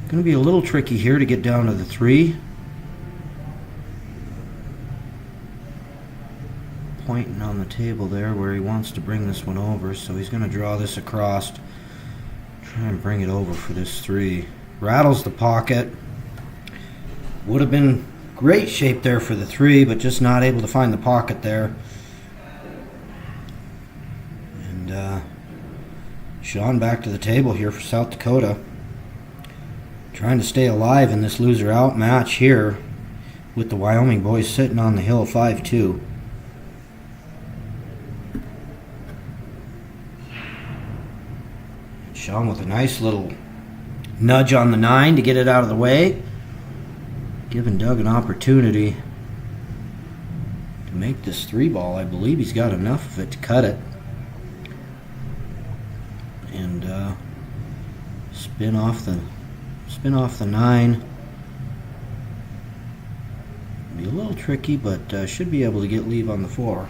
Speaker 2: Gonna be a little tricky here to get down to the 3. Pointing on the table there where he wants to bring this one over, so he's going to draw this across, try and bring it over for this 3. Rattles the pocket. Would have been great shape there for the 3, but just not able to find the pocket there. And Sean back to the table here for South Dakota, trying to stay alive in this loser out match here with the Wyoming boys sitting on the hill 5-2. Sean with a nice little nudge on the 9 to get it out of the way, giving Doug an opportunity to make this 3 ball. I believe he's got enough of it to cut it and spin off the 9. Be a little tricky, but should be able to get leave on the 4.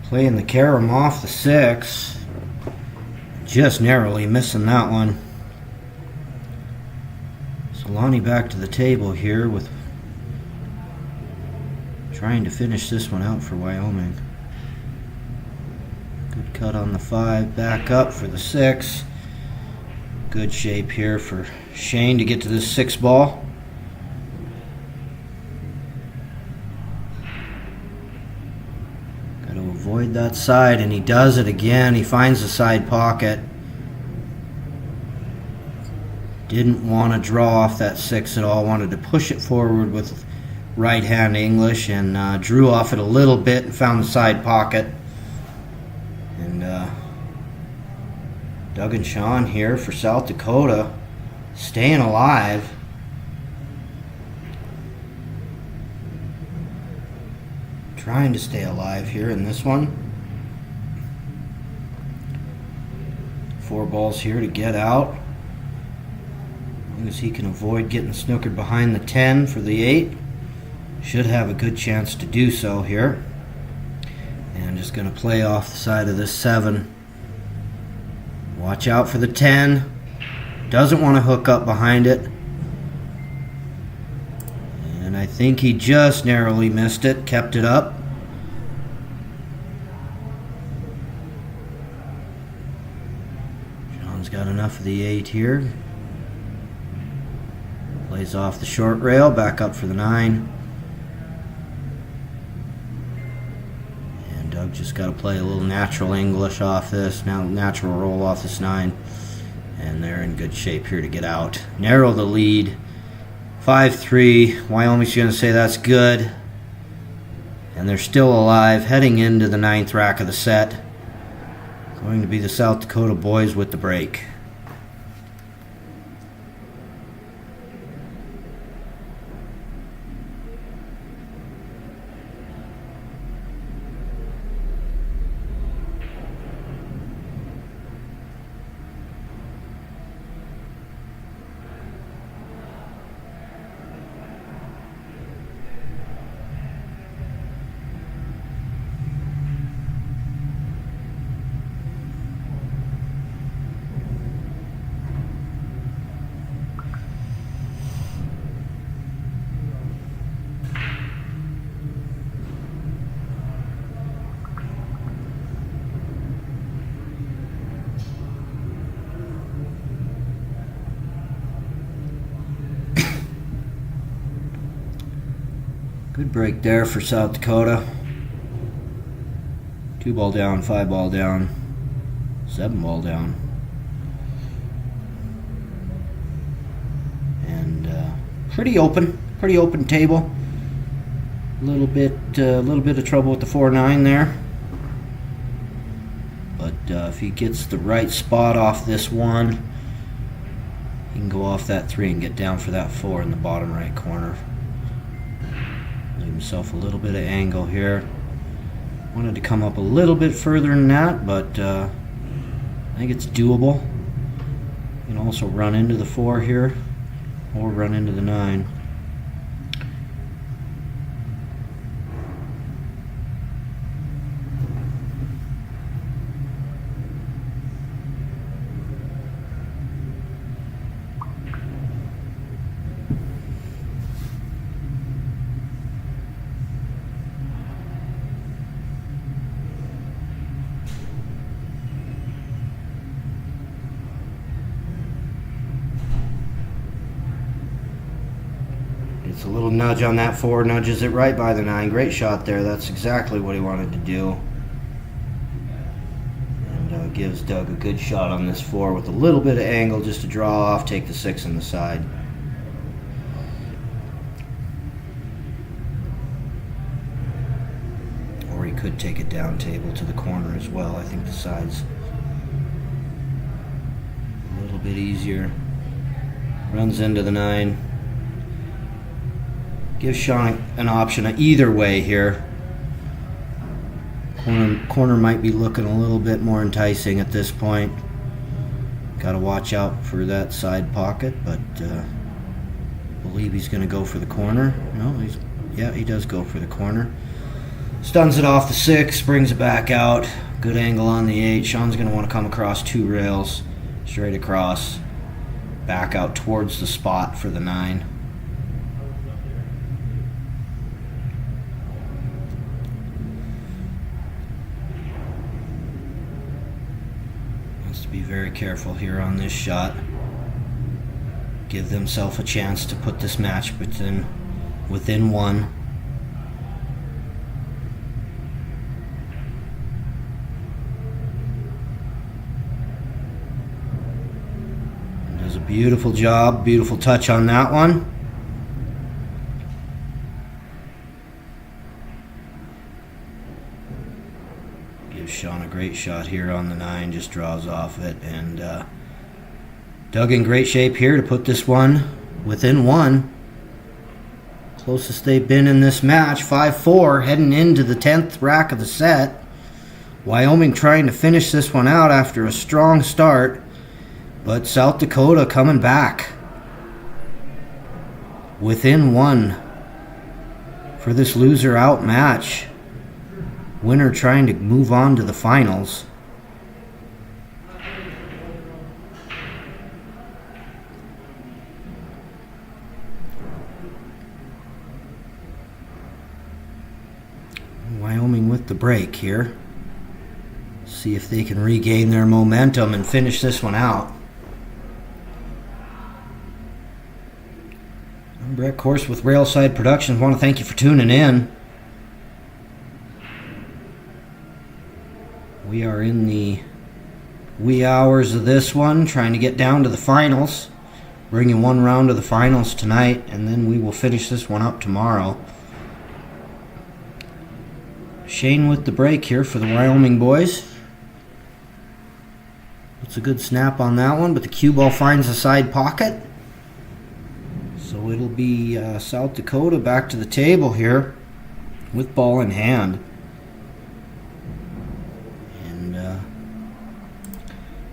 Speaker 2: Playing the carom off the 6. Just narrowly missing that one. Solani back to the table here with trying to finish this one out for Wyoming. Good cut on the 5, back up for the 6. Good shape here for Shane to get to this 6 ball. Got to avoid that side, and he does it again. He finds the side pocket. Didn't want to draw off that 6 at all. Wanted to push it forward with right hand English, and drew off it a little bit and found the side pocket. And Doug and Sean here for South Dakota, staying alive. Trying to stay alive here in this one. 4 balls here to get out. As long as he can avoid getting snookered behind the 10 for the 8. Should have a good chance to do so here. And just going to play off the side of this 7. Watch out for the 10. Doesn't want to hook up behind it. And I think he just narrowly missed it. Kept it up. Sean's got enough of the 8 here. Plays off the short rail. Back up for the 9. Doug just got to play a little natural English off this, now natural roll off this 9, and they're in good shape here to get out. Narrow the lead, 5-3. Wyoming's going to say that's good, and they're still alive, heading into the 9th rack of the set. Going to be the South Dakota boys with the break. Good break there for South Dakota. 2 ball down, 5 ball down, 7 ball down. And pretty open table. A little bit of trouble with the 4-9 there. But if he gets the right spot off this one, he can go off that 3 and get down for that 4 in the bottom right corner. Leave himself a little bit of angle here. Wanted to come up a little bit further than that, but I think it's doable. You can also run into the 4 here, or run into the 9. It's a little nudge on that 4, nudges it right by the 9. Great shot there. That's exactly what he wanted to do. And gives Doug a good shot on this 4 with a little bit of angle just to draw off, take the 6 on the side. Or he could take it down table to the corner as well. I think the side's a little bit easier. Runs into the 9. Gives Sean an option either way here. Corner might be looking a little bit more enticing at this point. Got to watch out for that side pocket, but believe he's going to go for the corner. No, he does go for the corner. Stuns it off the 6, brings it back out. Good angle on the 8. Sean's going to want to come across 2 rails, straight across, back out towards the spot for the 9. Has to be very careful here on this shot. Give themselves a chance to put this match within 1. Does a beautiful job, beautiful touch on that one. Gives Sean a great shot here on the 9, just draws off it, and Doug in great shape here to put this one within 1. Closest they've been in this match, 5-4, heading into the 10th rack of the set. Wyoming trying to finish this one out after a strong start, but South Dakota coming back within 1 for this loser out match. Winner trying to move on to the finals. Wyoming with the break here. See if they can regain their momentum and finish this one out. I'm Brett Course with Railside Productions. I want to thank you for tuning in. We are in the wee hours of this one, trying to get down to the finals. Bringing 1 round to the finals tonight, and then we will finish this one up tomorrow. Shane with the break here for the Wyoming boys. It's a good snap on that one, but the cue ball finds the side pocket. So it'll be South Dakota back to the table here with ball in hand. And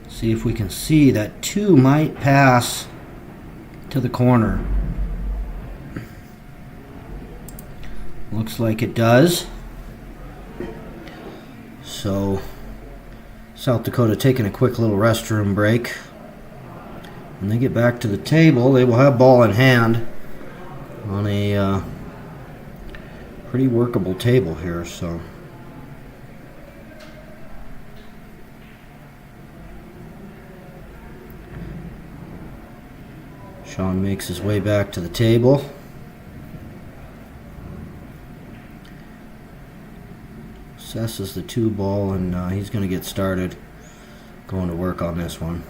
Speaker 2: see if we can see that 2 might pass to the corner. Looks like it does. So South Dakota taking a quick little restroom break. When they get back to the table, they will have ball in hand on a pretty workable table here. So Sean makes his way back to the table. Assesses the 2 ball, and he's going to get started going to work on this one.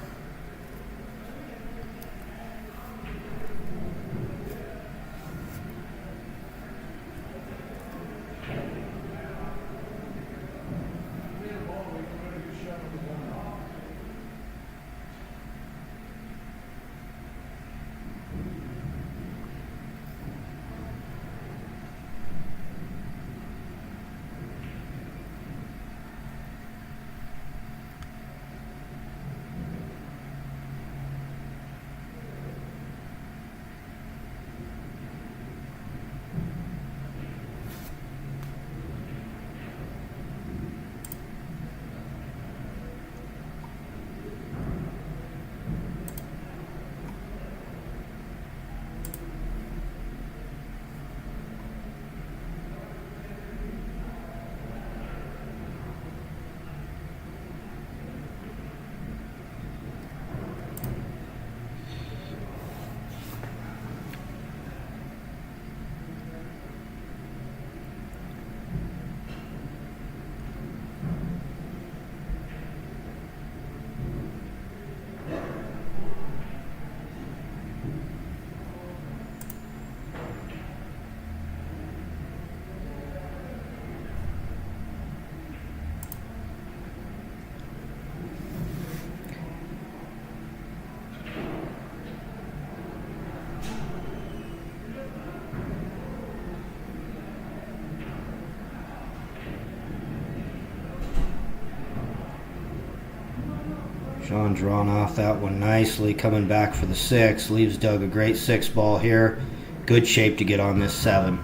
Speaker 2: Sean drawn off that one nicely, coming back for the 6. Leaves Doug a great 6 ball here. Good shape to get on this 7.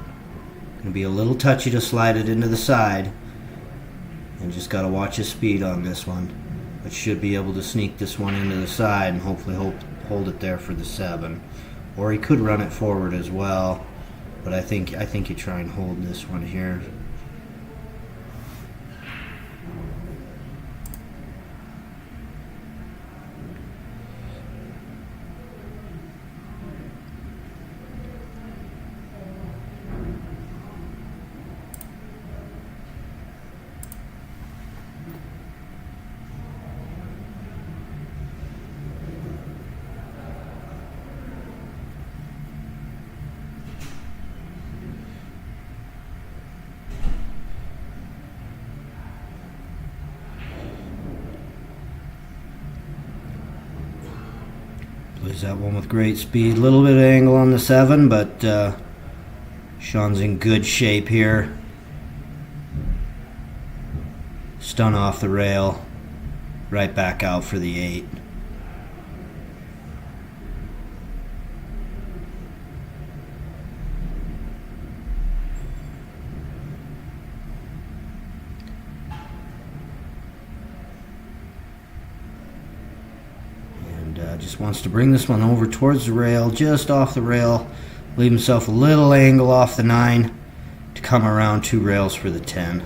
Speaker 2: Gonna be a little touchy to slide it into the side. And just gotta watch his speed on this one. But should be able to sneak this one into the side and hopefully hold it there for the 7. Or he could run it forward as well. But I think you try and hold this one here. Plays that one with great speed. A little bit of angle on the 7, but Sean's in good shape here. Stun off the rail. Right back out for the 8. Just wants to bring this one over towards the rail, just off the rail, leave himself a little angle off the 9 to come around 2 rails for the 10.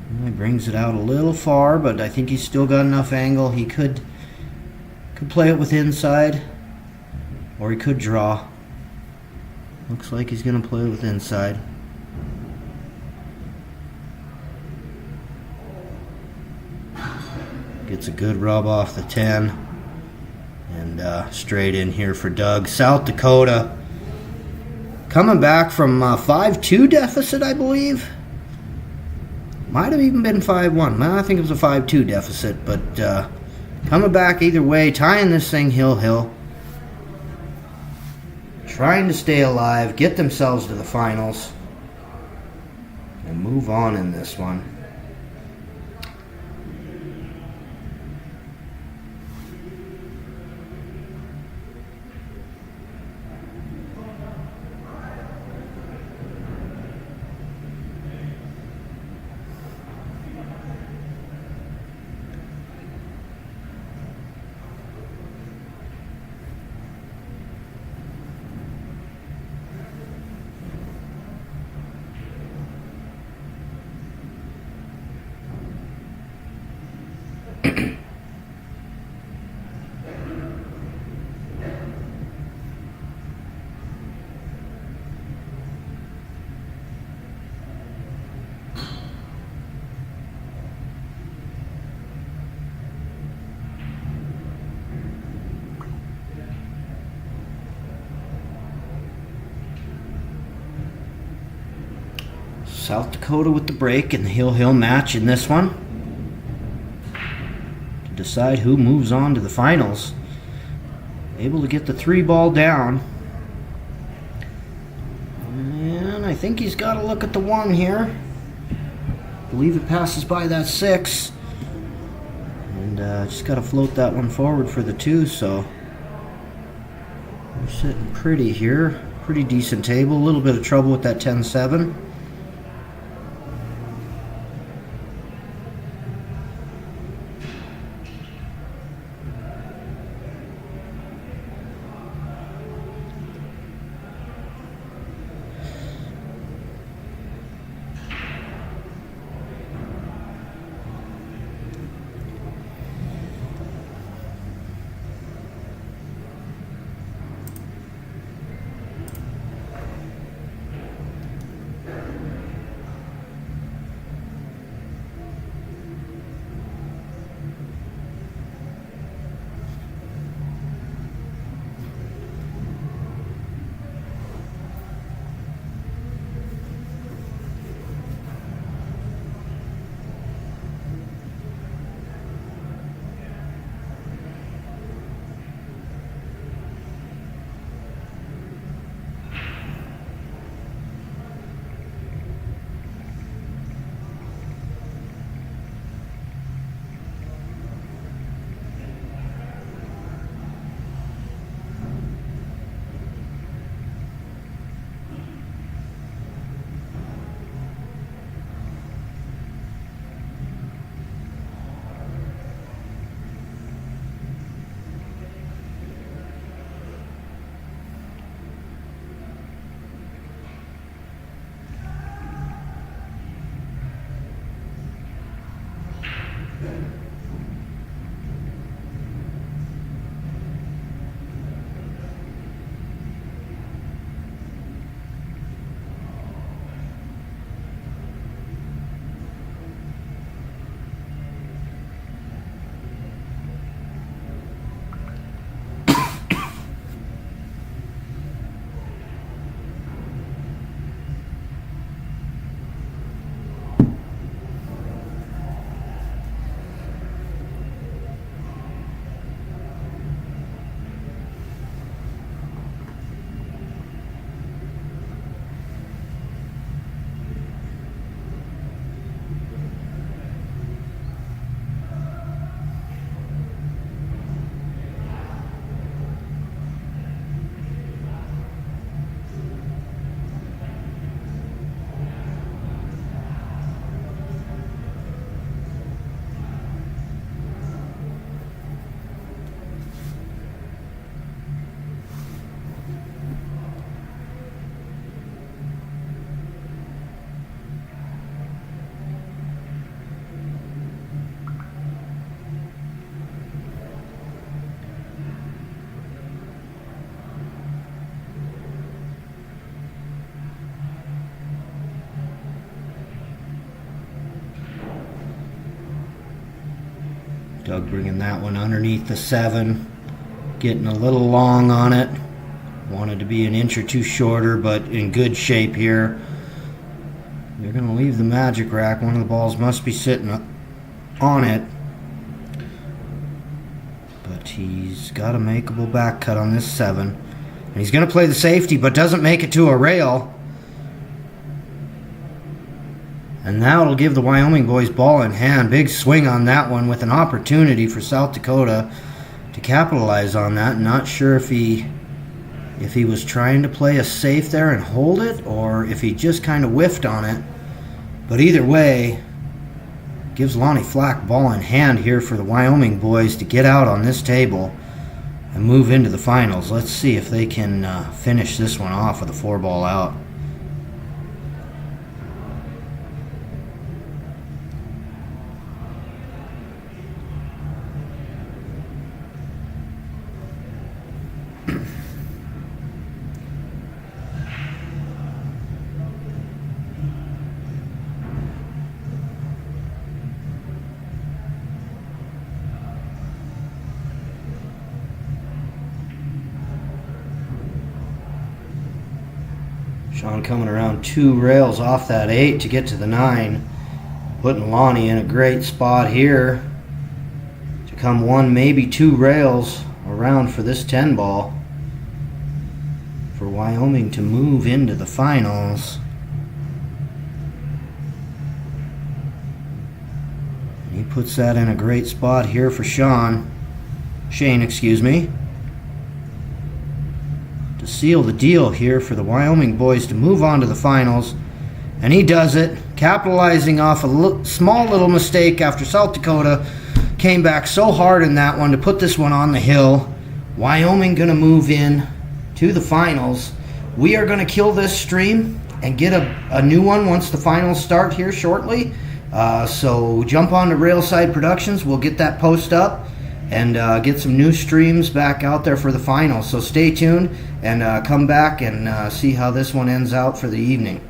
Speaker 2: And he brings it out a little far, but I think he's still got enough angle. He could play it with inside, or he could draw. Looks like he's going to play it with inside. Gets a good rub off the 10. And straight in here for Doug. South Dakota coming back from 5-2 deficit, I believe. Might have even been 5-1. Well, I think it was a 5-2 deficit. But coming back either way, tying this thing hill. Trying to stay alive, get themselves to the finals. And move on in this one. South Dakota with the break and the hill match in this one to decide who moves on to the finals. Able to get the 3 ball down, and I think he's got to look at the 1 here. I believe it passes by that 6, and just got to float that one forward for the 2. So we're sitting pretty here, pretty decent table. A little bit of trouble with that 10-7. Doug bringing that one underneath the 7. Getting a little long on it. Wanted to be an inch or two shorter, but in good shape here. They're going to leave the magic rack. One of the balls must be sitting on it. But he's got a makeable back cut on this 7. And he's going to play the safety, but doesn't make it to a rail. And that'll give the Wyoming boys ball in hand. Big swing on that one with an opportunity for South Dakota to capitalize on that. Not sure if he was trying to play a safe there and hold it, or if he just kind of whiffed on it. But either way, gives Lonnie Flack ball in hand here for the Wyoming boys to get out on this table and move into the finals. Let's see if they can finish this one off with a 4-ball out. Sean coming around 2 rails off that 8 to get to the 9. Putting Lonnie in a great spot here to come 1, maybe 2 rails around for this 10 ball for Wyoming to move into the finals. He puts that in a great spot here for Shane, excuse me, to seal the deal here for the Wyoming boys to move on to the finals. And he does it, capitalizing off a small little mistake after South Dakota came back so hard in that one to put this one on the hill. Wyoming going to move in to the finals. We are going to kill this stream and get a new one once the finals start here shortly. So jump on to Railside Productions. We'll get that post up and get some new streams back out there for the finals. So stay tuned and come back and see how this one ends out for the evening.